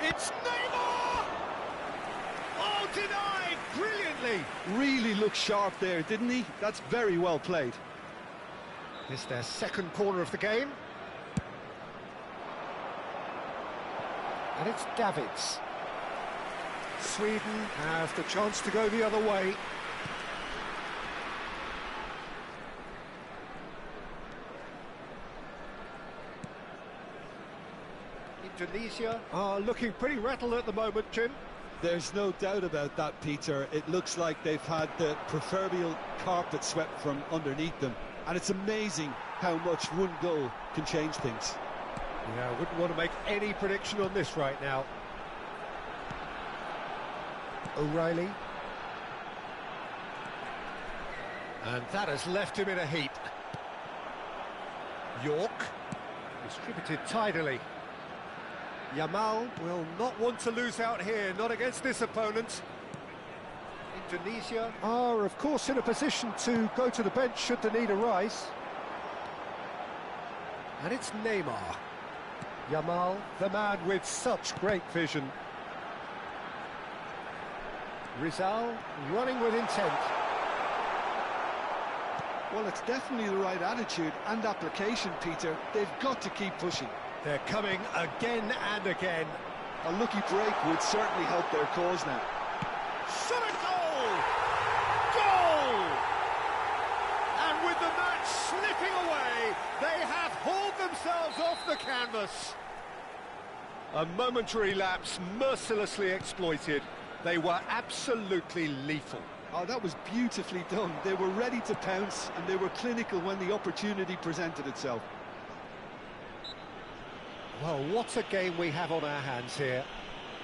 It's Neymar! Oh, denied brilliantly! Really looked sharp there, didn't he? That's very well played. It's their second corner of the game. And it's Davids. Sweden have the chance to go the other way. Indonesia are looking pretty rattled at the moment, Jim. There's no doubt about that, Peter. It looks like they've had the proverbial carpet swept from underneath them. And it's amazing how much one goal can change things. Yeah, I wouldn't want to make any prediction on this right now. O'Reilly. And that has left him in a heap. York. Distributed tidily. Yamal will not want to lose out here, not against this opponent. Indonesia are, of course, in a position to go to the bench should the need arise. And it's Neymar. Yamal, the man with such great vision. Rizal running with intent. Well, it's definitely the right attitude and application, Peter. They've got to keep pushing. They're coming again and again. A lucky break would certainly help their cause now. Shot a goal! Goal! And with the match slipping away, they have hauled themselves off the canvas. A momentary lapse mercilessly exploited. They were absolutely lethal. Oh, that was beautifully done. They were ready to pounce and they were clinical when the opportunity presented itself. Well, what a game we have on our hands here.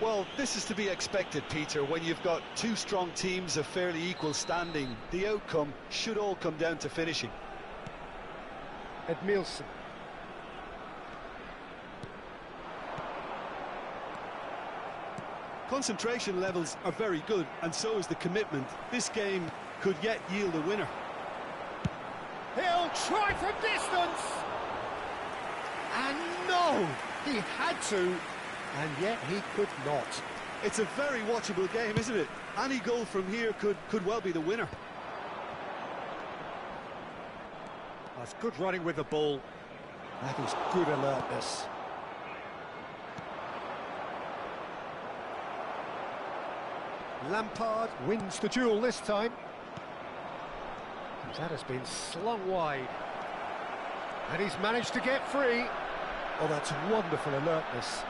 Well, this is to be expected, Peter, when you've got two strong teams of fairly equal standing. The outcome should all come down to finishing. Edmilson. Concentration levels are very good, and so is the commitment. This game could yet yield a winner. He'll try from distance! And no! He had to, and yet he could not. It's a very watchable game, isn't it? Any goal from here could well be the winner. That's good running with the ball. That is good alertness. Lampard wins the duel this time. That has been slung wide. And he's managed to get free. Oh, that's wonderful alertness.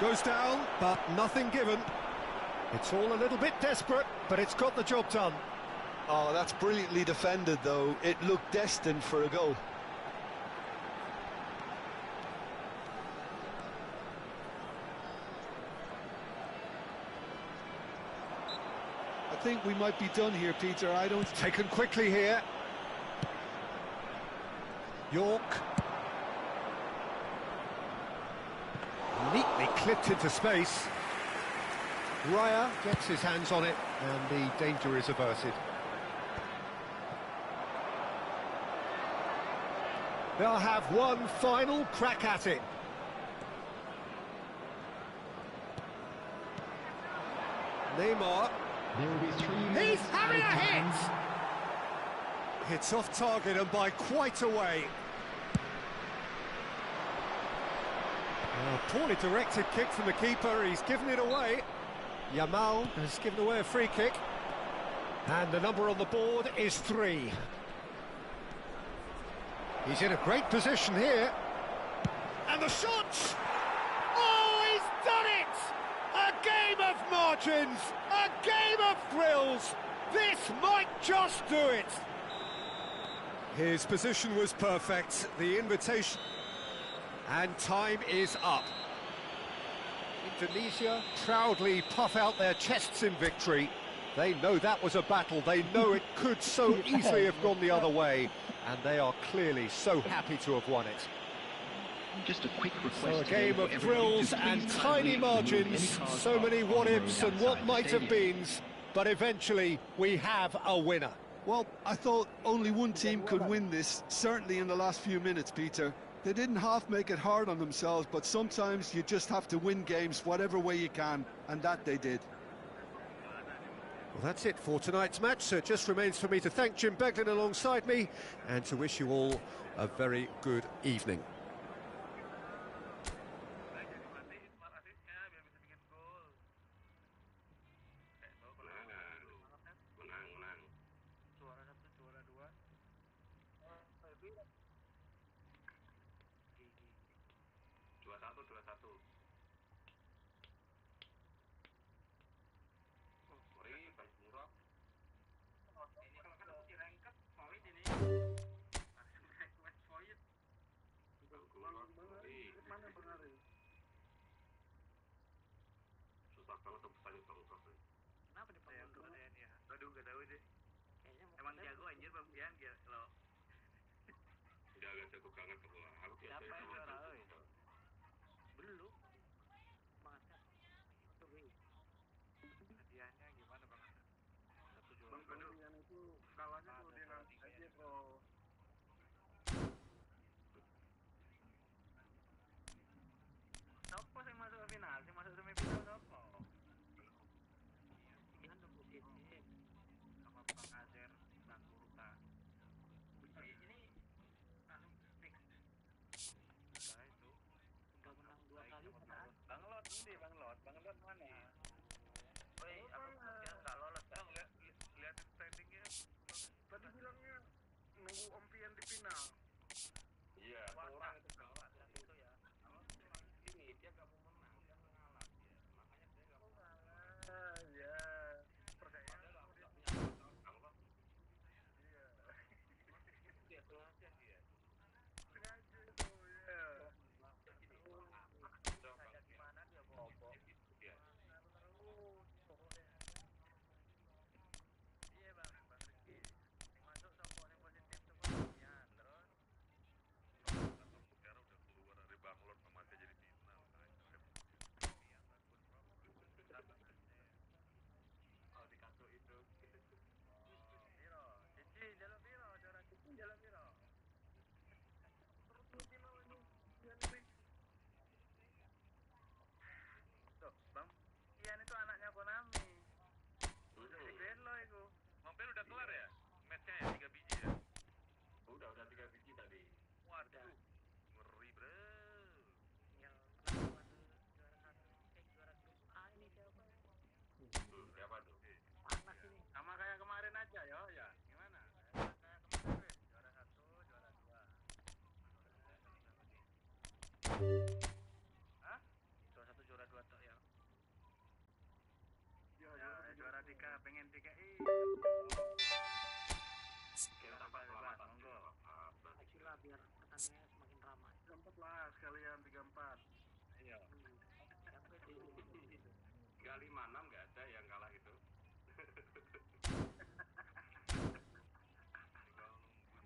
Goes down, but nothing given. It's all a little bit desperate, but it's got the job done. Oh, that's brilliantly defended, though. It looked destined for a goal. I think we might be done here, Peter. I don't... Taken quickly here. York. clipped into space. Raya gets his hands on it, and the danger is averted. They'll have one final crack at it. Neymar. There will be 3 He's minutes having a added time. hit! Hits off target and by quite a way. A poorly directed kick from the keeper, he's given it away. Yamal has given away a free kick. And the number on the board is 3. He's in a great position here. And the shot! Oh, he's done it! A game of margins! A game of thrills! This might just do it! His position was perfect, the invitation... And time is up. Indonesia proudly puff out their chests in victory. They know that was a battle, they know it could so easily have gone the other way, and they are clearly so happy to have won it. Just a quick request. So a game of thrills and tiny margins, so many what-ifs and what might have beens, but eventually we have a winner. Well, I thought only one team could win this, certainly in the last few minutes, Peter. They didn't half make it hard on themselves, but sometimes you just have to win games whatever way you can, and that they did. Well, that's it for tonight's match, so it just remains for me to thank Jim Beglin alongside me and to wish you all a very good evening. Kenapa nih ya? Aduh, gak tahu deh. Emang jago anjir Bang Bian kalau udah agak jago banget ke bola. Siapa yang juara euy? Belum. Semangat kan? Tuh, hadiahnya gimana Bang? Satu juara. Bang Bian itu kalahnya kalau dia nangis aja, Bro. Siapa yang masuk ke final? Yang masuk semifinal siapa? Kan udah musim sama Bang Azer dan Kurta. Ini langsung fix. Nah itu udah menang 2 kali kan? Bang Lot mana? Woi, apa dia nggak lolos kan? Lihat standingnya. Tadi bilangnya nunggu Om Pian di final. Iya, orang itu kalah itu ya. Ini dia nggak mau menang, dia mengalah dia. Makanya dia nggak mau menang. Ya. Bang, Ian itu anaknya Konami. Udah digain lo itu. Mobil udah kelar ya? Matchnya ya 3 biji ya? Udah 3 biji tadi. Waduh, ngeri bro. Yang menang juara 1, juara grup A ini siapa? Siapa tuh? Panas ini. Sama kayak kemarin aja ya. Gimana? Kayak kemarin juara 1, juara 2. Hah? Juara 1, juara 2 tuh ya. Juara 3 pengen 3i. Kita tambah monggo. Acilah biar pertandingannya semakin ramai. 34 lah sekalian 34. Iya. 356 enggak ada yang kalah itu.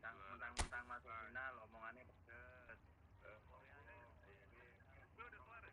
Mentang-mentang masuk final omongannya pedes. Udah keluar ya?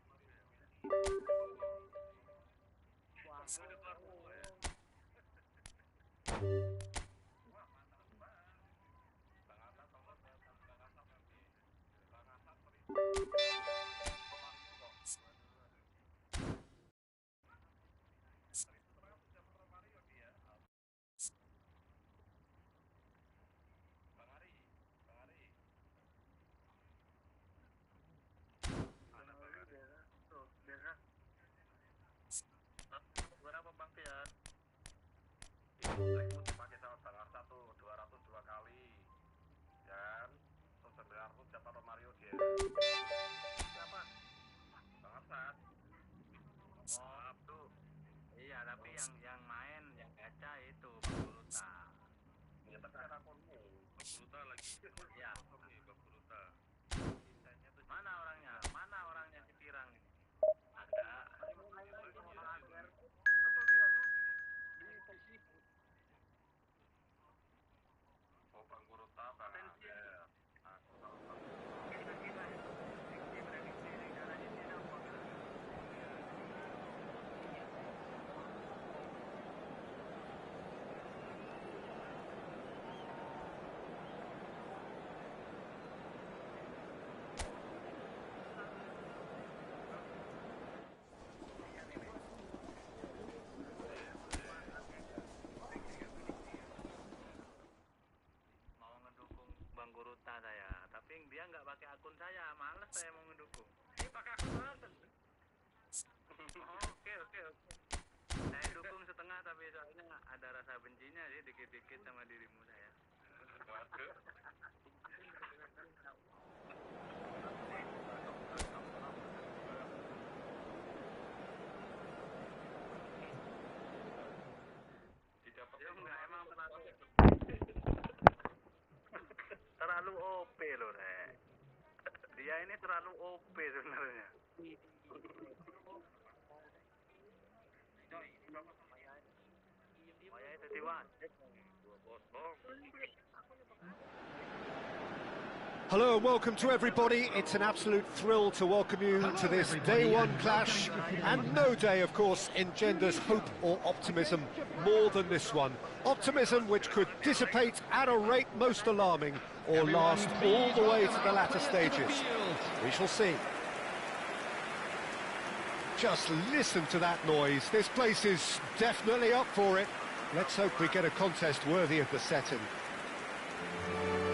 Berapa Bang Tian? Itu pakai sama tanggal 1 202 kali. Dan 900 dapat Mario dia. Siapa? Tanggal 1. Oh, tuh. Iya, tapi yang main yang gacha itu Bang Buruta. Ya, tapi kan akunmu. Bang Buruta lagi. Iya, oke Bang Buruta. Mana orangnya? Mana orangnya si Pirang ini? Ada. Atau dia di fisik. Oh, Bang Buruta, Bang Ager. Aku tahu Bang. Guruta saya, tapi dia nggak pakai akun saya, males saya mau ngedukung. Dia pakai akun Banten. Oke. Saya dukung setengah, tapi soalnya ada rasa bencinya sih dikit-dikit sama dirimu saya. Waduh. Tidak pakai enggak emang terlalu OP loh, Rek. Dia ini terlalu OP sebenarnya. Hello and welcome to everybody. It's an absolute thrill to welcome you to this day one clash, and no day, of course, engenders hope or optimism more than this one. Optimism which could dissipate at a rate most alarming or last all the way to the latter stages. We shall see. Just listen to that noise. This place is definitely up for it. Let's hope we get a contest worthy of the setting.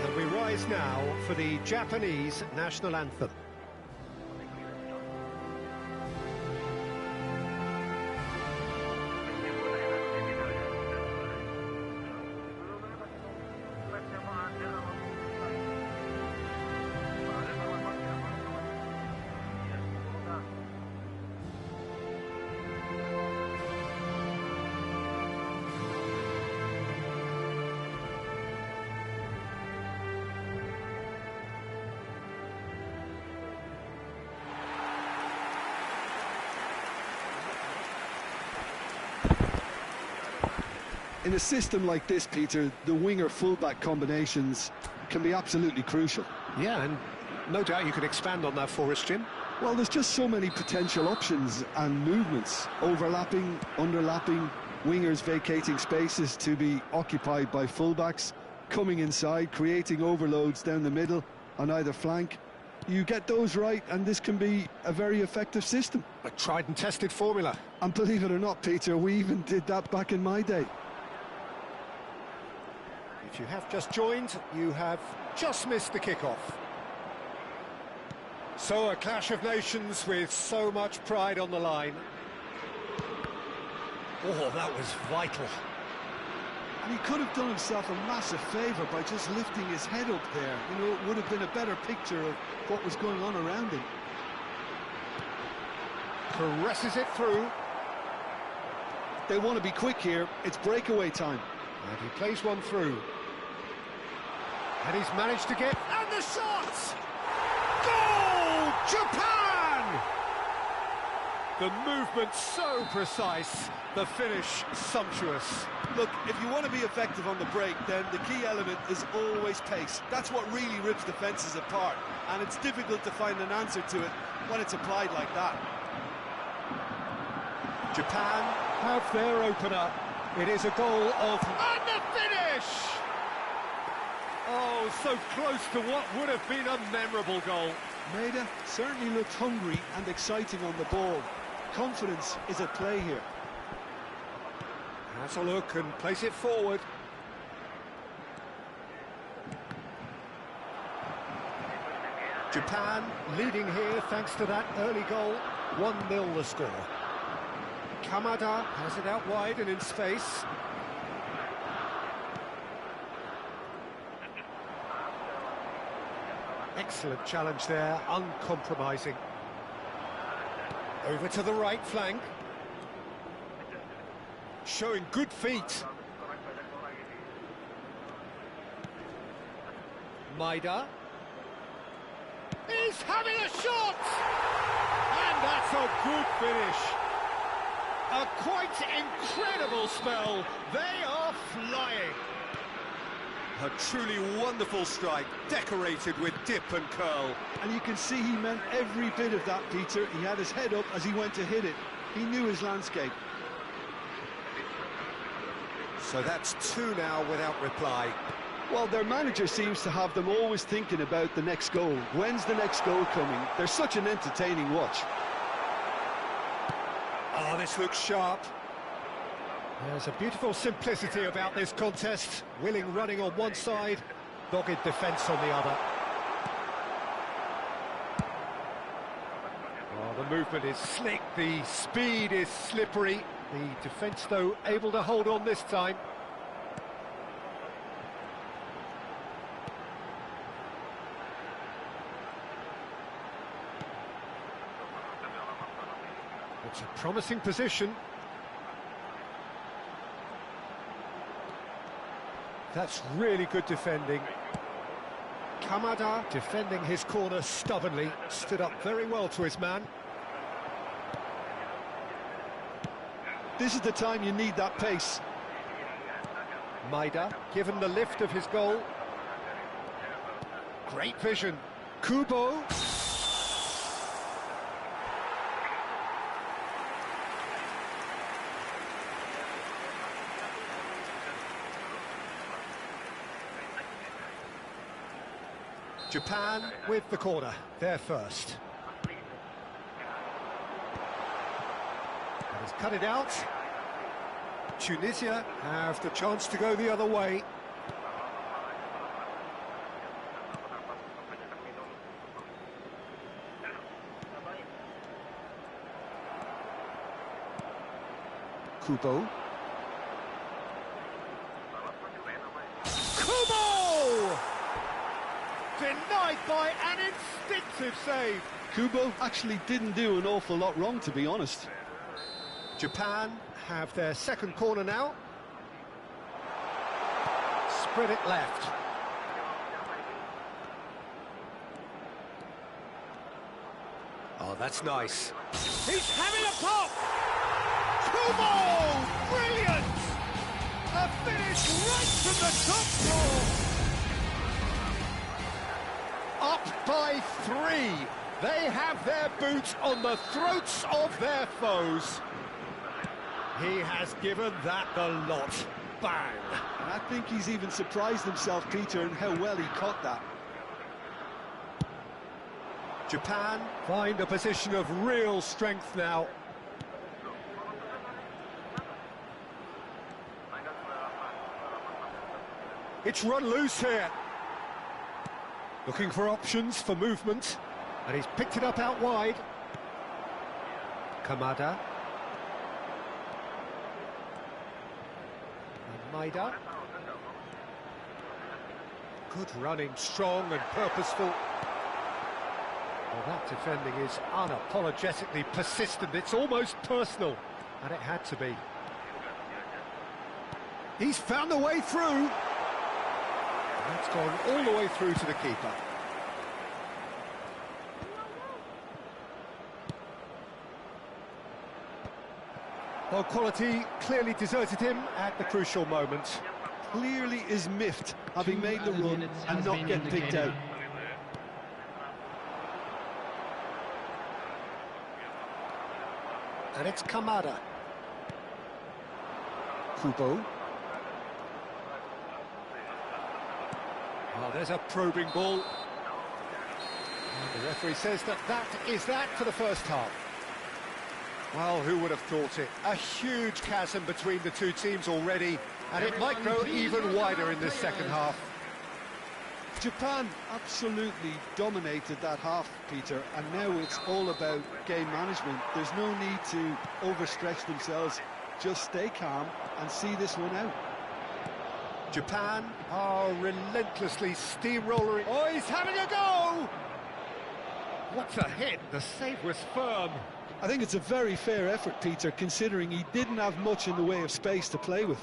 And we rise now for the Japanese national anthem. In a system like this, Peter, the winger-fullback combinations can be absolutely crucial. Yeah, and no doubt you can expand on that for us, Jim. Well, there's just so many potential options and movements, overlapping, underlapping, wingers vacating spaces to be occupied by fullbacks, coming inside, creating overloads down the middle on either flank. You get those right, and this can be a very effective system. A tried and tested formula. And believe it or not, Peter, we even did that back in my day. If you have just joined, you have just missed the kickoff. So a clash of nations with so much pride on the line. Oh, that was vital. And he could have done himself a massive favour by just lifting his head up there. You know, it would have been a better picture of what was going on around him. Caresses it through. They want to be quick here. It's breakaway time. And he plays one through. And he's managed to get... And the shot! Goal! Japan! The movement so precise, the finish sumptuous. Look, if you want to be effective on the break, then the key element is always pace. That's what really rips defences apart. And it's difficult to find an answer to it when it's applied like that. Japan have their opener. It is a goal of... And the finish! Oh, so close to what would have been a memorable goal. Maida certainly looked hungry and exciting on the ball. Confidence is at play here. Has a look and plays it forward. Japan leading here thanks to that early goal. 1-0 the score. Kamada has it out wide and in space. Excellent challenge there, uncompromising. Over to the right flank. Showing good feet. Maida. He's having a shot! And that's a good finish. A quite incredible spell. They are flying. A truly wonderful strike, decorated with dip and curl. And you can see he meant every bit of that, Peter. He had his head up as he went to hit it. He knew his landscape. So that's 2 now without reply. Well, their manager seems to have them always thinking about the next goal. When's the next goal coming? They're such an entertaining watch. Oh, this looks sharp. There's a beautiful simplicity about this contest. Willing running on one side, dogged defence on the other. Oh, the movement is slick, the speed is slippery. The defence, though, able to hold on this time. It's a promising position. That's really good defending. Kamada defending his corner stubbornly, stood up very well to his man. This is the time you need that pace. Maida, given the lift of his goal. Great vision. Kubo. Japan with the corner, they're first. And he's cut it out. Tunisia have the chance to go the other way. Kubo. Kubo! Denied by an instinctive save. Kubo actually didn't do an awful lot wrong, to be honest. Japan have their second corner now. Spread it left. Oh, that's nice. He's having a pop! Kubo! Brilliant! A finish right from the top floor! Up by 3. They have their boots on the throats of their foes. He has given that the lot. Bang! I think he's even surprised himself, Peter, in how well he caught that. Japan find a position of real strength now. It's run loose here. Looking for options for movement, and he's picked it up out wide. Kamada. And Maida. Good running, strong and purposeful. Well, that defending is unapologetically persistent. It's almost personal, and it had to be. He's found a way through. That's gone all the way through to the keeper. Well, quality clearly deserted him at the crucial moment. Clearly is miffed, having made the run and not get picked out. And it's Kamada. Kubo. Oh, there's a probing ball. And the referee says that is that for the first half. Well, who would have thought it? A huge chasm between the two teams already, and it might grow even wider in this second half. Japan absolutely dominated that half, Peter, and now it's all about game management. There's no need to overstretch themselves. Just stay calm and see this one out. Japan are relentlessly steamrolling. Oh, he's having a go! What a hit! The save was firm. I think it's a very fair effort, Peter, considering he didn't have much in the way of space to play with.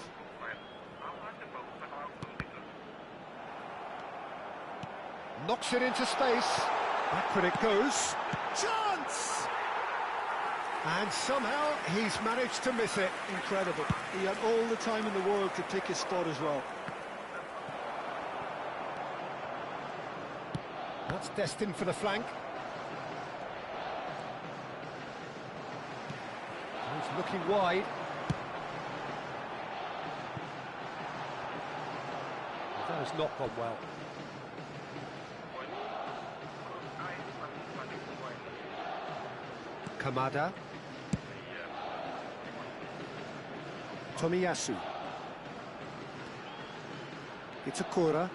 Knocks it into space. Backward it goes. Chance! And somehow he's managed to miss it. Incredible. He had all the time in the world to pick his spot as well. That's destined for the flank. He's looking wide. That has not gone well. Kamada. Tomiyasu. Itakura.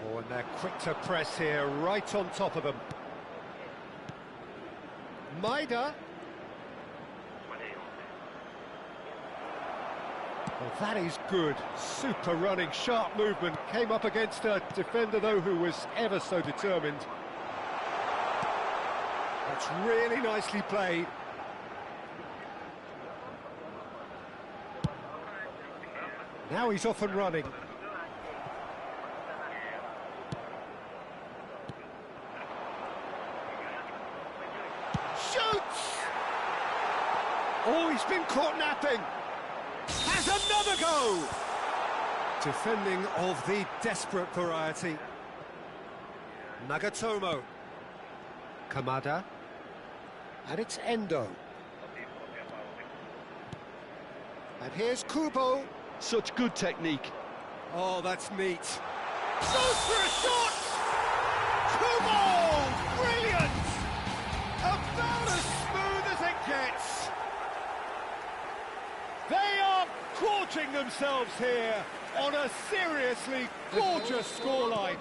Oh, and they're quick to press here, right on top of them. Maida. Well, that is good. Super running, sharp movement. Came up against a defender, though, who was ever so determined. That's really nicely played. Now he's off and running. Shoots! Oh, he's been caught napping. Has another go! Defending of the desperate variety. Nagatomo. Kamada. And it's Endo. And here's Kubo. Such good technique. Oh, that's neat. Goes for a shot! Kubo! Brilliant! About as smooth as it gets. They are gorging themselves here on a seriously gorgeous scoreline.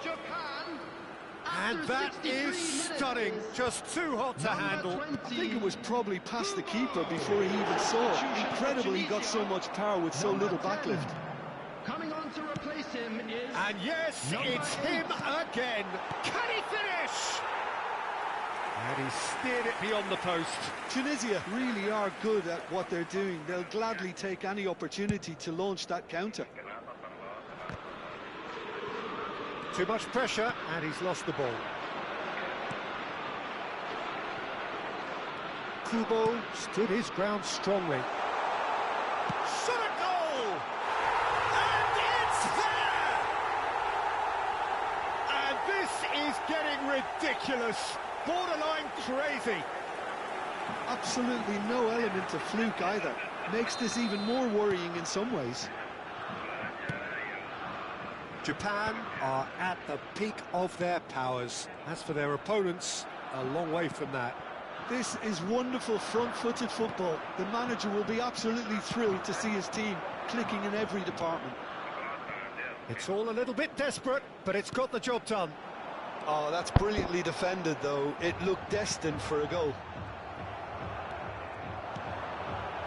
And that is stunning, just too hot to handle. I think it was probably past the keeper before he even saw it. Incredible he got so much power with so little backlift. Coming on to replace him is... And yes, it's him again. Can he finish? And he steered it beyond the post. Tunisia really are good at what they're doing. They'll gladly take any opportunity to launch that counter. Too much pressure, and he's lost the ball. Kubo stood his ground strongly. Shot a goal! And it's there! And this is getting ridiculous. Borderline crazy. Absolutely no element of fluke either. Makes this even more worrying in some ways. Japan are at the peak of their powers. As for their opponents, a long way from that. This is wonderful front-footed football. The manager will be absolutely thrilled to see his team clicking in every department. It's all a little bit desperate, but it's got the job done. Oh, that's brilliantly defended, though. It looked destined for a goal.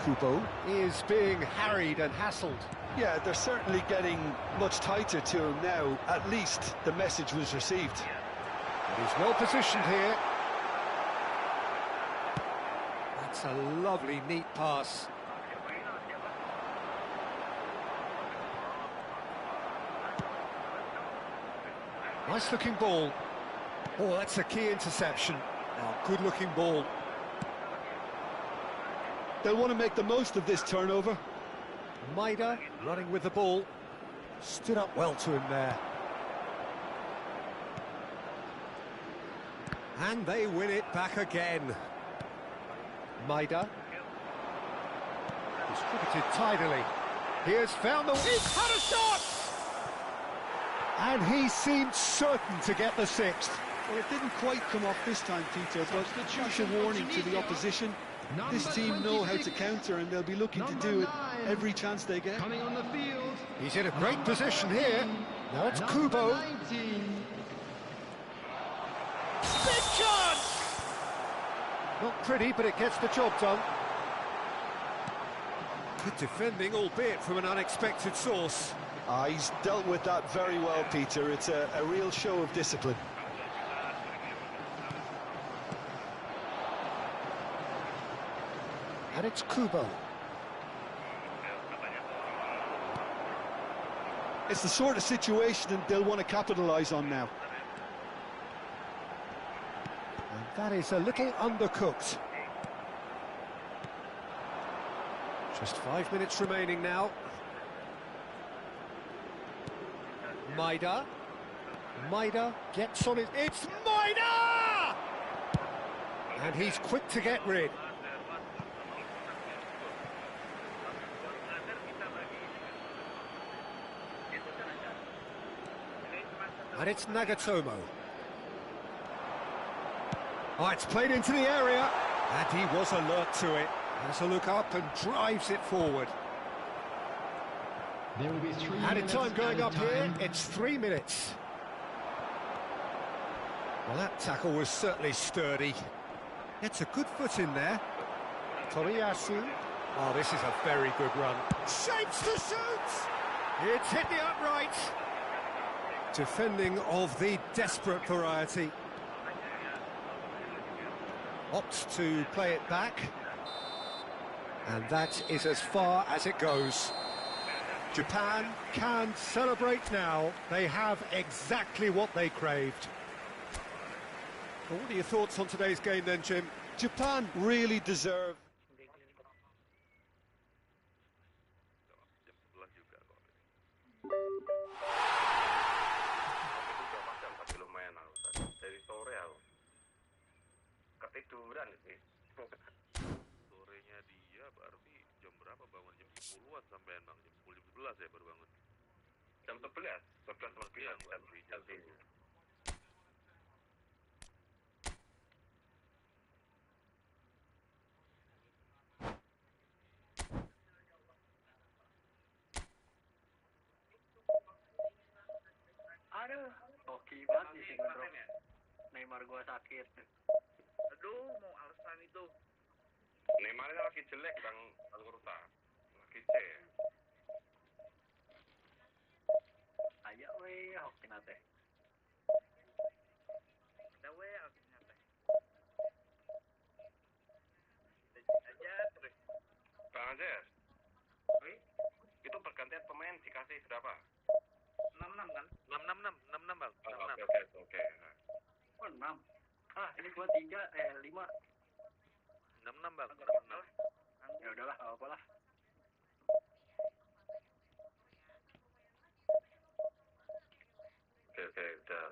Kubo is being harried and hassled. Yeah, they're certainly getting much tighter to him now. At least the message was received. He's well positioned here. That's a lovely, neat pass. Nice looking ball. Oh, that's a key interception. Oh, good looking ball. They'll want to make the most of this turnover. Maida running with the ball. Stood up well to him there. And they win it back again. Maida. Distributed tidily. He has found the... He's had a shot! And he seemed certain to get the sixth. Well, it didn't quite come off this time, Peter, but that's a warning to the opposition. This team know how to counter, and they'll be looking to do it every chance they get. Coming on the field. He's in a great position here. Now it's Kubo. 19. Big chance! Not pretty, but it gets the job done. Good defending, albeit from an unexpected source. He's dealt with that very well, Peter. It's a real show of discipline. And it's Kubo. It's the sort of situation that they'll want to capitalise on now. And that is a little undercooked. Just 5 minutes remaining now. Maida. Maida gets on it. It's Maida! And he's quick to get rid. And it's Nagatomo. Oh, it's played into the area. And he was alert to it. Has a look up and drives it forward. There will be 3 Added minutes time going up here. time. It's 3 minutes. Well, that tackle was certainly sturdy. It's a good foot in there. Toriyasu. Oh, this is a very good run. Shapes to shoot! It's hit the upright. Defending of the desperate variety. Opts to play it back. And that is as far as it goes. Japan can celebrate now. They have exactly what they craved. Well, what are your thoughts on today's game then, Jim? Japan really deserve... Ketiduran sih. Sorenya dia berarti jam berapa bangun? Jam 10-an sampai Bang. Jam 10, jam 11 ya baru bangun. Jam 11? 11 siang berarti jam 10. Aduh, hoki banget sih bro. Neymar gua sakit. Aduh, mau alasan itu. Neymar lagi jelek Bang Alurta. Lagi C. Ayo we, hoki nate. Ada we, hoki nate. Aja terus. Bang Azer. Itu pergantian pemain dikasih berapa? 66 kan? 66 Bang. Oke. Oh, 6. Ah, ini gua 3, 5. 66 Bang. 66. Ya udahlah, enggak apa-apa lah. Oke, udah.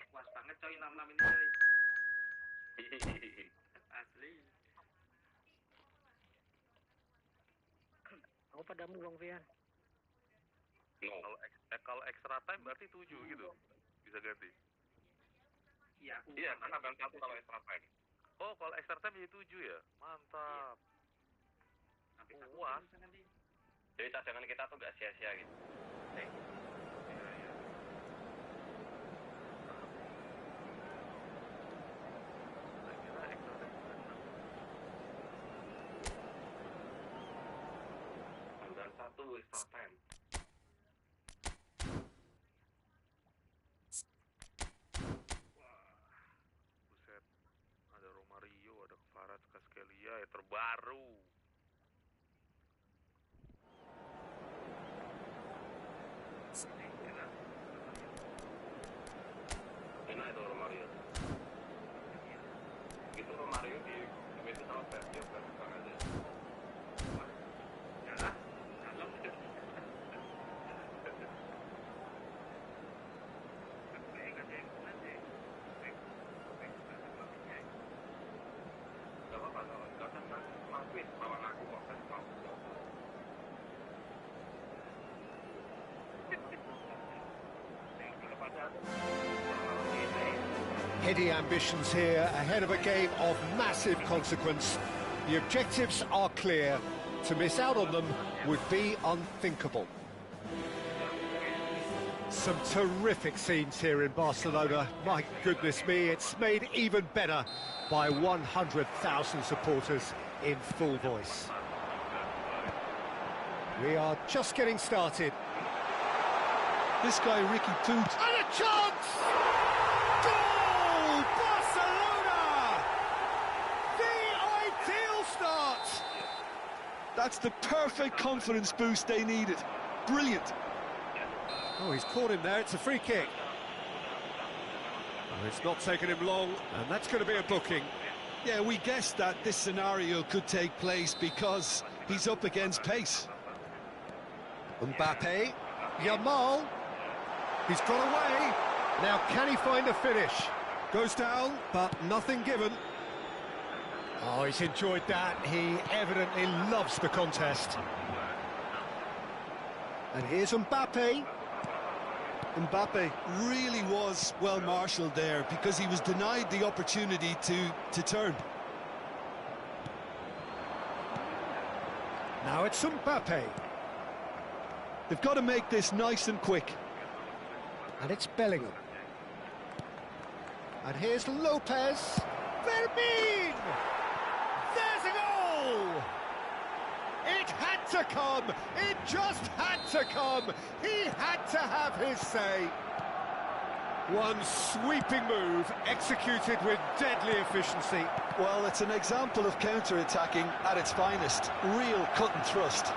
Puas banget coy 66 ini coy. Asli. Aku padamu Bang Fian. No. Kalau extra time berarti 7 gitu. Bisa ganti. Iya, karena Bang 1 kalau extra time. Oh, kalau extra time jadi 7 ya? Mantap. Puas. Jadi cadangan kita tuh gak sia-sia gitu. Dan 1 extra time. Kaskelia ya terbaru. Enak itu Romario. Itu Romario di itu sama Sergio kan aja. Ya, dalam itu. Heady ambitions here, ahead of a game of massive consequence. The objectives are clear. To miss out on them would be unthinkable. Some terrific scenes here in Barcelona. My goodness me, it's made even better by 100,000 supporters in full voice. We are just getting started. This guy, Ricky Toot. And a chance! Goal! Barcelona! The ideal start! That's the perfect confidence boost they needed. Brilliant. Oh, he's caught him there. It's a free kick. Oh, it's not taken him long, and that's going to be a booking. Yeah, we guessed that this scenario could take place because he's up against pace. Mbappe, Yamal, he's got away. Now can he find a finish? Goes down, but nothing given. Oh, he's enjoyed that. He evidently loves the contest. And here's Mbappe. Mbappe really was well marshalled there because he was denied the opportunity to turn. Now it's Mbappe. They've got to make this nice and quick. And it's Bellingham. And here's Lopez. Fermin! There's a goal! It had to come! It just had to come! He had to have his say. One sweeping move, executed with deadly efficiency. Well, it's an example of counter-attacking at its finest. Real cut and thrust.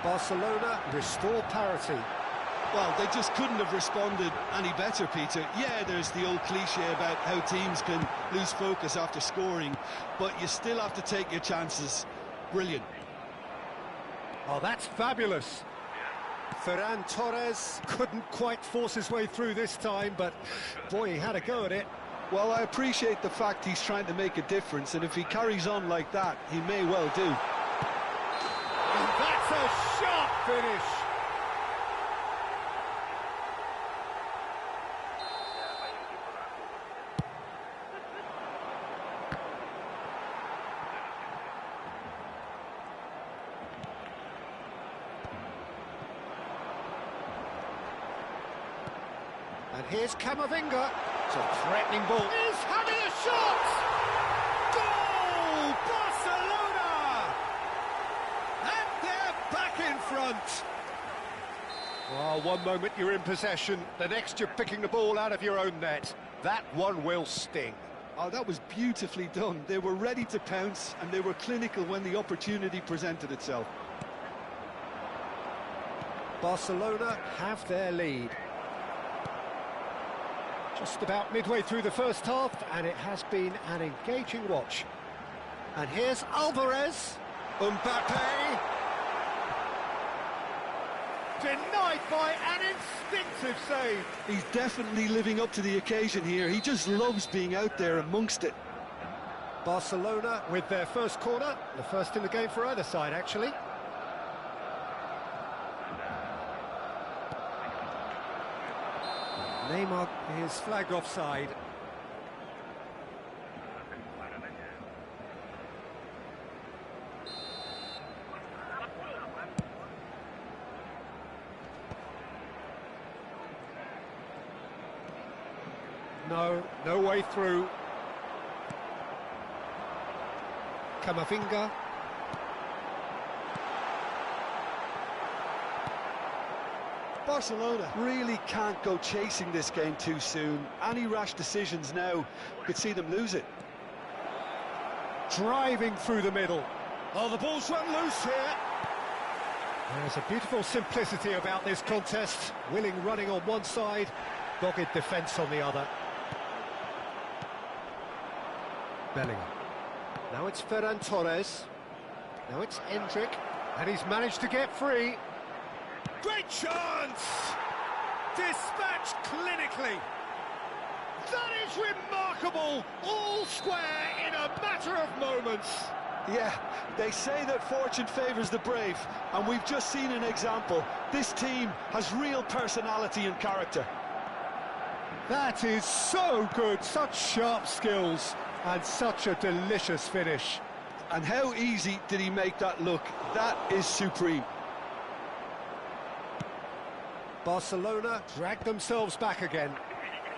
Barcelona restore parity. Well, they just couldn't have responded any better, Peter. Yeah, there's the old cliche about how teams can lose focus after scoring, but you still have to take your chances. Brilliant. Oh, that's fabulous. Ferran Torres couldn't quite force his way through this time, but boy, he had a go at it. Well, I appreciate the fact he's trying to make a difference, and if he carries on like that, he may well do. And that's a sharp finish. And here's Camavinga. It's a threatening ball. He's having a shot! Goal! Barcelona! And they're back in front. Oh, one moment you're in possession, the next you're picking the ball out of your own net. That one will sting. Oh, that was beautifully done. They were ready to pounce, and they were clinical when the opportunity presented itself. Barcelona have their lead. Just about midway through the first half, and it has been an engaging watch. And here's Alvarez. Mbappe. Denied by an instinctive save. He's definitely living up to the occasion here. He just loves being out there amongst it. Barcelona with their first corner, the first in the game for either side, actually. Neymar is flagged offside. No way through. Camavinga. Barcelona really can't go chasing this game too soon. Any rash decisions now could see them lose it. Driving through the middle. Oh, the ball's run loose here. There's a beautiful simplicity about this contest. Willing running on one side, dogged defence on the other. Bellingham. Now it's Ferran Torres. Now it's Endrick. And he's managed to get free. Great chance! Dispatched clinically. That is remarkable! All square in a matter of moments. Yeah, they say that fortune favours the brave, and we've just seen an example. This team has real personality and character. That is so good, such sharp skills and such a delicious finish. And how easy did he make that look? That is supreme. Barcelona drag themselves back again.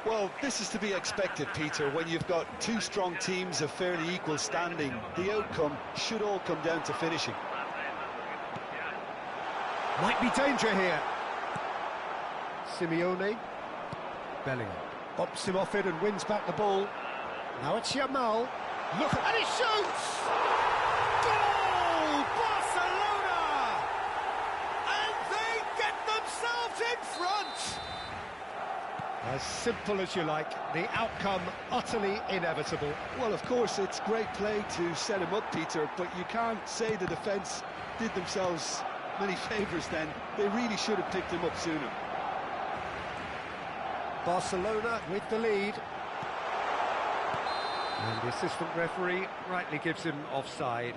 Well, this is to be expected, Peter. When you've got two strong teams of fairly equal standing, the outcome should all come down to finishing. Might be danger here. Simeone. Bellingham bops him off it and wins back the ball. Now it's Yamal. Look, and he shoots! Goal! Barcelona! And they get themselves in front! As simple as you like, the outcome utterly inevitable. Well, of course, it's great play to set him up, Peter, but you can't say the defence did themselves many favours then. They really should have picked him up sooner. Barcelona with the lead. And the assistant referee rightly gives him offside.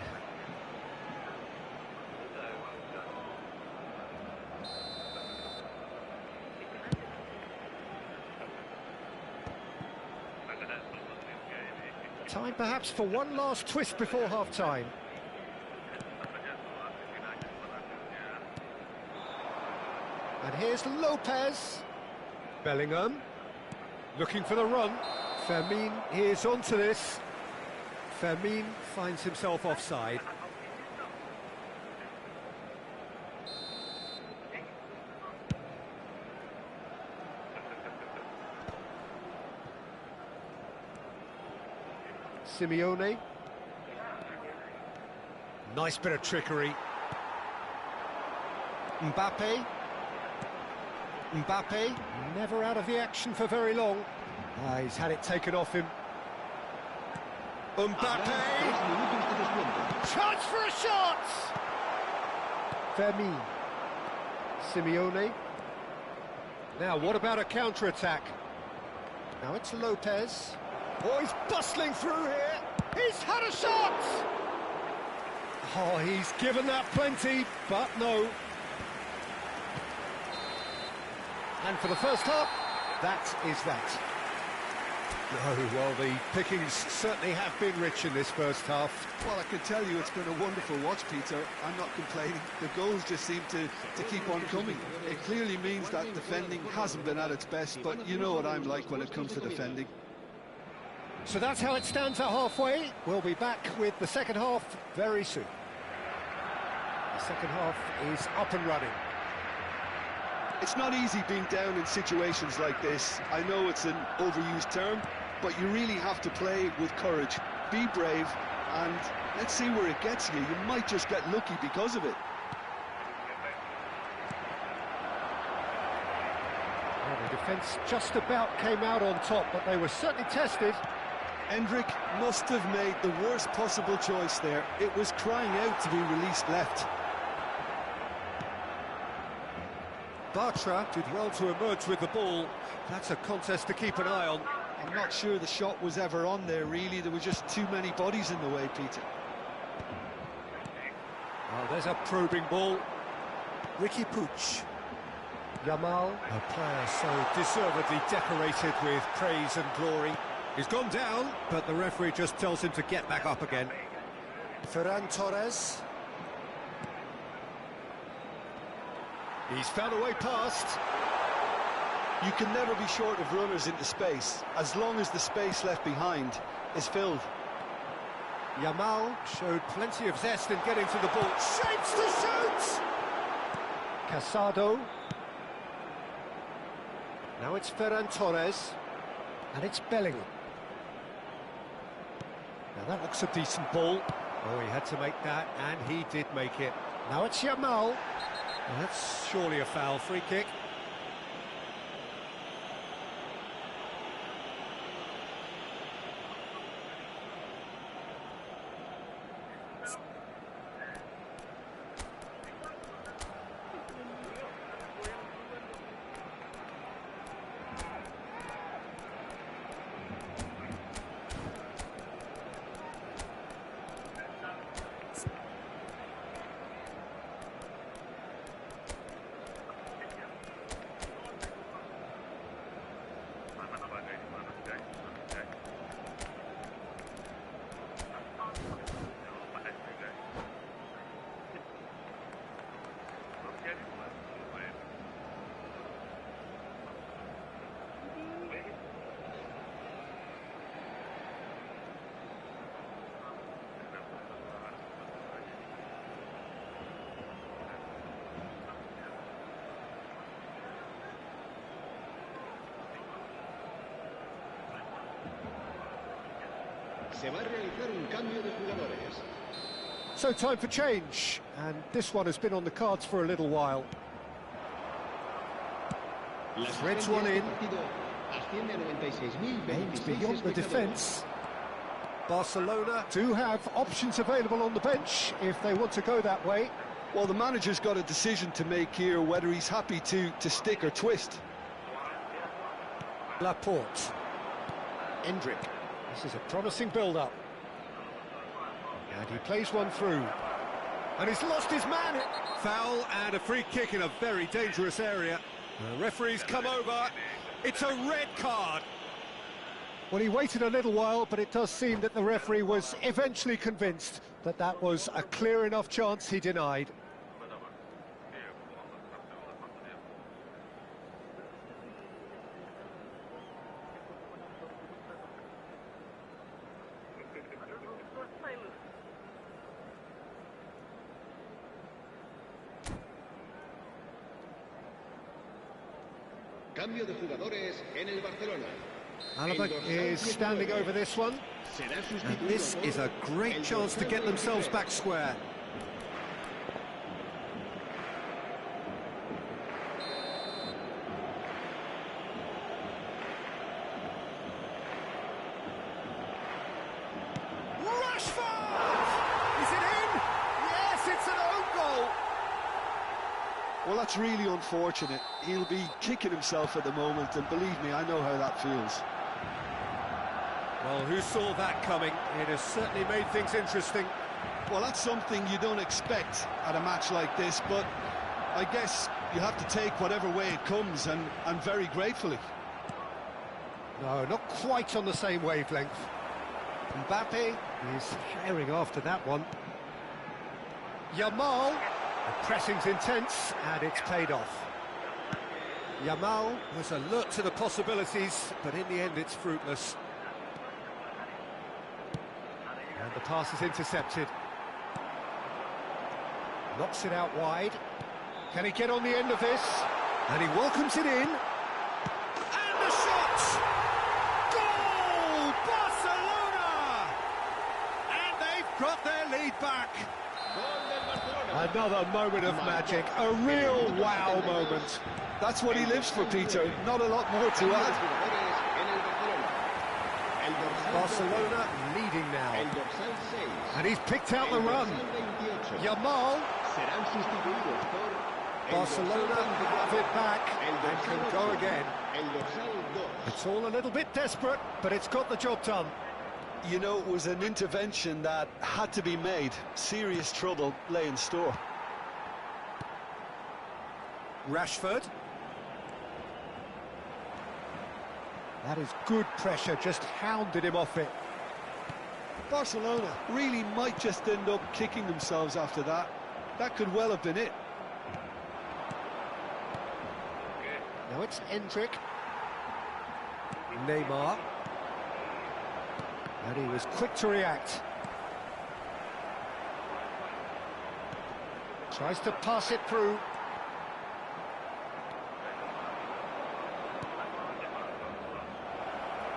Time perhaps for one last twist before half-time. And here's Lopez. Bellingham, looking for the run. Fermin is onto this. Fermin finds himself offside. Simeone. Nice bit of trickery. Mbappe. Mbappe, never out of the action for very long. He's had it taken off him. Mbappe! Chance for a shot! Fermin. Simeone. Now, what about a counter-attack? Now it's Lopez. Oh, he's bustling through here. He's had a shot! Oh, he's given that plenty, but no. And for the first half, that is that. Oh, well, the pickings certainly have been rich in this first half. Well, I can tell you it's been a wonderful watch, Peter. I'm not complaining. The goals just seem to keep on coming. It clearly means that defending hasn't been at its best, but you know what I'm like when it comes to defending. So that's how it stands at halfway. We'll be back with the second half very soon. The second half is up and running. It's not easy being down in situations like this. I know it's an overused term, but you really have to play with courage. Be brave, and let's see where it gets you. You might just get lucky because of it. Well, the defence just about came out on top, but they were certainly tested. Hendrick must have made the worst possible choice there. It was crying out to be released left. Bartra did well to emerge with the ball. That's a contest to keep an eye on. I'm not sure the shot was ever on there, really. There were just too many bodies in the way, Peter. Oh, there's a probing ball. Ricky Puig. Yamal, a player so deservedly decorated with praise and glory. He's gone down, but the referee just tells him to get back up again. Ferran Torres. He's found a way past. You can never be short of runners into space, as long as the space left behind is filled. Yamal showed plenty of zest in getting to the ball. Shapes to shoot! Casado. Now it's Ferran Torres. And it's Bellingham. Now that looks a decent ball. Oh, he had to make that, and he did make it. Now it's Yamal. Well, that's surely a foul. Free kick. So time for change, and this one has been on the cards for a little while. Threads one in, aims beyond the defence. Barcelona do have options available on the bench if they want to go that way. Well, the manager's got a decision to make here, whether he's happy to stick or twist. Laporte. Endrick. This is a promising build-up. And he plays one through. And he's lost his man. Foul and a free kick in a very dangerous area. The referee's come over. It's a red card. Well, he waited a little while, but it does seem that the referee was eventually convinced that that was a clear enough chance he denied. Cambio de jugadores en el Barcelona. Alaba is standing over this one. And this is a great chance to get themselves back square. Well, that's really unfortunate. He'll be kicking himself at the moment, and believe me, I know how that feels. Well, who saw that coming? It has certainly made things interesting. Well, that's something you don't expect at a match like this, but I guess you have to take whatever way it comes, and very gratefully. No, not quite on the same wavelength. Mbappe is herring after that one. Yamal. The pressing's intense, and it's paid off. Yamal was alert to the possibilities, but in the end it's fruitless. And the pass is intercepted. Knocks it out wide. Can he get on the end of this? And he welcomes it in. And the shot! Goal! Barcelona! And they've got their lead back. Another moment of magic, a real wow moment. That's what he lives for, Peter. Not a lot more to add. Barcelona leading now. And he's picked out the run. Yamal. Barcelona have it back and can go again. It's all a little bit desperate, but it's got the job done. You know, it was an intervention that had to be made. Serious trouble lay in store. Rashford. That is good pressure, just hounded him off it. Barcelona really might just end up kicking themselves after that. That could well have been it. Now it's Endrick. Neymar. And he was quick to react. Tries to pass it through.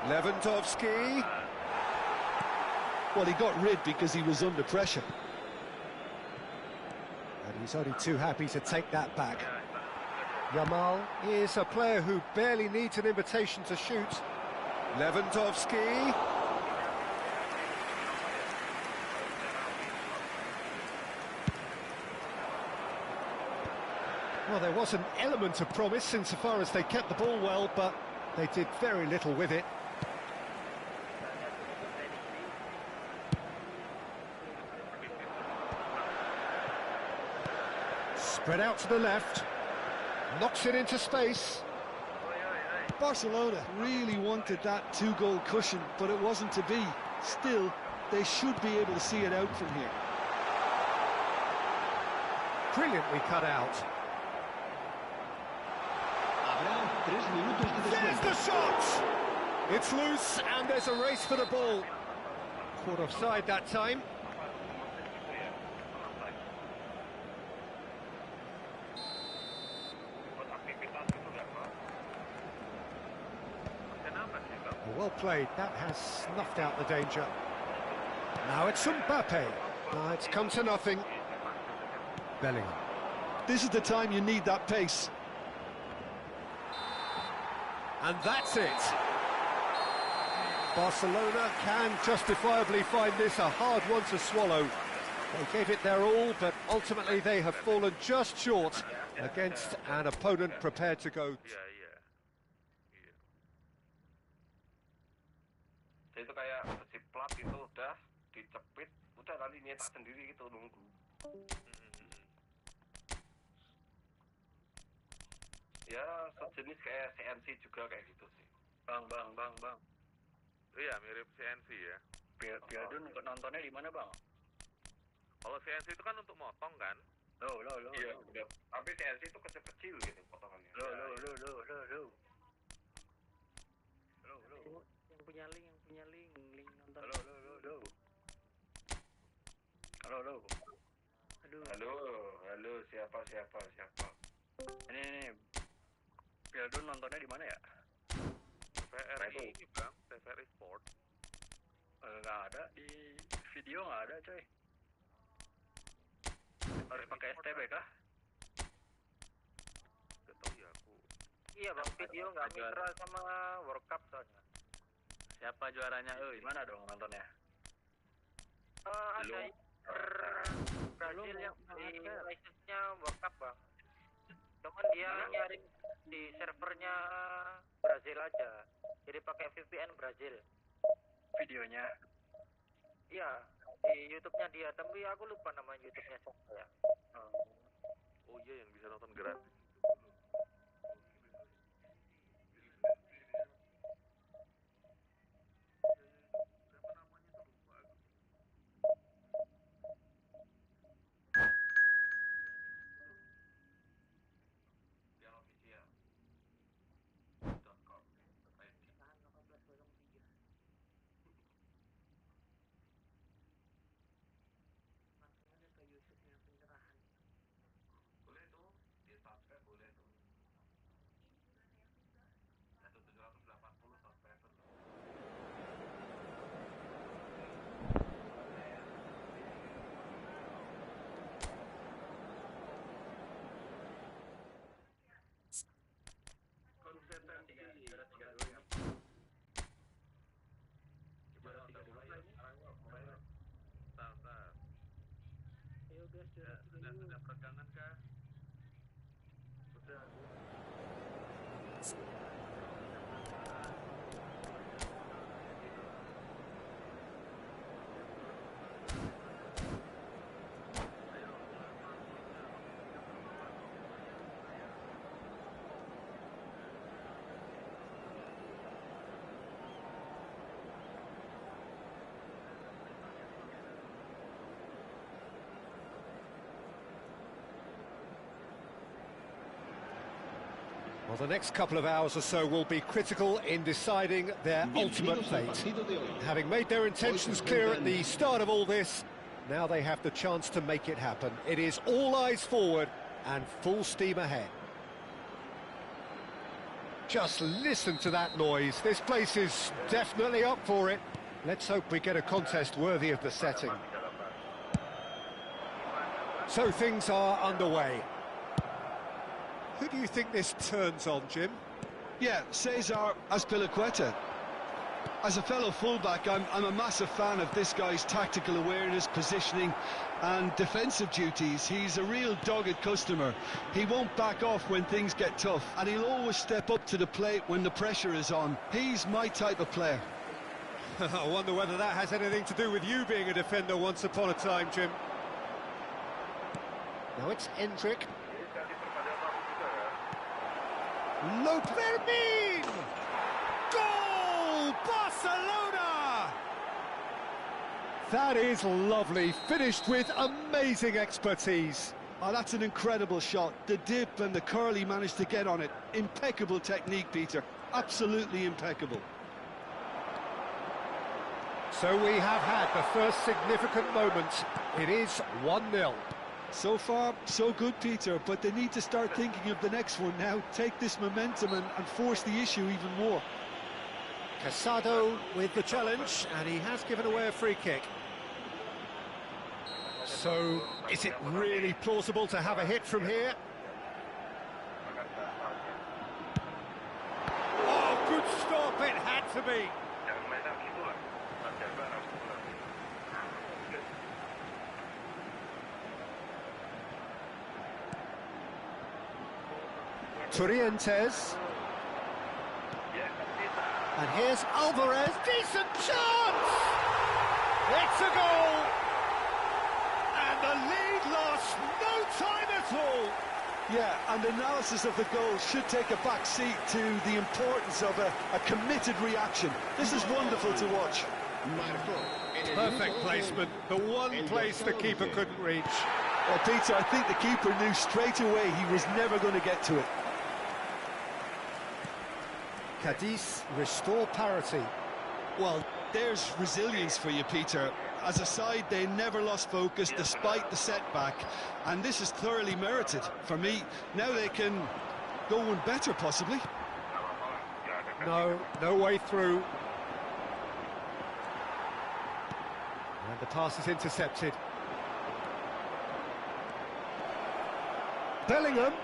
Lewandowski. Well, he got rid because he was under pressure. And he's only too happy to take that back. Yamal is a player who barely needs an invitation to shoot. Lewandowski. Well, there was an element of promise insofar as they kept the ball well, but they did very little with it. Spread out to the left. Knocks it into space. Barcelona really wanted that two-goal cushion, but it wasn't to be. Still, they should be able to see it out from here. Brilliantly cut out. There's the shot! It's loose, and there's a race for the ball. Caught offside that time. Well played, that has snuffed out the danger. Now it's Mbappe. It's come to nothing. Bellingham. This is the time you need that pace. And that's it. Barcelona can justifiably find this a hard one to swallow. They gave it their all, but ultimately they have fallen just short against an opponent prepared to go. Itu kayak keciplak gitu, udah dicepit, udah nanti nyetak sendiri gitu nunggu. Ya sejenis kayak CNC juga kayak gitu sih. Bang. Iya mirip CNC ya. Piadun nontonnya di mana bang? Kalau CNC itu kan untuk motong kan? Iya. Tapi CNC itu kecil-kecil gitu potongannya. Lo. Yang punya link nonton. Halo. Halo, siapa? Ini Piadun nontonnya di mana ya? TVRI ini bang, TVRI Sport. Nggak ada di video, nggak ada coy. Harus pakai STB kah? Gak tau ya aku. Iya bang, video nggak mitra sama World Cup soalnya. Siapa juaranya? Gimana dong nontonnya? Ada Brazil yang di license-nya World Cup bang. Cuman dia nyari di servernya Brazil aja. Jadi pakai VPN Brazil. Videonya? Iya, di YouTube-nya dia. Tapi aku lupa nama YouTube-nya siapa ya. Oh iya, yang bisa nonton gratis. Sudah peregangan kah? Sudah. Well, the next couple of hours or so will be critical in deciding their ultimate fate. Having made their intentions clear at the start of all this, now they have the chance to make it happen. It is all eyes forward and full steam ahead. Just listen to that noise. This place is definitely up for it. Let's hope we get a contest worthy of the setting. So things are underway. Who do you think this turns on, Jim? Yeah, Cesar Azpilicueta. As a fellow fullback, I'm a massive fan of this guy's tactical awareness, positioning and defensive duties. He's a real dogged customer. He won't back off when things get tough, and he'll always step up to the plate when the pressure is on. He's my type of player. I wonder whether that has anything to do with you being a defender once upon a time, Jim. Now it's Endrick. Lopermin! Goal! Barcelona! That is lovely, finished with amazing expertise. Oh, that's an incredible shot. The dip and the curl he managed to get on it. Impeccable technique, Peter. Absolutely impeccable. So we have had the first significant moment. It is 1-0. So far, so good, Peter, but they need to start thinking of the next one now. Take this momentum and force the issue even more. Casado with the challenge, and he has given away a free kick. So, is it really plausible to have a hit from here? Oh, good stop, it had to be. Torrientes. And here's Alvarez, decent chance! It's a goal! And the lead lost no time at all! Yeah, and analysis of the goal should take a back seat to the importance of a committed reaction. This is wonderful to watch. Perfect placement, the one place the keeper couldn't reach. Well, Peter, I think the keeper knew straight away he was never going to get to it. Cadiz restore parity. Well, there's resilience for you, Peter. As a side, they never lost focus despite the setback, and this is thoroughly merited. For me, now they can go one better, possibly. No way through. And the pass is intercepted. Bellingham.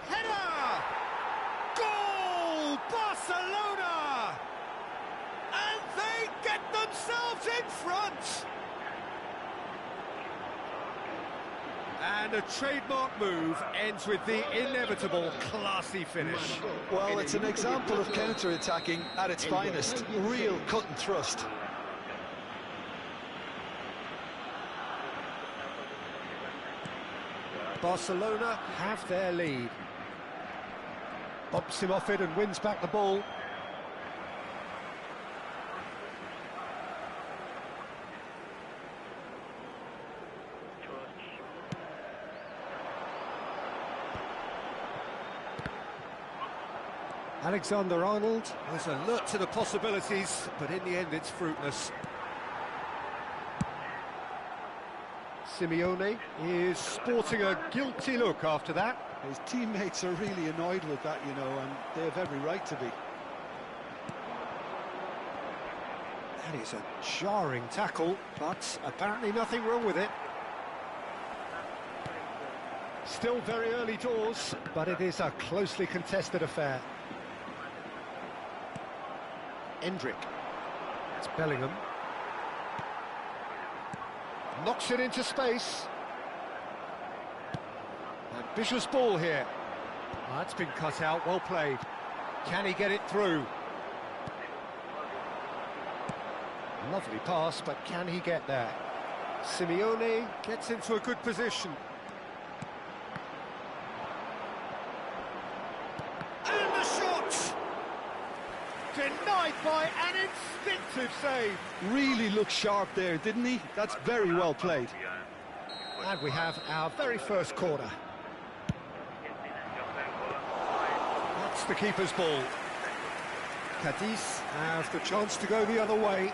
Header! Goal! Barcelona! And they get themselves in front! And a trademark move ends with the inevitable classy finish. Well, it's an example of counter-attacking at its finest. Real cut and thrust. Barcelona have their lead. Bumps him off it and wins back the ball. Alexander-Arnold was alert to the possibilities, but in the end it's fruitless. Simeone is sporting a guilty look after that. His teammates are really annoyed with that, you know, and they have every right to be. That is a jarring tackle, but apparently nothing wrong with it. Still very early doors, but it is a closely contested affair. Endrick. It's Bellingham. Knocks it into space. Ambitious ball here. That's been cut out, well played. Can he get it through? Lovely pass, but can he get there? Simeone gets into a good position. And the shot! Denied by an instinctive save. Really looked sharp there, didn't he? That's very well played. And we have our very first corner. That's the keeper's ball. Cadiz have the chance to go the other way.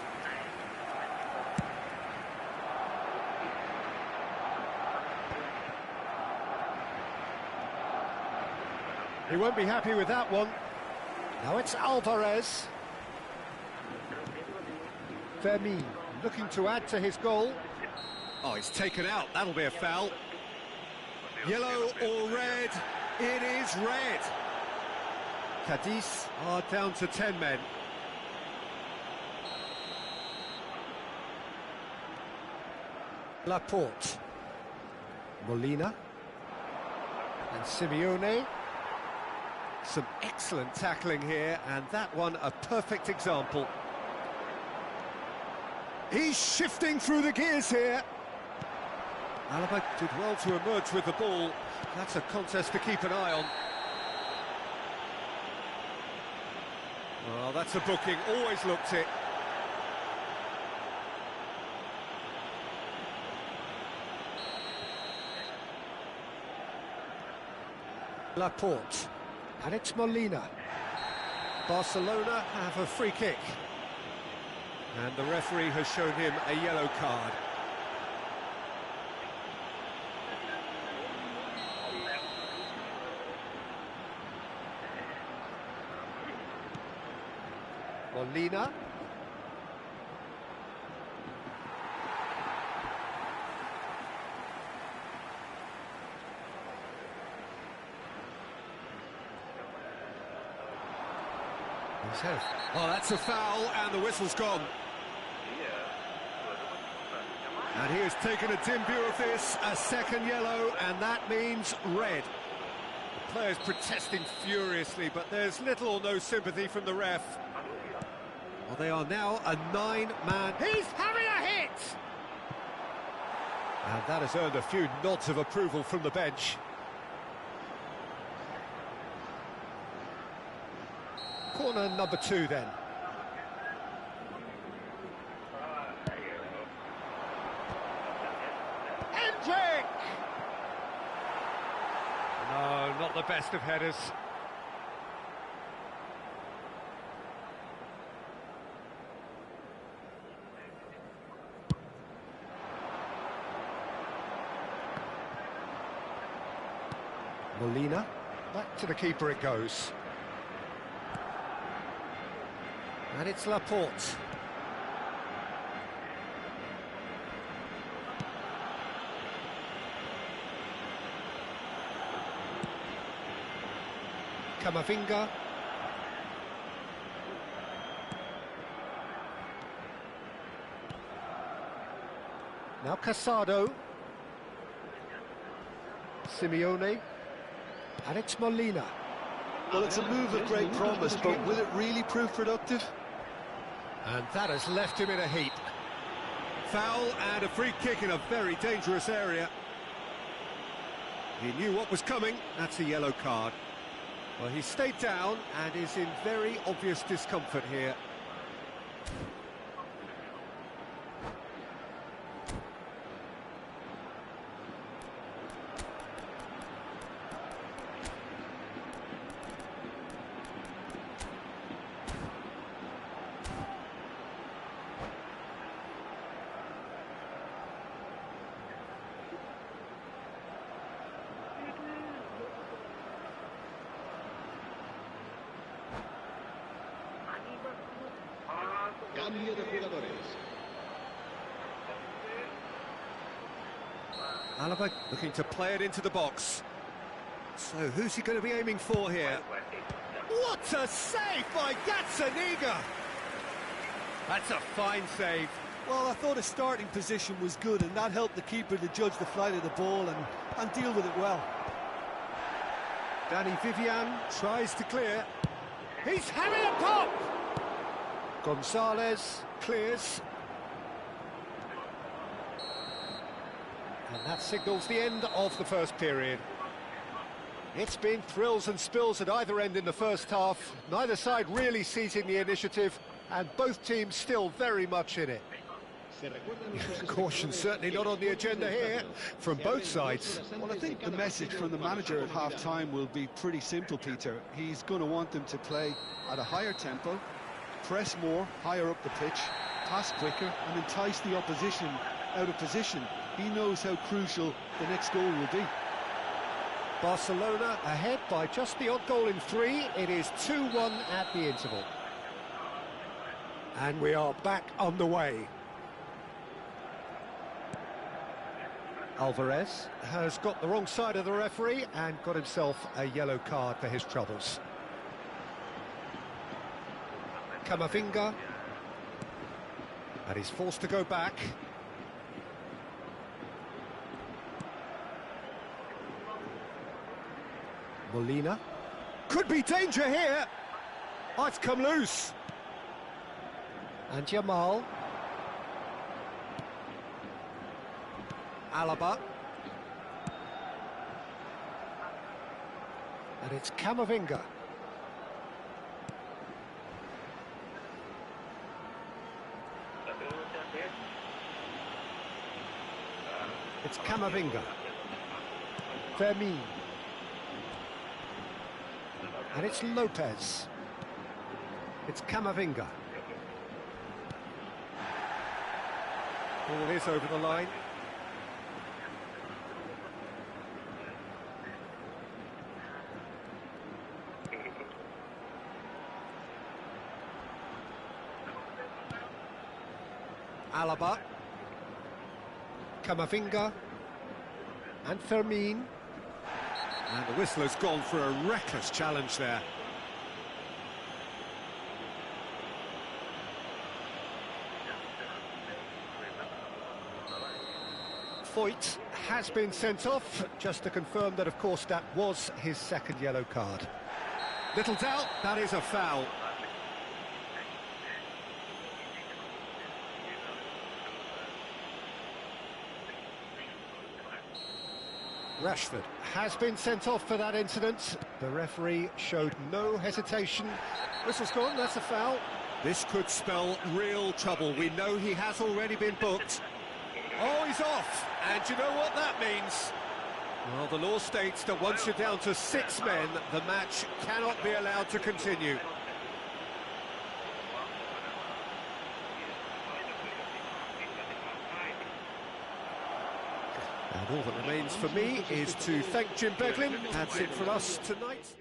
He won't be happy with that one. Now it's Alvarez. Fermin looking to add to his goal. Oh, it's taken out. That'll be a foul. Yellow or red? It is red. Cadiz are down to 10 men. Laporte. Molina. And Simeone. Some excellent tackling here, and that one a perfect example. He's shifting through the gears here. Alaba did well to emerge with the ball. That's a contest to keep an eye on. Well, that's a booking, always looked it. Laporte. And it's Molina. Barcelona have a free kick. And the referee has shown him a yellow card. Molina. Oh, that's a foul, and the whistle's gone. And he has taken a dim view of this, a second yellow, and that means red. The players protesting furiously, but there's little or no sympathy from the ref. Well, they are now a 9-man. He's having a hit! And that has earned a few nods of approval from the bench. Corner number 2 then. No, not the best of headers. Molina, back to the keeper it goes. And it's Laporte. Camavinga. Now Casado. Simeone. And it's Molina. Well, it's a move of great promise, but will it really prove productive? And that has left him in a heap. Foul and a free kick in a very dangerous area. He knew what was coming. That's a yellow card. Well, he stayed down and is in very obvious discomfort here. Cambio de jugadores. Alaba looking to play it into the box. So who's he going to be aiming for here? What a save by Gazzaniga! That's a fine save. Well, I thought his starting position was good, and that helped the keeper to judge the flight of the ball and deal with it well. Danny Vivian tries to clear. He's having a pop! Gonzalez clears. And that signals the end of the first period. It's been thrills and spills at either end in the first half. Neither side really seizing the initiative, and both teams still very much in it. Caution certainly not on the agenda here from both sides. Well, I think the message from the manager at half-time will be pretty simple, Peter. He's going to want them to play at a higher tempo, press more, higher up the pitch, pass quicker, and entice the opposition out of position. He knows how crucial the next goal will be. Barcelona ahead by just the odd goal in 3. It is 2-1 at the interval. And we are back on the way. Alvarez has got the wrong side of the referee and got himself a yellow card for his troubles. Camavinga. And he's forced to go back. Molina. Could be danger here. Oh, it's come loose. And Jamal. Alaba. And it's Camavinga. It's Camavinga. Fermin. And it's Lopez. It's Camavinga. Ball is over the line. Alaba. Camavinga. And Fermin. And the whistle has gone for a reckless challenge there. Foyt has been sent off, just to confirm that, of course, that was his second yellow card. Little doubt, that is a foul. Rashford has been sent off for that incident. The referee showed no hesitation. Whistle's gone, that's a foul. This could spell real trouble. We know he has already been booked. Oh, he's off. And you know what that means? Well, the law states that once you're down to 6 men, the match cannot be allowed to continue. And all that remains for me is to thank Jim Beglin. That's it for us tonight.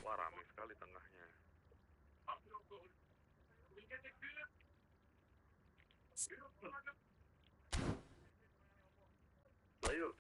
Wah, ramai sekali tengahnya. Ayo.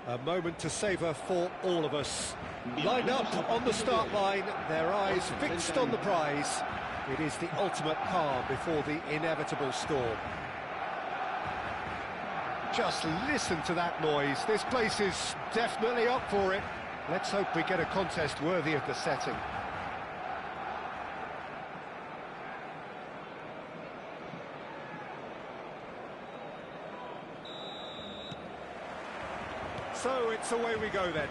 A moment to savour for all of us. Lined up on the start line, their eyes fixed on the prize. It is the ultimate calm before the inevitable storm. Just listen to that noise. This place is definitely up for it. Let's hope we get a contest worthy of the setting. So it's away we go then.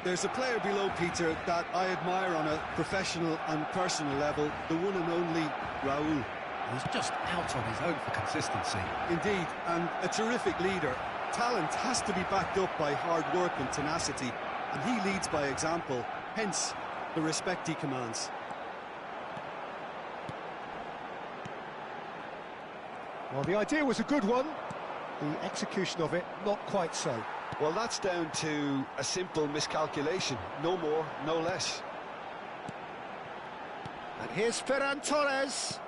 There's a player below, Peter, that I admire on a professional and personal level, the one and only Raul. He's just out on his own for consistency. Indeed, and a terrific leader. Talent has to be backed up by hard work and tenacity, and he leads by example, hence the respect he commands. Well, the idea was a good one. The execution of it, not quite so. Well, that's down to a simple miscalculation. No more, no less. And here's Ferran Torres.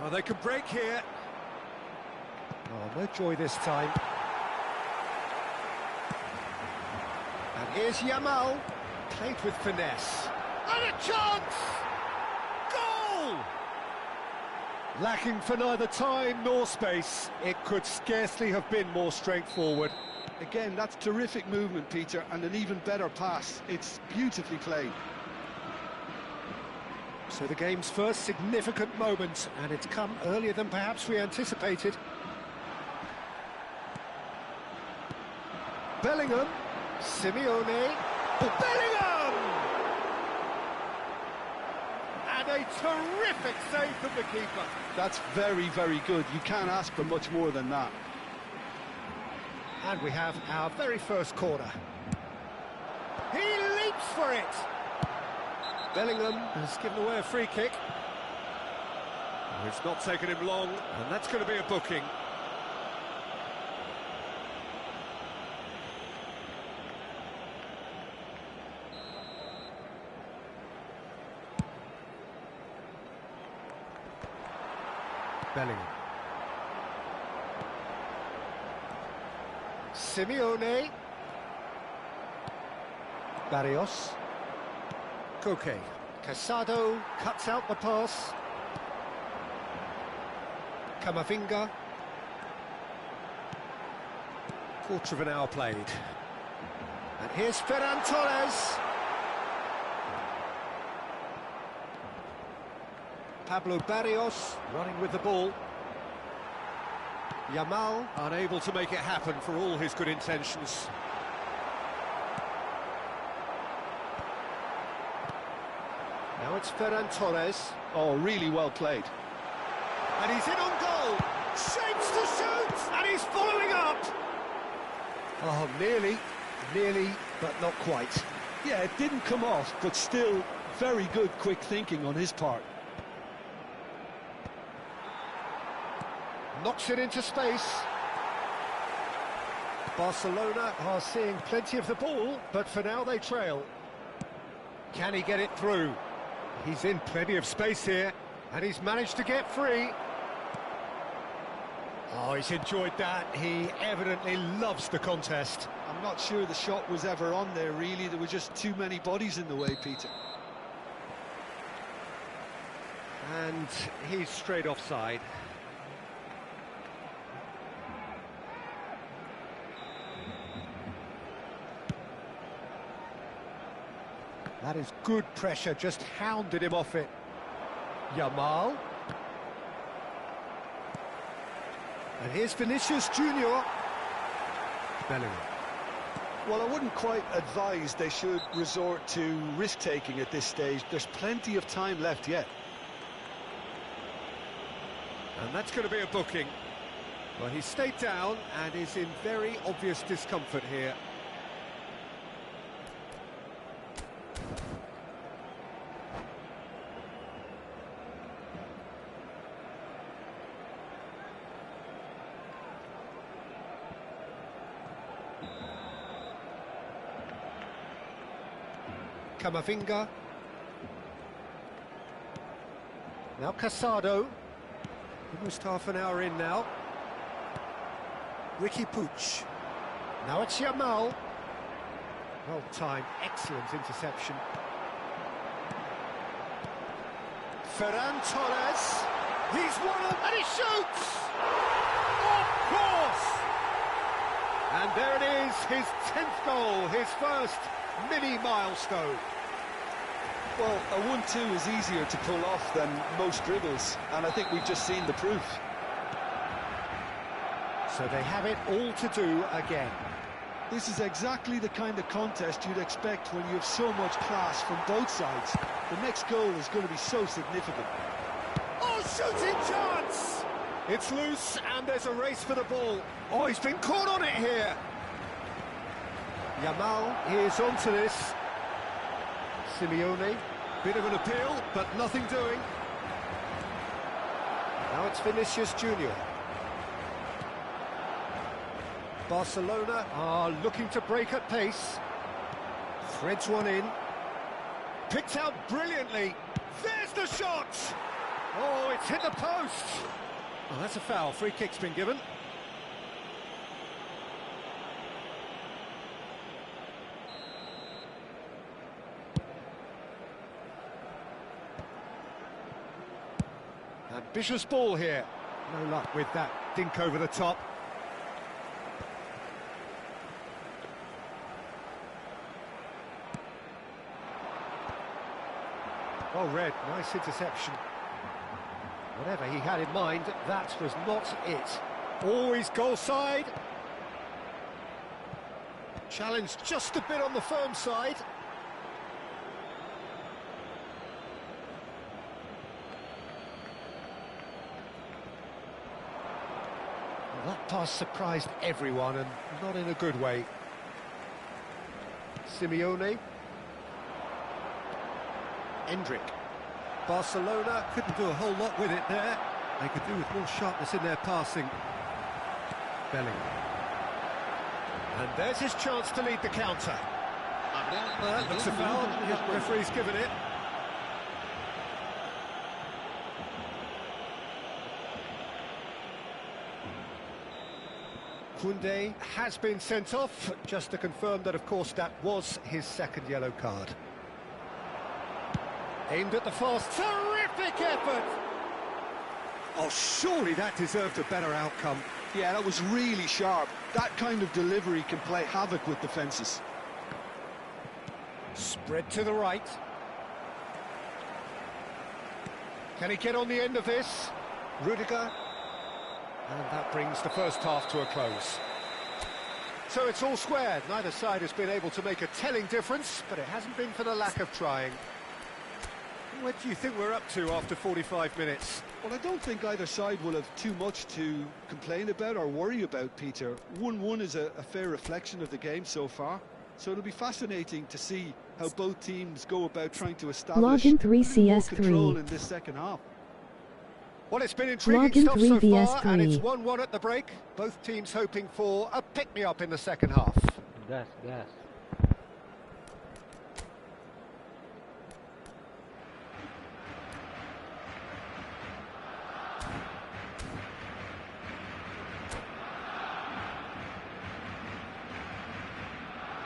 Oh, they could break here. Oh, no joy this time. And here's Yamal. Played with finesse. And a chance! Goal! Lacking for neither time nor space. It could scarcely have been more straightforward. Again, that's terrific movement, Peter, and an even better pass. It's beautifully played. So the game's first significant moment, and it's come earlier than perhaps we anticipated. Bellingham, Simeone, Bellingham! And a terrific save from the keeper. That's very, very good. You can't ask for much more than that. And we have our very first corner. He leaps for it! Bellingham has given away a free kick. Oh, it's not taken him long, and that's going to be a booking. Bellingham. Simeone. Barrios. Koke. Casado cuts out the pass. Camavinga. Quarter of an hour played. And here's Ferran Torres. Pablo Barrios running with the ball. Yamal unable to make it happen for all his good intentions. Now it's Ferran Torres. Oh, really well played. And he's in on goal. Shapes to shoot. And he's following up. Oh, nearly, but not quite. Yeah, it didn't come off, but still very good quick thinking on his part. Knocks it into space. Barcelona are seeing plenty of the ball, but for now they trail. Can he get it through? He's in plenty of space here, and he's managed to get free. Oh, he's enjoyed that. He evidently loves the contest. I'm not sure the shot was ever on there, really. There were just too many bodies in the way, Peter. And he's straight offside. That is good pressure, just hounded him off it. Yamal. And here's Vinicius Junior. Bellingham. Well, I wouldn't quite advise they should resort to risk-taking at this stage. There's plenty of time left yet. And that's going to be a booking. Well, he stayed down and is in very obvious discomfort here. Camavinga. Now Casado. Almost half an hour in now. Ricky Puig. Now it's Yamal. Well timed, excellent interception. Ferran Torres. He's won up and he shoots! Of course! And there it is, his 10th goal, his first mini milestone. Well, a 1-2 is easier to pull off than most dribbles, and I think we've just seen the proof. So they have it all to do again. This is exactly the kind of contest you'd expect when you have so much class from both sides. The next goal is going to be so significant. Oh, shooting chance! It's loose, and there's a race for the ball. Oh, he's been caught on it here. Yamal is onto this. Simeone, bit of an appeal, but nothing doing. Now it's Vinicius Junior. Barcelona are looking to break at pace. Threads one in. Picked out brilliantly. There's the shot! Oh, it's hit the post! Oh, that's a foul. Free kick's been given. Ambitious ball here. No luck with that dink over the top. Well read, nice interception. Whatever he had in mind, that was not it. Always goal side. Challenged just a bit on the firm side. Well, that pass surprised everyone, and not in a good way. Simeone. Endrick. Barcelona couldn't do a whole lot with it there. They could do with more sharpness in their passing. Bellingham. And there's his chance to lead the counter. That looks a foul. Yep, referee's given it. Koundé has been sent off, just to confirm that, of course, that was his second yellow card. Aimed at the fast, terrific effort! Oh, surely that deserved a better outcome. Yeah, that was really sharp. That kind of delivery can play havoc with defences. Spread to the right. Can he get on the end of this? Rudiger. And that brings the first half to a close. So it's all squared. Neither side has been able to make a telling difference, but it hasn't been for the lack of trying. What do you think we're up to after 45 minutes? Well, I don't think either side will have too much to complain about or worry about, Peter. 1-1 is a fair reflection of the game so far. So it'll be fascinating to see how both teams go about trying to establish Login 3 more CS3 control in this second half. Well, it's been intriguing stuff so far, and it's 1-1 at the break. Both teams hoping for a pick-me-up in the second half. Gas.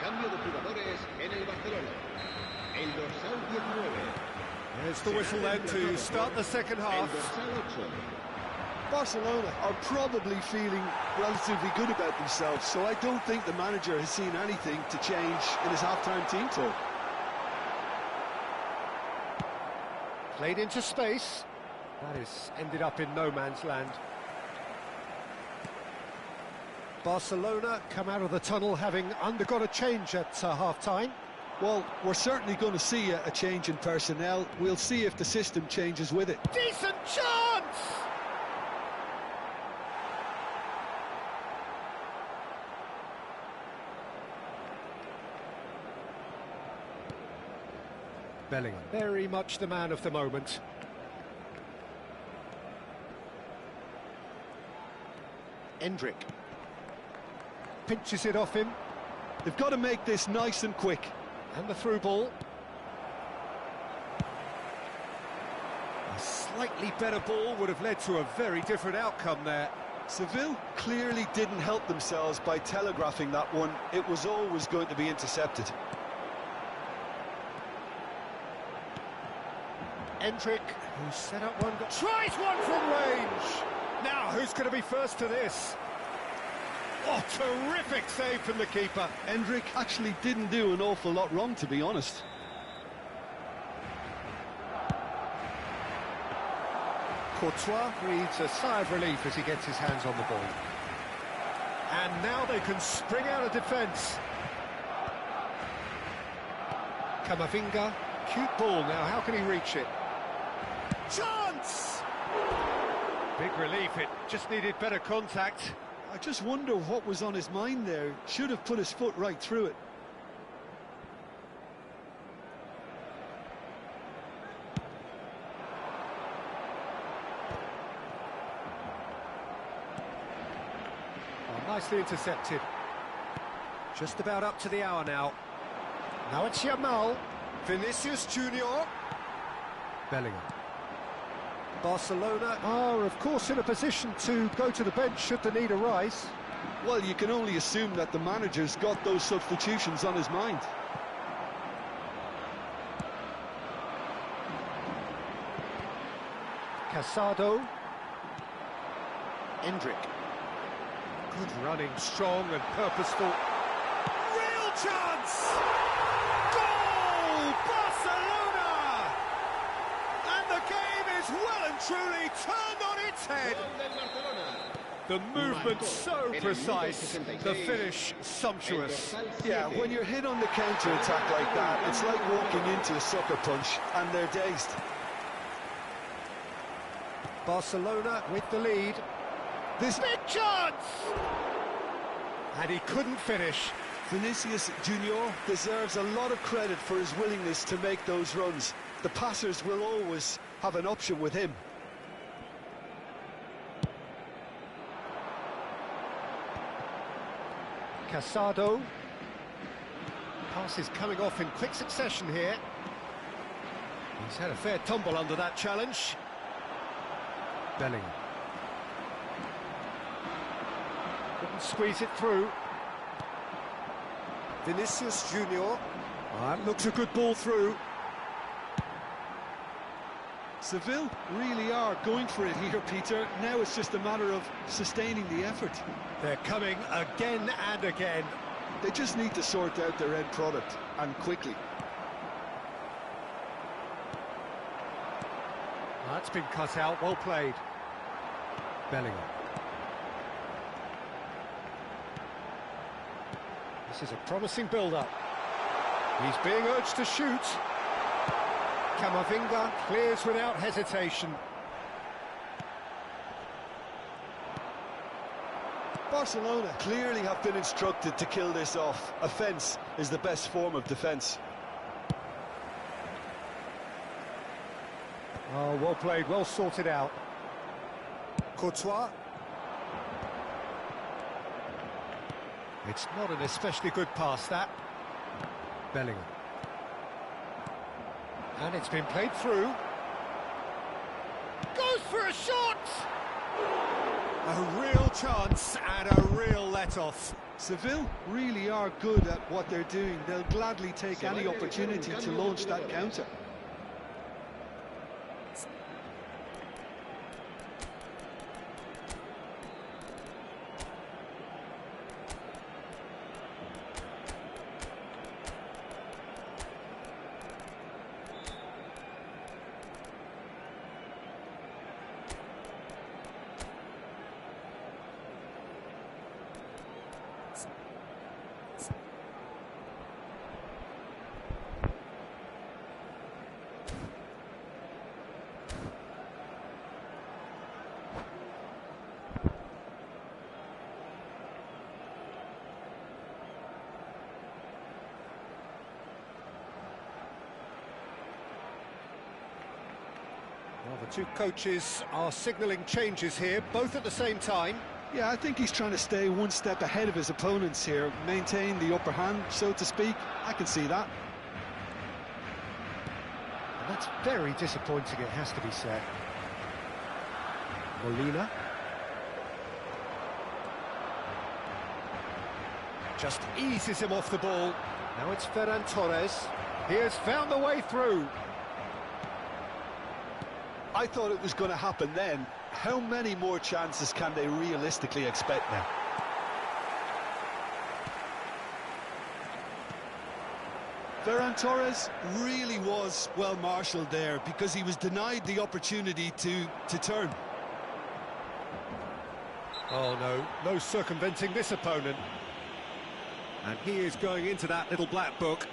Cambio de jugadores en el Barcelona. El dorsal 19. There's the whistle then to start the second half. El dorsal 8. Barcelona are probably feeling relatively good about themselves, so I don't think the manager has seen anything to change in his half-time team talk. Played into space. That is ended up in no man's land. Barcelona come out of the tunnel having undergone a change at half-time. Well, we're certainly going to see a change in personnel. We'll see if the system changes with it. Decent chance! Bellingham, very much the man of the moment. Endrick pinches it off him. They've got to make this nice and quick. And the through ball. A slightly better ball would have led to a very different outcome there. Seville clearly didn't help themselves by telegraphing that one. It was always going to be intercepted. Endrick, who set up one, tries one from range. Now, who's going to be first to this? Oh, terrific save from the keeper. Endrick actually didn't do an awful lot wrong, to be honest. Courtois breathes a sigh of relief as he gets his hands on the ball. And now they can spring out of defence. Camavinga, cute ball now, how can he reach it? Chance! Big relief, it just needed better contact. I just wonder what was on his mind there. Should have put his foot right through it. Nicely intercepted. Just about up to the hour now. Now it's Yamal. Vinicius Junior. Bellingham. Barcelona are, of course, in a position to go to the bench should the need arise. Well, you can only assume that the manager's got those substitutions on his mind. Casado. Endrick. Good running, strong and purposeful. Real chance! Goal! Barcelona! And the game is well and truly turned on its head. The movement so precise, the finish sumptuous. Yeah, when you're hit on the counter-attack like that, it's like walking into a sucker punch, and they're dazed. Barcelona with the lead. This big chance! And he couldn't finish. Vinicius Junior deserves a lot of credit for his willingness to make those runs. The passers will always have an option with him. Casado. Pass is coming off in quick succession here. He's had a fair tumble under that challenge. Bellingham. Couldn't squeeze it through. Vinicius Junior. That looks a good ball through. Seville really are going for it here, Peter. Now it's just a matter of sustaining the effort. They're coming again and again. They just need to sort out their end product, and quickly. That's been cut out, well played. Bellingham. This is a promising build-up. He's being urged to shoot. Camavinga clears without hesitation. Barcelona clearly have been instructed to kill this off. Offence is the best form of defence. Oh, well played, well sorted out. Courtois. It's not an especially good pass, that. Bellingham. And it's been played through. Goes for a shot! A real chance and a real let-off. Seville really are good at what they're doing. They'll gladly take any opportunity to launch that counter. Well, the two coaches are signalling changes here, both at the same time. Yeah, I think he's trying to stay one step ahead of his opponents here, maintain the upper hand, so to speak. I can see that. And that's very disappointing, it has to be said. Molina. Just eases him off the ball. Now it's Ferran Torres. He has found the way through. I thought it was going to happen then. How many more chances can they realistically expect now? Ferran Torres really was well marshalled there because he was denied the opportunity to turn. Oh no, no circumventing this opponent. And he is going into that little black book.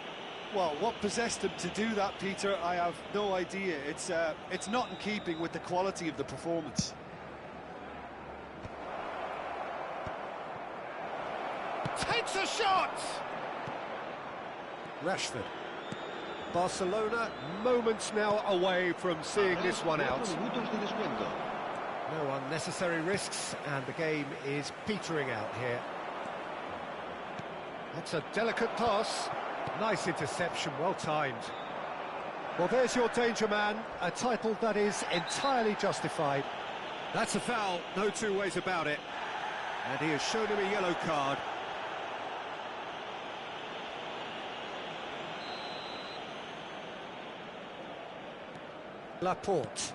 Well, what possessed him to do that, Peter, I have no idea. It's not in keeping with the quality of the performance. Takes a shot! Rashford. Barcelona, moments now away from seeing this one out. No unnecessary risks, and the game is petering out here. That's a delicate pass. Nice interception, well timed. Well, there's your danger man, a title that is entirely justified. That's a foul, no two ways about it. And he has shown him a yellow card. Laporte.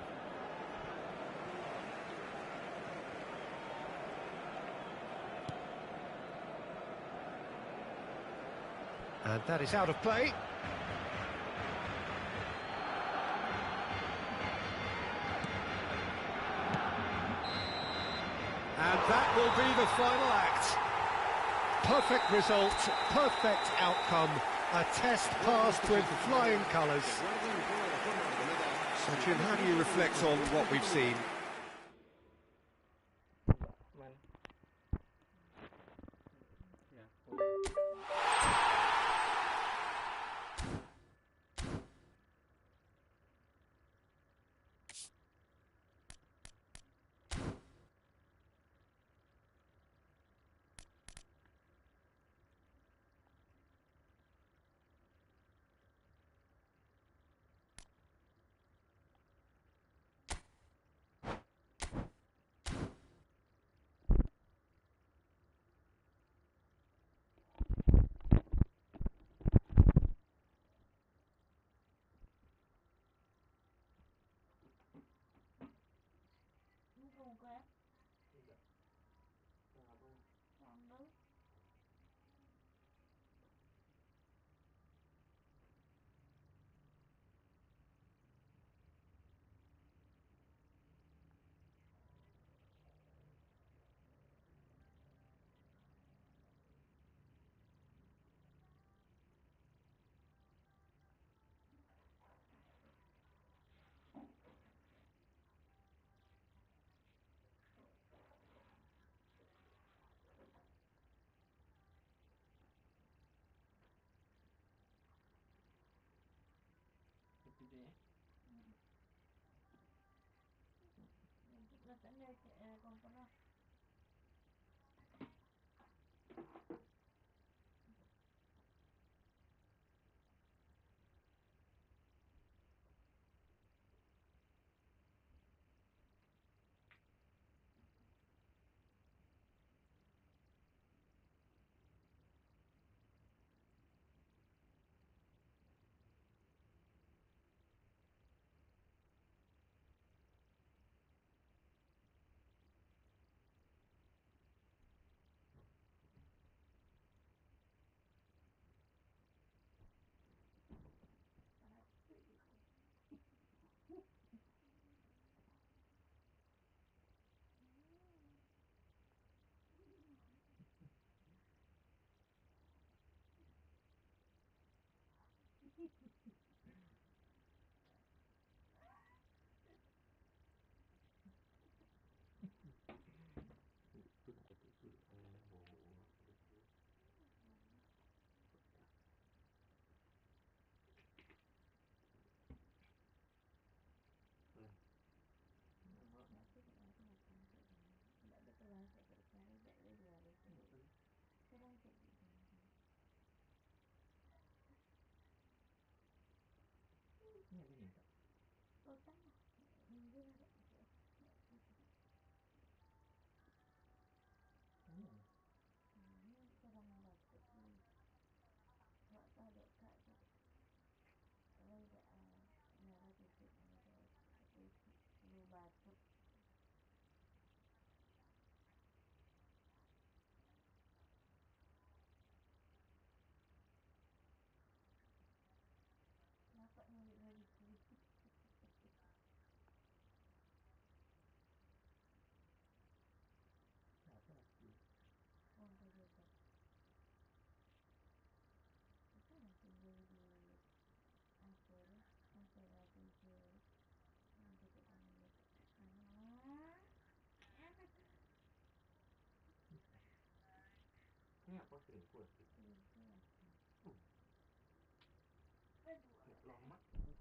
And that is out of play. And that will be the final act. Perfect result, perfect outcome. A test passed with flying colours. Sachin, how do you reflect on what we've seen? Bukan. Sambal. Letaknya komponen. Batuk. Kenapa nyulik lagi sih? Apa lagi? Uang kerja. Itu masih beli di antrean tujuh. Nanti kita lihat. Ini apa selingkuh?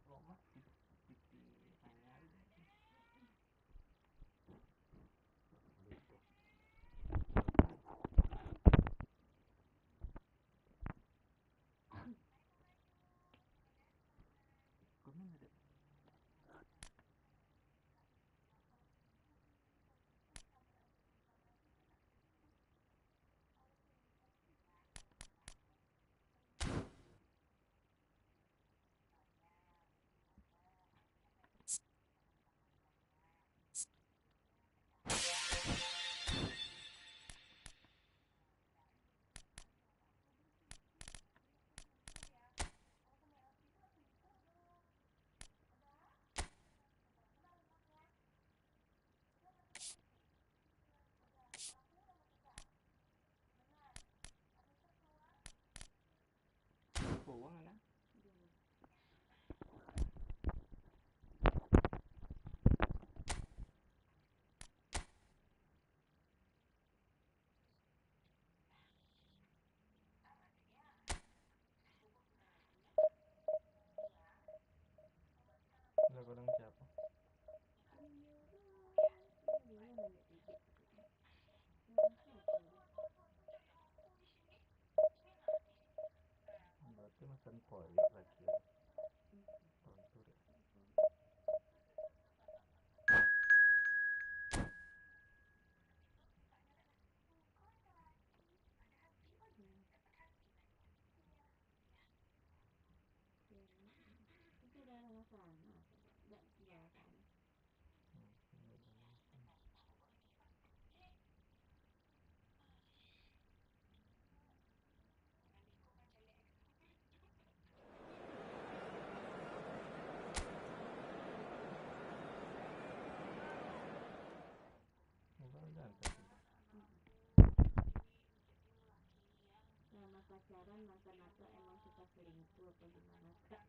Lomat hidup di hari-hari. Polik lagi. Tontur. Itu udah sama, nggak dia kan? Selama pacaran mata-mata emang suka selingkuh atau gimana kak?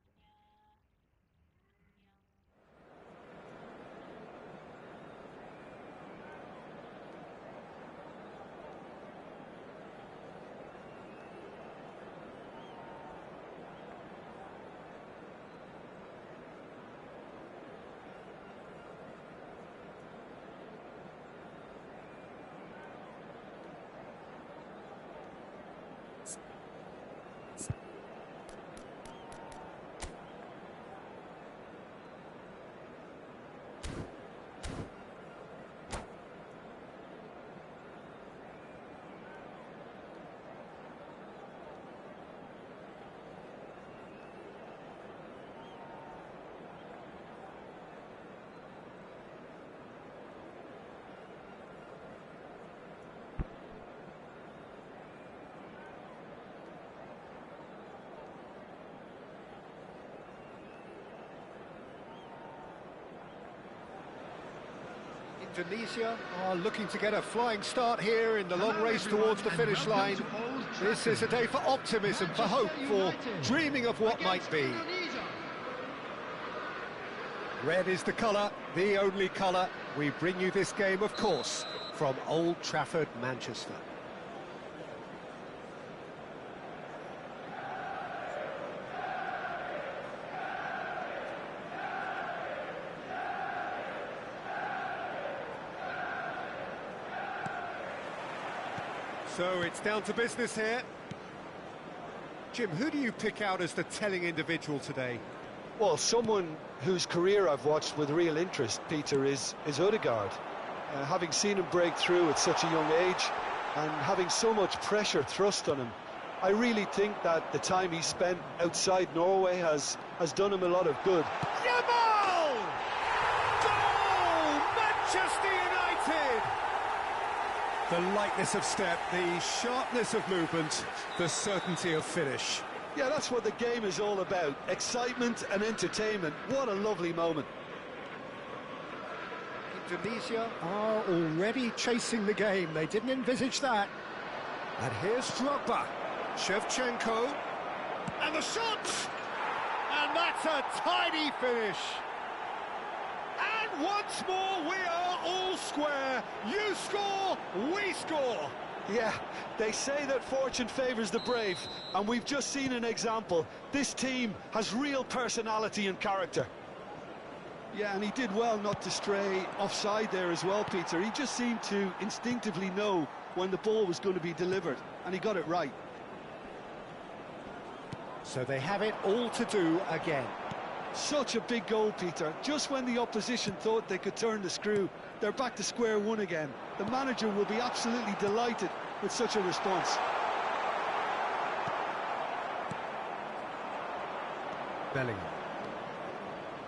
Indonesia are looking to get a flying start here in the long race towards the finish line. This is a day for optimism, for hope, for dreaming of what might be. Red is the colour, the only colour. We bring you this game, of course, from Old Trafford, Manchester. So it's down to business here. Jim, who do you pick out as the telling individual today? Well, someone whose career I've watched with real interest, Peter, is Odegaard. Having seen him break through at such a young age and having so much pressure thrust on him, I really think that the time he spent outside Norway has done him a lot of good. Yamal! Goal! Manchester United! The lightness of step, the sharpness of movement, the certainty of finish. Yeah, that's what the game is all about. Excitement and entertainment. What a lovely moment. Indonesia are already chasing the game. They didn't envisage that. And here's Drogba. Shevchenko. And the shot! And that's a tidy finish. And once more, we are all square. You score, we score. Yeah, they say that fortune favours the brave, and we've just seen an example. This team has real personality and character. Yeah, and he did well not to stray offside there as well, Peter. He just seemed to instinctively know when the ball was going to be delivered, and he got it right. So they have it all to do again. Such a big goal, Peter. Just when the opposition thought they could turn the screw, they're back to square one again. The manager will be absolutely delighted with such a response. Bellingham.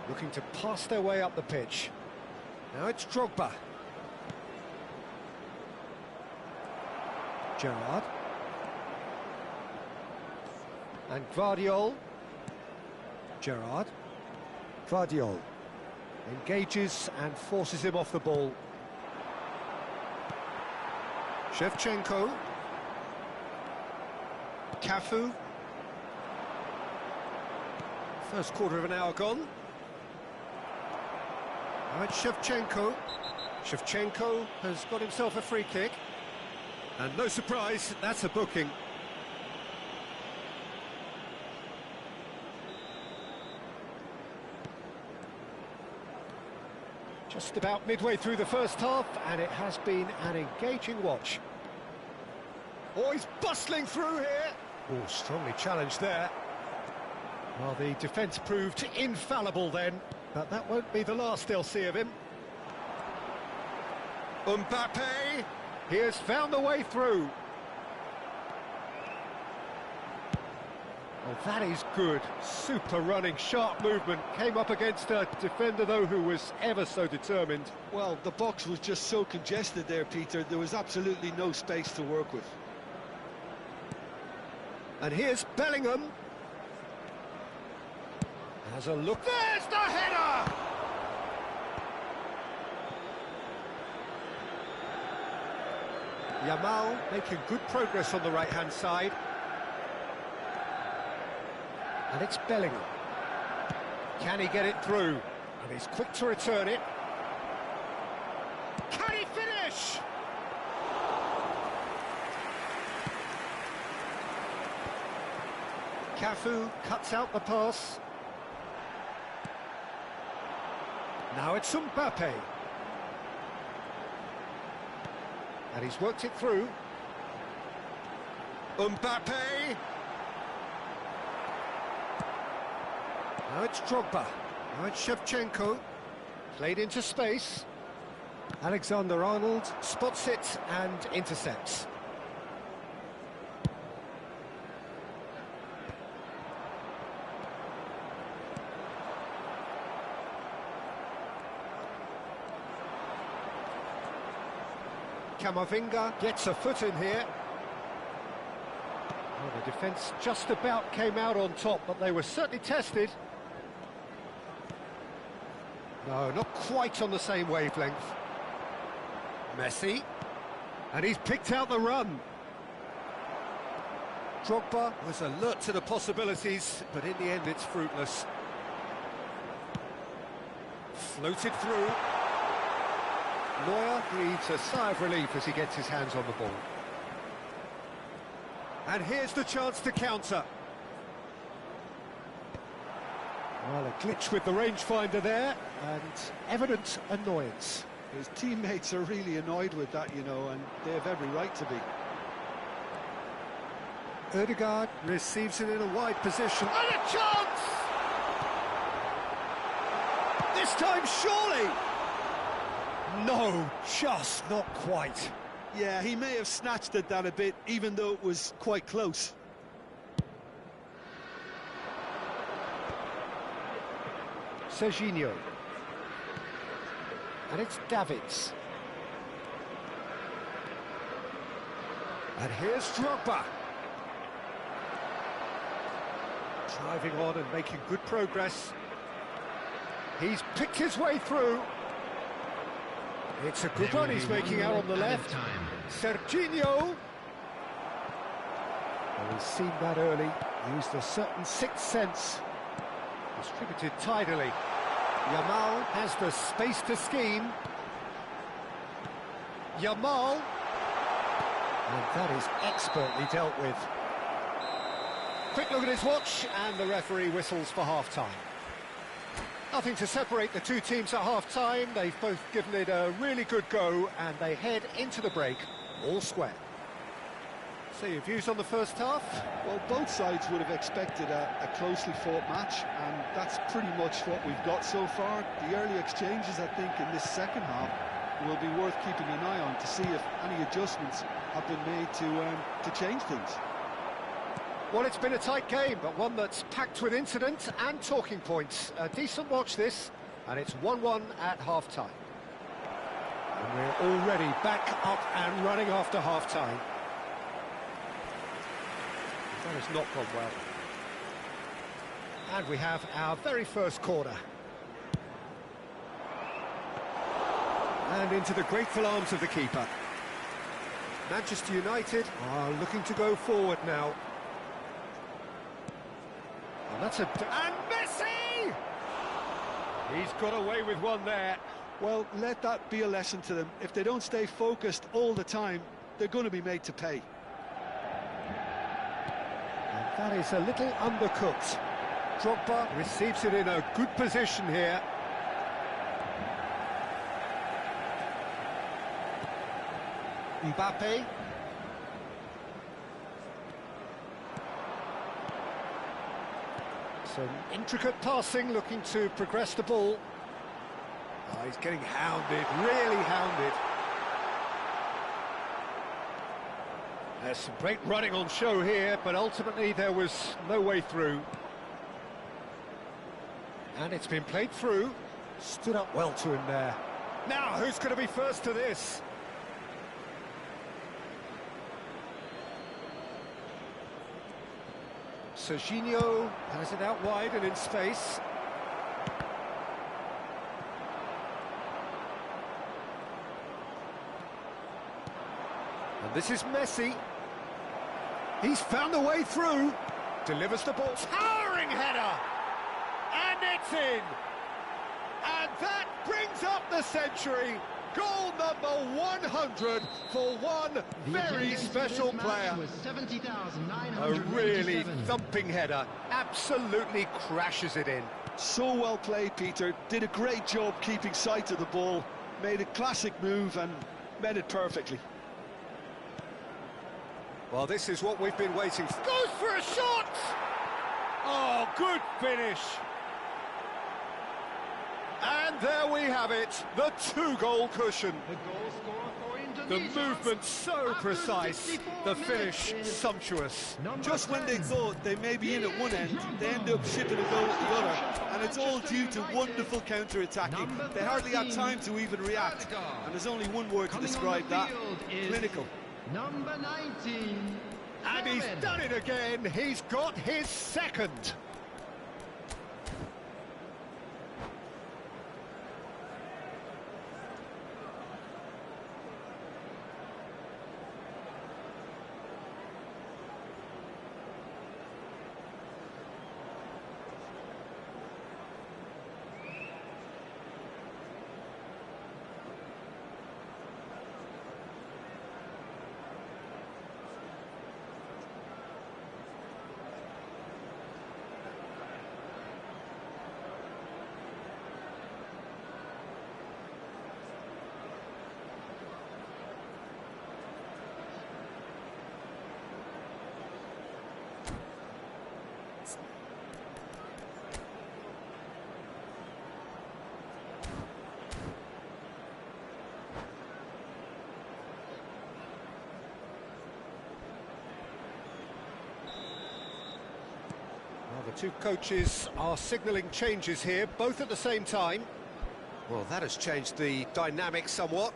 Looking to pass their way up the pitch. Now it's Drogba. Gerrard. And Gvardiol. Gerrard. Gvardiol engages and forces him off the ball. Shevchenko. Cafu. First quarter of an hour gone. Now it's Shevchenko. Shevchenko has got himself a free kick. And no surprise, that's a booking. Just about midway through the first half, and it has been an engaging watch. Oh, he's bustling through here. Oh, strongly challenged there. Well, the defence proved infallible then, but that won't be the last they'll see of him. Mbappe, he has found the way through. Well, that is good. Super running, sharp movement. Came up against a defender, though, who was ever so determined. Well, the box was just so congested there, Peter. There was absolutely no space to work with. And here's Bellingham. Has a look. There's the header! Yamal making good progress on the right-hand side. And it's Bellingham. Can he get it through? And he's quick to return it. Can he finish? Cafu cuts out the pass. Now it's Mbappe. And he's worked it through. Mbappe. Now it's Drogba. Now it's Shevchenko. Played into space. Alexander-Arnold spots it and intercepts. Camavinga gets a foot in here. Well, the defence just about came out on top, but they were certainly tested. No, not quite on the same wavelength. Messi. And he's picked out the run. Drogba was alert to the possibilities, but in the end it's fruitless. Floated through. Neuer needs a sigh of relief as he gets his hands on the ball. And here's the chance to counter. Well, a glitch with the rangefinder there, and evident annoyance. His teammates are really annoyed with that, you know, and they have every right to be. Ødegaard receives it in a wide position. And a chance! This time, surely! No, just not quite. Yeah, he may have snatched at that a bit, even though it was quite close. Serginho. And it's Davids. And here's Drogba. Driving on and making good progress. He's picked his way through. It's a good run he's making out on the left. Serginho. Well, he's seen that early. Used a certain sixth sense. Distributed tidily. Yamal has the space to scheme. Yamal. And that is expertly dealt with. Quick look at his watch, and the referee whistles for half-time. Nothing to separate the two teams at half-time. They've both given it a really good go, and they head into the break all square. So your views on the first half? Well, both sides would have expected a closely fought match, and that's pretty much what we've got so far. The early exchanges, I think, in this second half will be worth keeping an eye on to see if any adjustments have been made to change things. Well, it's been a tight game, but one that's packed with incident and talking points. A decent watch this, and it's 1-1 at half-time. And we're already back up and running after half-time. That has not gone well. And we have our very first corner. And into the grateful arms of the keeper. Manchester United are looking to go forward now. And that's and Messi! He's got away with one there. Well, let that be a lesson to them. If they don't stay focused all the time, they're going to be made to pay. And that is a little undercooked. Drogba receives it in a good position here. Mbappe. Some intricate passing, looking to progress the ball. Oh, he's getting hounded, really hounded. There's some great running on show here, but ultimately there was no way through. And it's been played through. Stood up well to him there. Now, who's going to be first to this? Serginho has it out wide and in space. And this is Messi. He's found a way through. Delivers the ball. Towering header! And it's in! And that brings up the century. Goal number 100 for one very special player. A really thumping header. Absolutely crashes it in. So well played, Peter. Did a great job keeping sight of the ball. Made a classic move and met it perfectly. Well, this is what we've been waiting for. Goes for a shot! Oh, good finish. And there we have it, the 2-goal cushion. The movement so precise, the finish sumptuous. Just when they thought they may be in at one end, they end up shipping a goal at the other. And it's all due to wonderful counter-attacking. They hardly had time to even react. And there's only one word to describe that: clinical. Number 19. And he's done it again. He's got his second. The two coaches are signalling changes here, both at the same time. Well, that has changed the dynamic somewhat.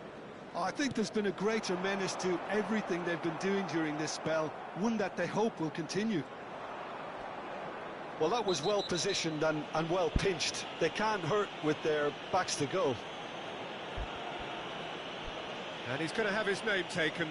I think there's been a greater menace to everything they've been doing during this spell, one that they hope will continue. Well, that was well positioned and well pinched. They can't hurt with their backs to goal. And he's going to have his name taken.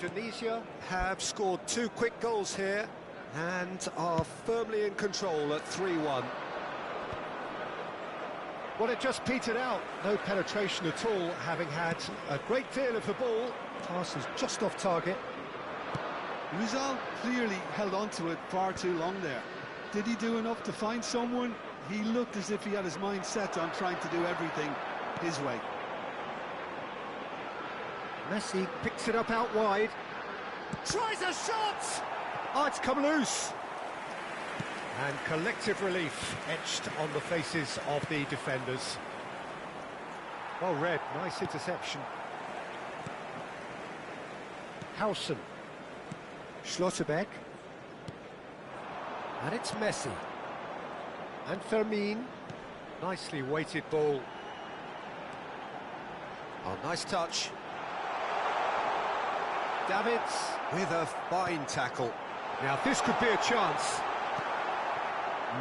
Indonesia have scored 2 quick goals here and are firmly in control at 3-1. Well, it just petered out. No penetration at all, having had a great deal of the ball. Pass is just off target. Rizal clearly held on to it far too long there. Did he do enough to find someone? He looked as if he had his mind set on trying to do everything his way. Messi picks it up out wide. Tries a shot! Oh, it's come loose. And collective relief etched on the faces of the defenders. Well read, nice interception. Hausen. Schlotterbeck. And it's Messi. And Fermin. Nicely weighted ball. Oh, nice touch. Davids with a fine tackle. Now this could be a chance.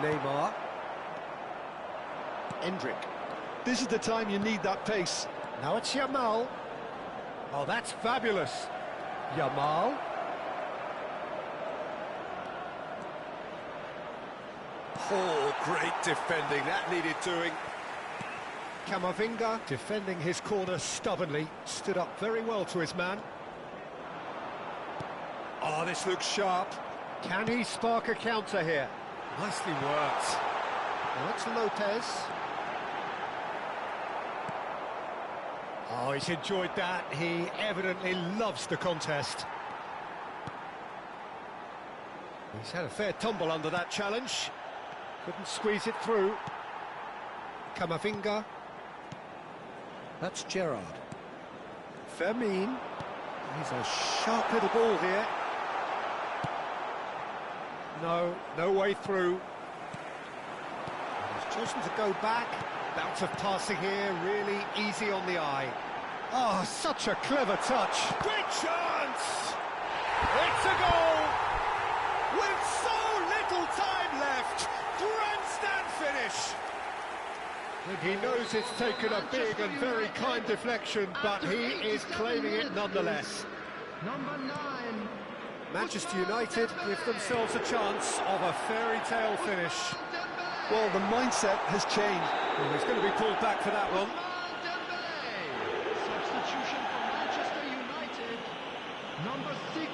Neymar. Endrick. This is the time you need that pace. Now it's Yamal. Oh, that's fabulous. Yamal. Oh, great defending. That needed doing. Camavinga defending his corner stubbornly. Stood up very well to his man. Oh, this looks sharp. Can he spark a counter here? Nicely worked. Now it's Lopez. Oh, he's enjoyed that. He evidently loves the contest. He's had a fair tumble under that challenge. Couldn't squeeze it through. Kamavinga. That's Gerrard. Fermin. He's a sharp little ball here. No way through. He's chosen to go back. Bout of passing here, really easy on the eye. Oh, such a clever touch. Great chance! It's a goal! With so little time left, grandstand finish. He knows it's taken a big and very kind deflection, but he is claiming it nonetheless. Number 9. Manchester United give themselves a chance of a fairy tale finish. Well, the mindset has changed. Well, he's going to be pulled back for that one. Substitution for Manchester United. Number 6,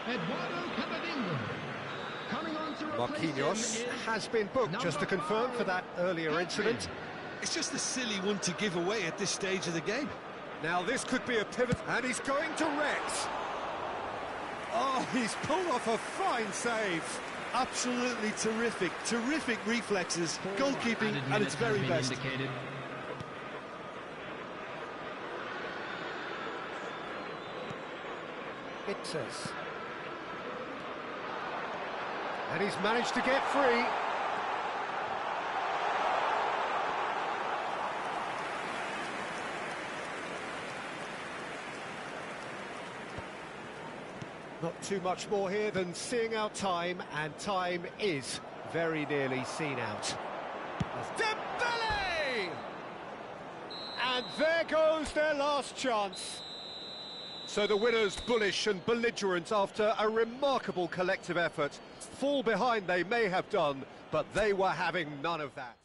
Eduardo Camavinga. Coming on to replace Marquinhos him has been booked, just to confirm, for that earlier incident. It's just a silly one to give away at this stage of the game. Now this could be a pivot, and he's going direct. Oh, he's pulled off a fine save. Absolutely terrific, terrific reflexes, goalkeeping at its very best. Itses. And he's managed to get free. Not too much more here than seeing out time, and time is very nearly seen out. Dembele! And there goes their last chance. So the winners bullish and belligerent after a remarkable collective effort. Fall behind they may have done, but they were having none of that.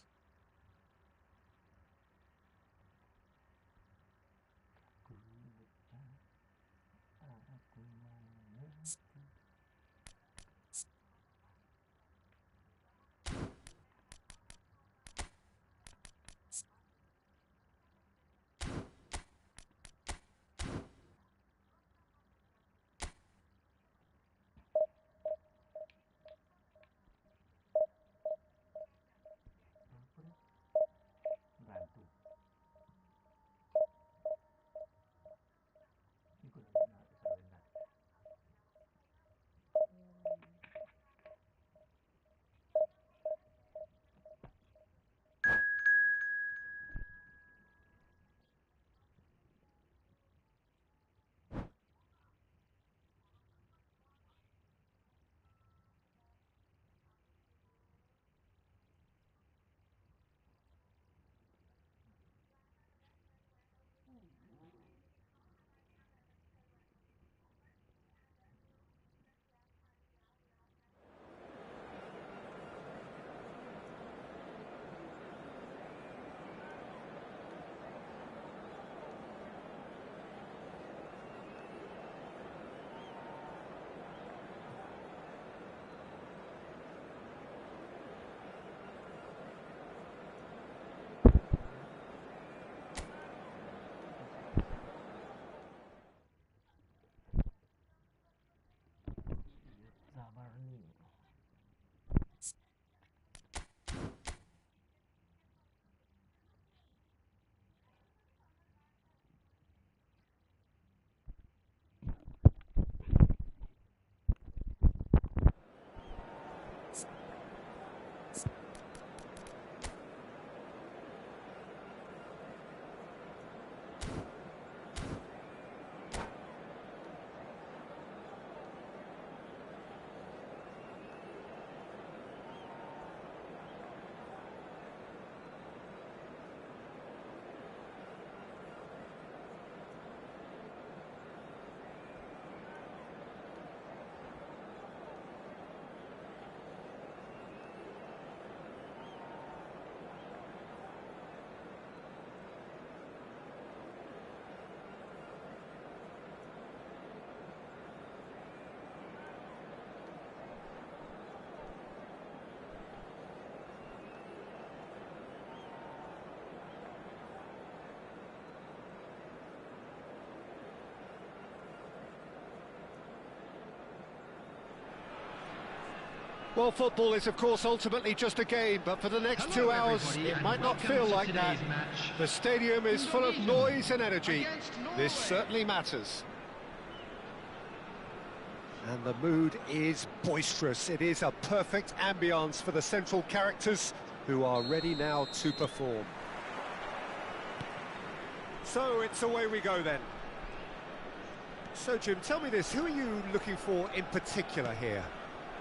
Well, football is, of course, ultimately just a game, but for the next 2 hours, it might not feel like that. The stadium is full of noise and energy. This certainly matters. And the mood is boisterous. It is a perfect ambience for the central characters who are ready now to perform. So it's away we go then. So, Jim, tell me this, who are you looking for in particular here?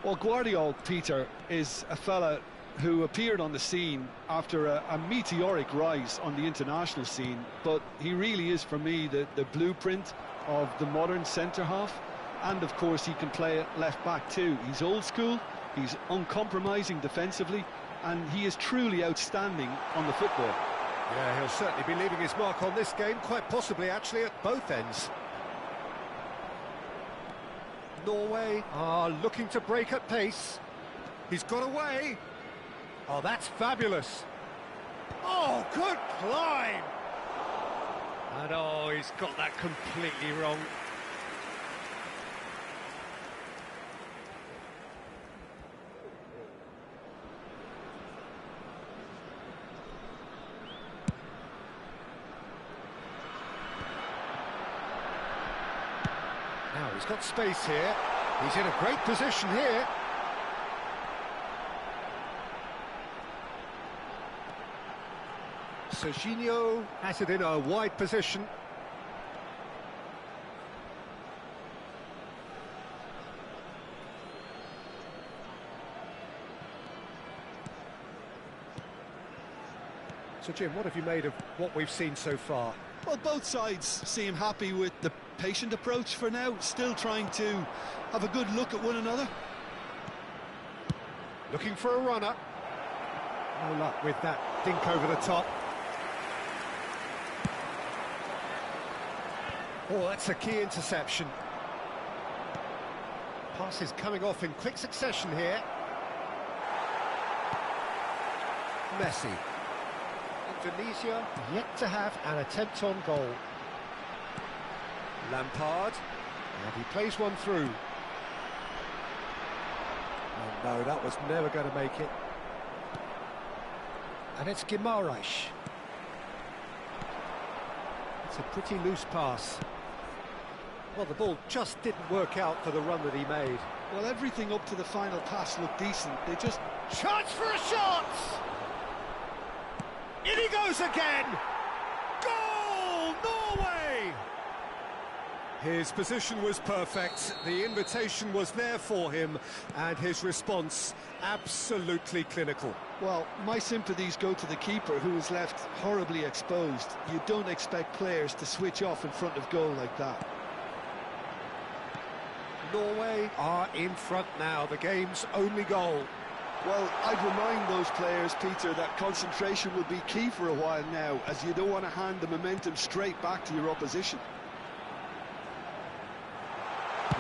Well, Guardiola, Peter, is a fella who appeared on the scene after a meteoric rise on the international scene, but he really is, for me, the blueprint of the modern centre-half. And, of course, he can play left-back too. He's old school, he's uncompromising defensively, and he is truly outstanding on the football. Yeah, he'll certainly be leaving his mark on this game, quite possibly, actually, at both ends. Norway are looking to break at pace. He's got away. Oh, that's fabulous. Oh, good climb. And oh, he's got that completely wrong. Now he's got space here. He's in a great position here. Serginho has it in a wide position. So, Jim, what have you made of what we've seen so far? Well, both sides seem happy with the patient approach for now, still trying to have a good look at one another. Looking for a runner. No luck with that dink over the top. Oh, that's a key interception. Passes coming off in quick succession here. Messi. Indonesia yet to have an attempt on goal. Lampard, and he plays one through. Oh no, that was never going to make it. And it's Guimaraes. It's a pretty loose pass. Well, the ball just didn't work out for the run that he made. Well, everything up to the final pass looked decent. They just... Chance for a shot! In he goes again! Goal! Norway! His position was perfect, the invitation was there for him, and his response absolutely clinical. Well, my sympathies go to the keeper, who is left horribly exposed. You don't expect players to switch off in front of goal like that. Norway are in front now, the game's only goal. Well, I'd remind those players, Peter, that concentration will be key for a while now, as you don't want to hand the momentum straight back to your opposition.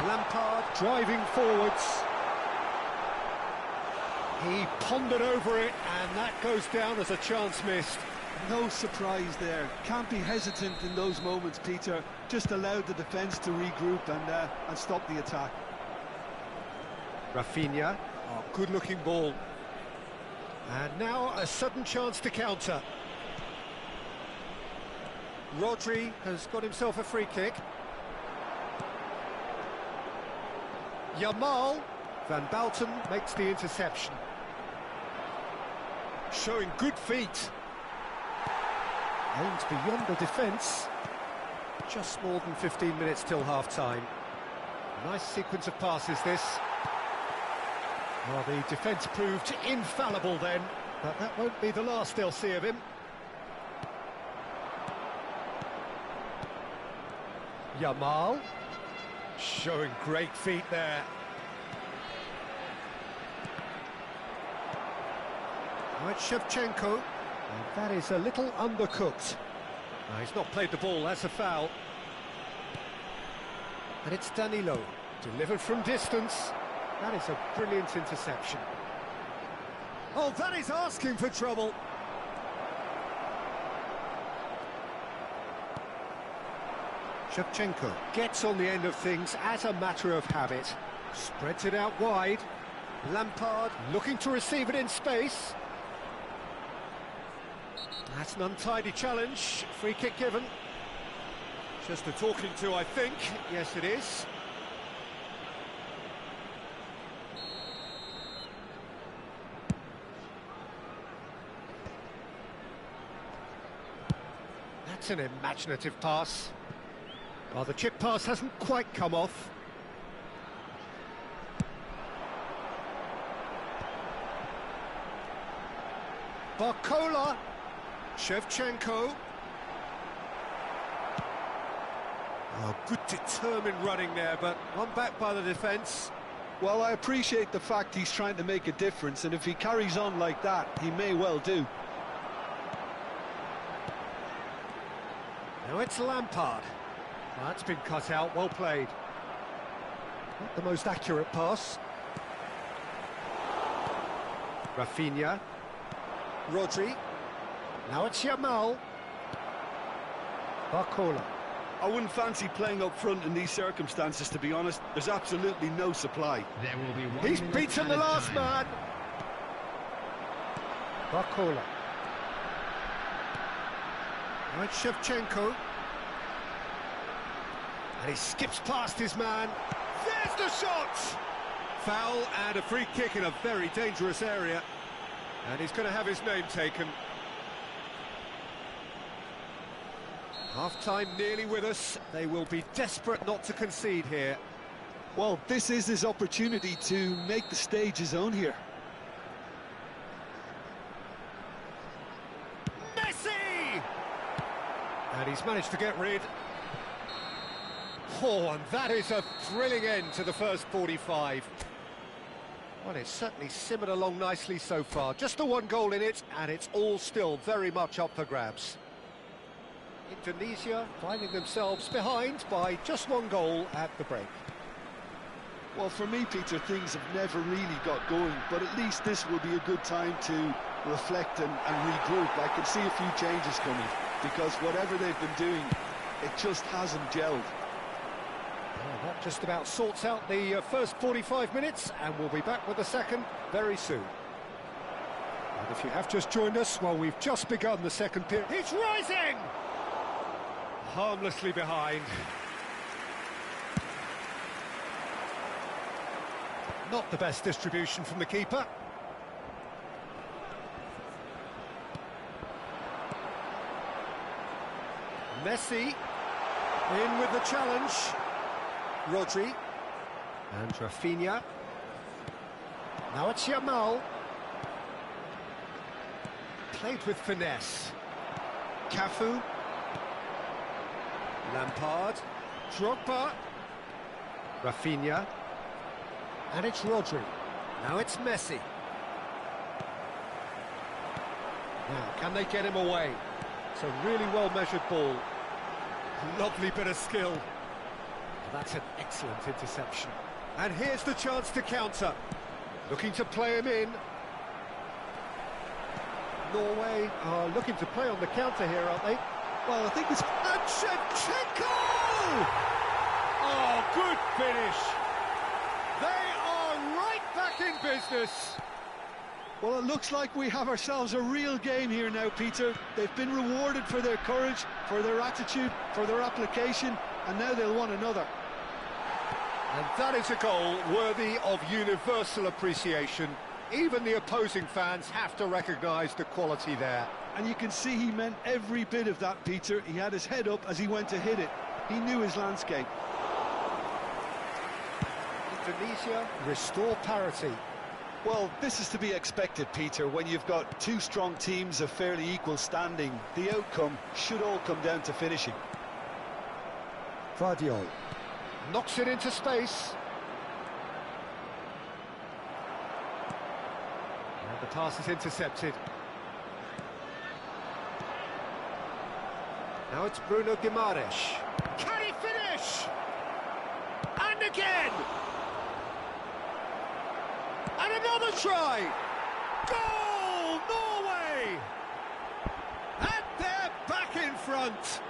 Lampard driving forwards. He pondered over it, and that goes down as a chance missed. No surprise there. Can't be hesitant in those moments, Peter. Just allow the defence to regroup and stop the attack. Rafinha. Oh, good-looking ball. And now a sudden chance to counter. Rodri has got himself a free kick. Yamal. Van Balten makes the interception. Showing good feet. Aims beyond the defence. Just more than 15 minutes till half-time. Nice sequence of passes, this. Well, the defence proved infallible then, but that won't be the last they'll see of him. Yamal, showing great feet there. Right, Shevchenko, and that is a little undercooked. No, he's not played the ball, that's a foul. And it's Danilo, delivered from distance. That is a brilliant interception. Oh, that is asking for trouble. Shevchenko gets on the end of things as a matter of habit. Spreads it out wide. Lampard looking to receive it in space. That's an untidy challenge. Free kick given. Just a talking to, I think. Yes, it is. That's an imaginative pass. Well, the chip pass hasn't quite come off. Barcola, Shevchenko. Oh, good determined running there, but one back by the defence. Well, I appreciate the fact he's trying to make a difference, and if he carries on like that, he may well do. Now it's Lampard. That's been cut out, well played. Not the most accurate pass. Rafinha. Rodri. Now it's Yamal. Barcola. I wouldn't fancy playing up front in these circumstances, to be honest. There's absolutely no supply. There will be 1 He's minute beaten the added last time. man. Barcola. Now it's Shevchenko. And he skips past his man. There's the shot! Foul and a free kick in a very dangerous area. And he's going to have his name taken. Half-time nearly with us. They will be desperate not to concede here. Well, this is his opportunity to make the stage his own here. Messi! And he's managed to get rid. Oh, and that is a thrilling end to the first 45. Well, it's certainly simmered along nicely so far. Just the one goal in it, and it's all still very much up for grabs. Indonesia finding themselves behind by just one goal at the break. Well, for me, Peter, things have never really got going, but at least this will be a good time to reflect and regroup. I can see a few changes coming, because whatever they've been doing, it just hasn't gelled. Well, that just about sorts out the first 45 minutes, and we'll be back with the second very soon. And if you have just joined us, well, we've just begun the second period. He's rising! Harmlessly behind. Not the best distribution from the keeper. Messi in with the challenge. Rodri and Rafinha. Now it's Yamal. Played with finesse. Cafu. Lampard. Drogba. Rafinha. And it's Rodri. Now it's Messi. Now, can they get him away? It's a really well-measured ball. Lovely bit of skill. That's an excellent interception. And here's the chance to counter. Looking to play him in. Norway are looking to play on the counter here, aren't they? Well, I think it's... And Shevchenko! Oh, good finish. They are right back in business. Well, it looks like we have ourselves a real game here now, Peter. They've been rewarded for their courage, for their attitude, for their application, and now they'll want another. And that is a goal worthy of universal appreciation. Even the opposing fans have to recognise the quality there. And you can see he meant every bit of that, Peter. He had his head up as he went to hit it. He knew his landscape. Indonesia restore parity. Well, this is to be expected, Peter, when you've got two strong teams of fairly equal standing. The outcome should all come down to finishing. Vardiol knocks it into space. And the pass is intercepted. Now it's Bruno Guimaraes. Can he finish? And again! And another try! Goal, Norway! And they're back in front.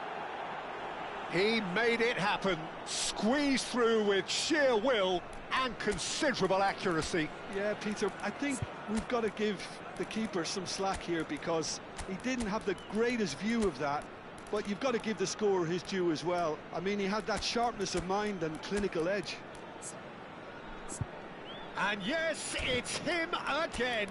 He made it happen, squeezed through with sheer will and considerable accuracy. Yeah, Peter, I think we've got to give the keeper some slack here because he didn't have the greatest view of that, but you've got to give the scorer his due as well. I mean, he had that sharpness of mind and clinical edge. And yes, it's him again.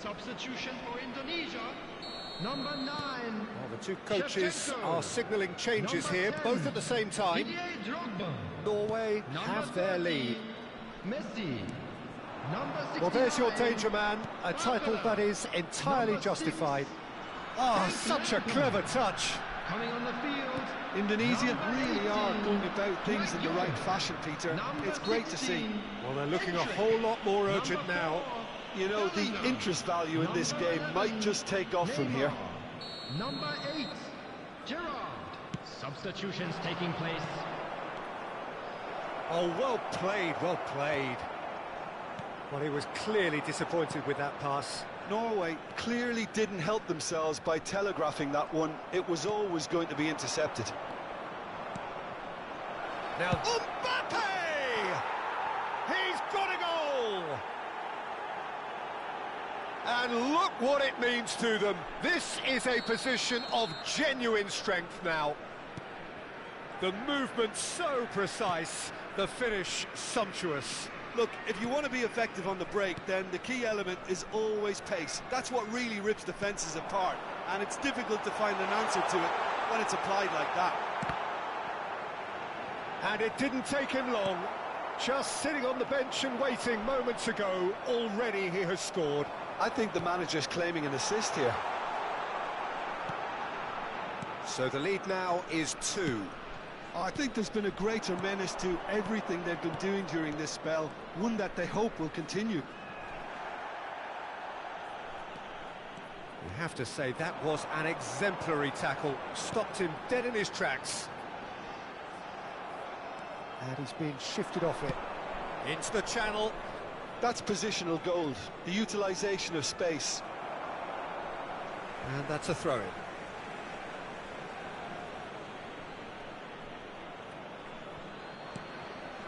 Substitution for Indonesia, number 9. Well, the two coaches are signalling changes here, both at the same time. Norway have their lead. Messi, number 69. Well, there's your danger man, a title that is entirely justified. Ah, such a clever touch. Coming on the field. Indonesia really are going about things in the right fashion, Peter. It's great to see. Well, they're looking a whole lot more urgent now. You know, the interest value in this game might just take off from here. Number 8, Gerard. Substitutions taking place. Oh, well played, well played. Well, he was clearly disappointed with that pass. Norway clearly didn't help themselves by telegraphing that one. It was always going to be intercepted. Now, Mbappe! He's got a goal! And look what it means to them. This is a position of genuine strength now. The movement so precise, the finish sumptuous. Look, if you want to be effective on the break, then the key element is always pace. That's what really rips defences apart, and it's difficult to find an answer to it when it's applied like that. And it didn't take him long. Just sitting on the bench and waiting moments ago, already he has scored. I think the manager's claiming an assist here. So the lead now is 2. I think there's been a greater menace to everything they've been doing during this spell, one that they hope will continue. You have to say that was an exemplary tackle, stopped him dead in his tracks. And he's being shifted off it. Into the channel. That's positional gold, the utilisation of space. And that's a throw-in.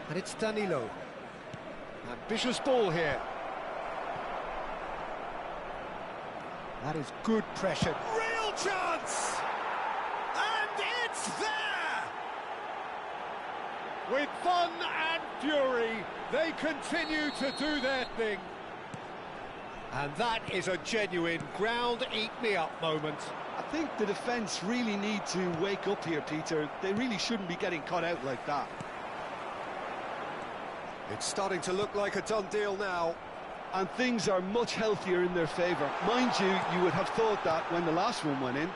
And it's Danilo. Ambitious ball here. That is good pressure. Real chance! And it's there! With fun and fury, they continue to do their thing. And that is a genuine ground-eat-me-up moment. I think the defence really need to wake up here, Peter. They really shouldn't be getting caught out like that. It's starting to look like a done deal now. And things are much healthier in their favour. Mind you, you would have thought that when the last one went in.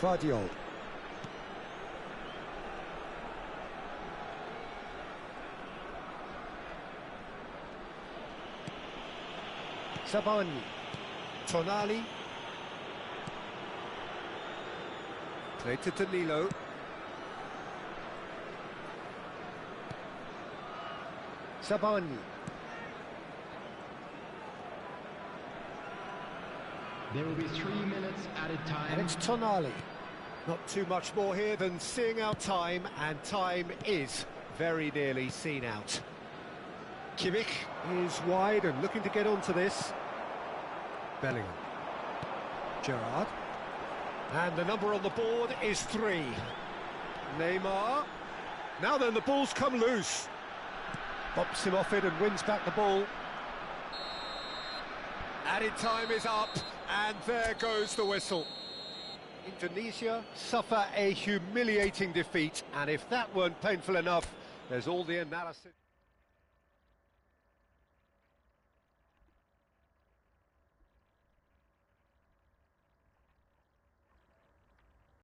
Guardiola. Sabani. Tonali. Played to Danilo. Sabani. There will be 3 minutes added time. And it's Tonali. Not too much more here than seeing out time, and time is very nearly seen out. Kimmich is wide and looking to get onto this. Bellingham. Gerard. And the number on the board is 3. Neymar. Now then, the ball's come loose. Bumps him off it and wins back the ball. Added time is up, and there goes the whistle. Indonesia suffer a humiliating defeat, and if that weren't painful enough, there's all the analysis.